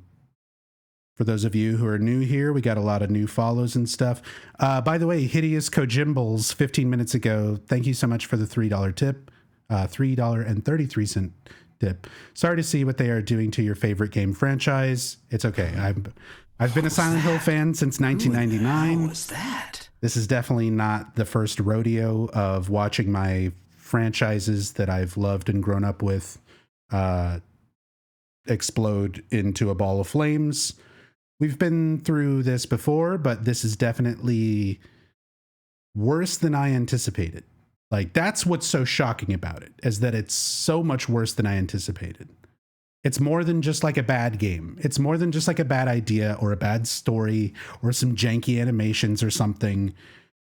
those of you who are new here, we got a lot of new follows and stuff. By the way, Hideous Kojimbles 15 minutes ago, thank you so much for the $3 tip. $3.33 tip. Sorry to see what they are doing to your favorite game franchise. It's okay. I've been a Silent Hill fan since 1999. What was that? This is definitely not the first rodeo of watching my franchises that I've loved and grown up with explode into a ball of flames. We've been through this before, but this is definitely worse than I anticipated. Like, that's what's so shocking about it, is that it's so much worse than I anticipated. It's more than just like a bad game. It's more than just like a bad idea or a bad story or some janky animations or something.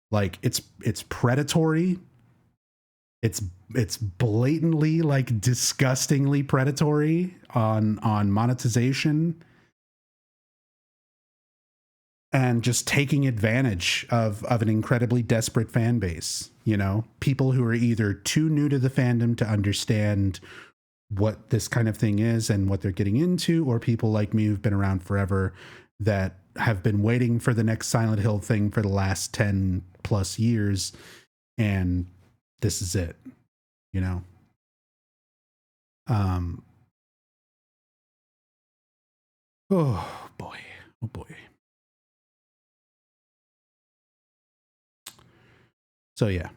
Like, it's predatory. It's blatantly, like, disgustingly predatory on monetization. And just taking advantage of an incredibly desperate fan base, you know, people who are either too new to the fandom to understand what this kind of thing is and what they're getting into, or people like me who've been around forever that have been waiting for the next Silent Hill thing for the last 10 plus years. And this is it, you know? Oh boy. Oh boy. So yeah,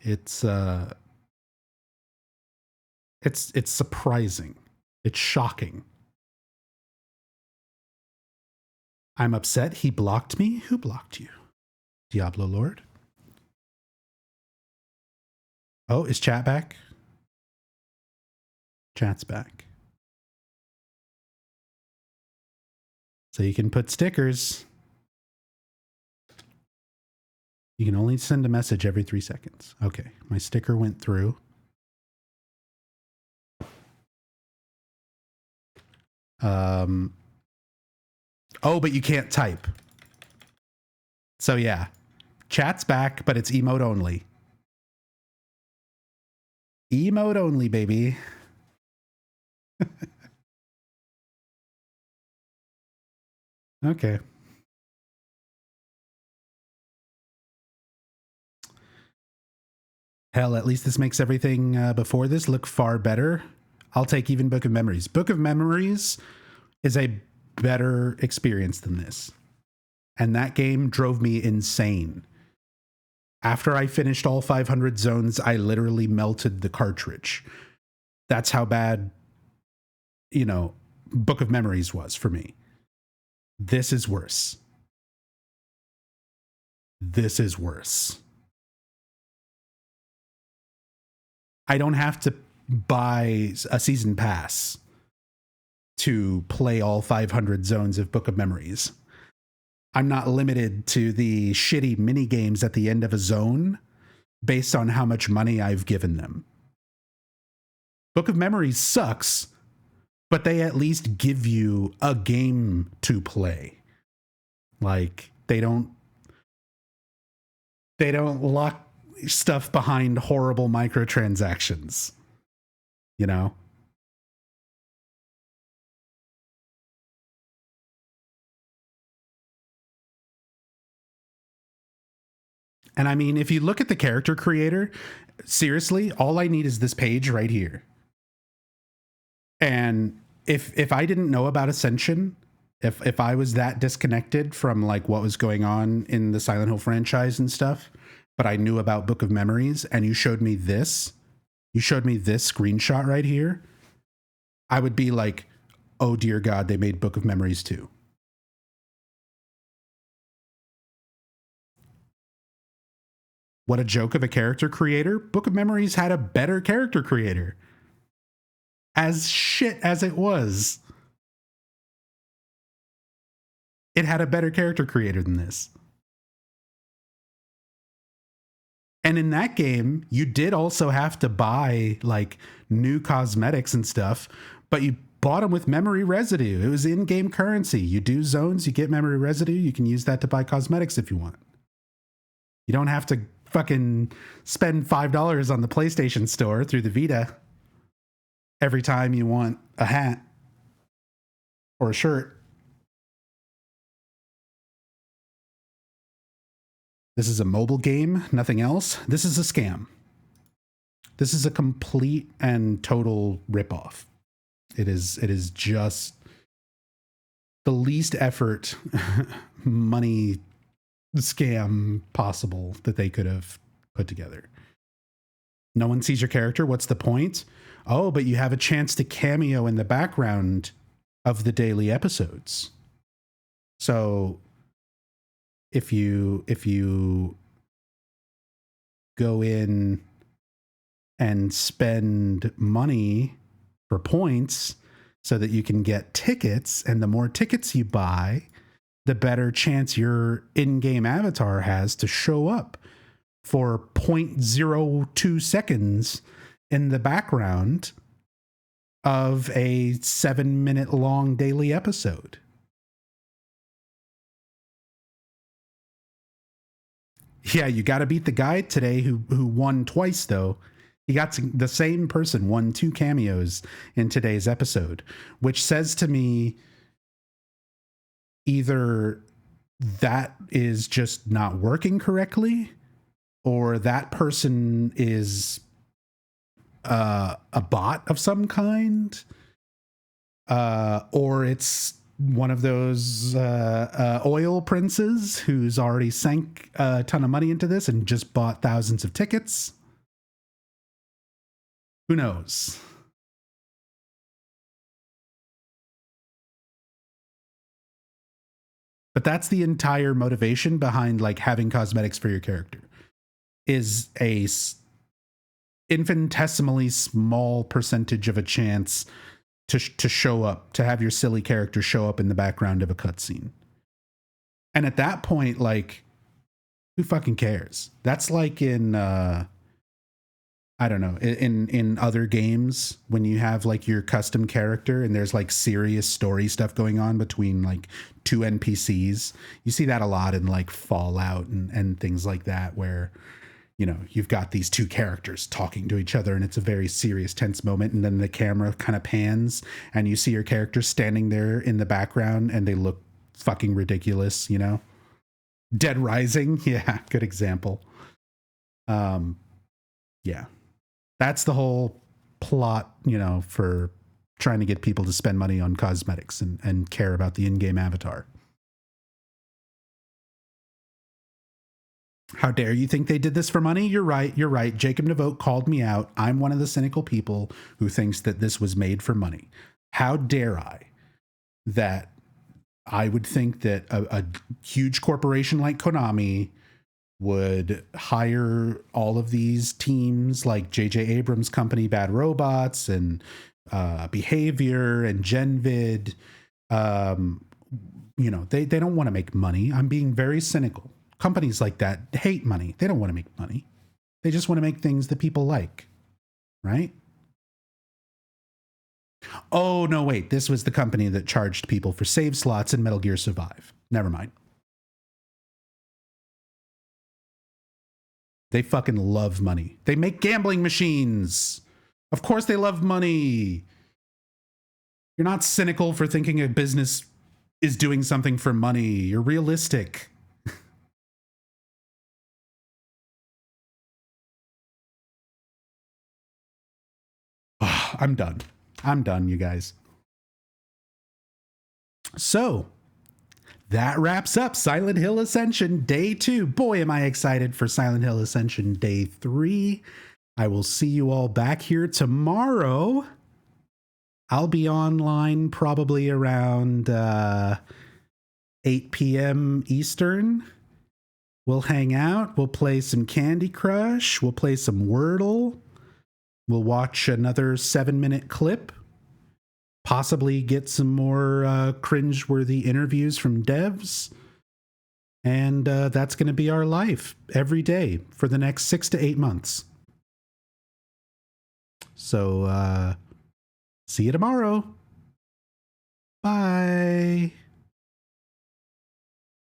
it's surprising. It's shocking. I'm upset he blocked me. Who blocked you? Diablo Lord? Oh, is chat back? Chat's back. So you can put stickers. You can only send a message every 3 seconds. Okay, my sticker went through. Oh, but you can't type. So yeah, chat's back, but it's emote only. Emote only, baby. Okay. Hell, at least this makes everything before this look far better. I'll take even Book of Memories. Book of Memories is a better experience than this. And that game drove me insane. After I finished all 500 zones, I literally melted the cartridge. That's how bad, you know, Book of Memories was for me. This is worse. This is worse. I don't have to buy a season pass to play all 500 zones of Book of Memories. I'm not limited to the shitty mini games at the end of a zone based on how much money I've given them. Book of Memories sucks, but they at least give you a game to play. Like, they don't lock stuff behind horrible microtransactions, you know? And I mean, if you look at the character creator, seriously, all I need is this page right here. And if I didn't know about Ascension, if I was that disconnected from like what was going on in the Silent Hill franchise and stuff, but I knew about Book of Memories and you showed me this screenshot right here, I would be like, oh dear God, they made Book of Memories too. What a joke of a character creator. Book of Memories had a better character creator. As shit as it was, it had a better character creator than this. And in that game, you did also have to buy like new cosmetics and stuff, but you bought them with memory residue. It was in-game currency. You do zones, you get memory residue. You can use that to buy cosmetics if you want. You don't have to fucking spend $5 on the PlayStation Store through the Vita every time you want a hat or a shirt. This is a mobile game, nothing else. This is a scam. This is a complete and total ripoff. It is just the least effort money scam possible that they could have put together. No one sees your character. What's the point? Oh, but you have a chance to cameo in the background of the daily episodes. So if you go in and spend money for points so that you can get tickets, and the more tickets you buy, the better chance your in-game avatar has to show up for 0.02 seconds in the background of a 7-minute long daily episode. Yeah, you got to beat the guy today who won twice, though. He got the same person won 2 cameos in today's episode, which says to me either that is just not working correctly, or that person is a bot of some kind, or it's one of those oil princes who's already sank a ton of money into this and just bought thousands of tickets. Who knows? But that's the entire motivation behind like having cosmetics for your character, is a infinitesimally small percentage of a chance to show up, to have your silly character show up in the background of a cutscene. And at that point, like, who fucking cares? That's like in I don't know, in other games when you have like your custom character and there's like serious story stuff going on between like 2 NPCs. You see that a lot in like Fallout and things like that, where, you know, you've got these 2 characters talking to each other and it's a very serious, tense moment. And then the camera kind of pans and you see your character standing there in the background and they look fucking ridiculous, you know? Dead Rising. Yeah, good example. Yeah. That's the whole plot, you know, for trying to get people to spend money on cosmetics and care about the in-game avatar. How dare you think they did this for money? You're right. You're right. Jacob Devote called me out. I'm one of the cynical people who thinks that this was made for money. How dare I would think that a huge corporation like Konami would hire all of these teams like J.J. Abrams' company, Bad Robots, and Behavior and Genvid. You know, they don't want to make money. I'm being very cynical. Companies like that hate money. They don't want to make money. They just want to make things that people like, right? Oh, no, wait. This was the company that charged people for save slots in Metal Gear Survive. Never mind. They fucking love money. They make gambling machines. Of course they love money. You're not cynical for thinking a business is doing something for money. You're realistic. I'm done. I'm done, you guys. So that wraps up Silent Hill Ascension Day 2. Boy, am I excited for Silent Hill Ascension Day 3. I will see you all back here tomorrow. I'll be online probably around 8 p.m. Eastern. We'll hang out. We'll play some Candy Crush. We'll play some Wordle. We'll watch another 7-minute clip. Possibly get some more cringe-worthy interviews from devs. And that's going to be our life every day for the next 6 to 8 months. So, see you tomorrow. Bye.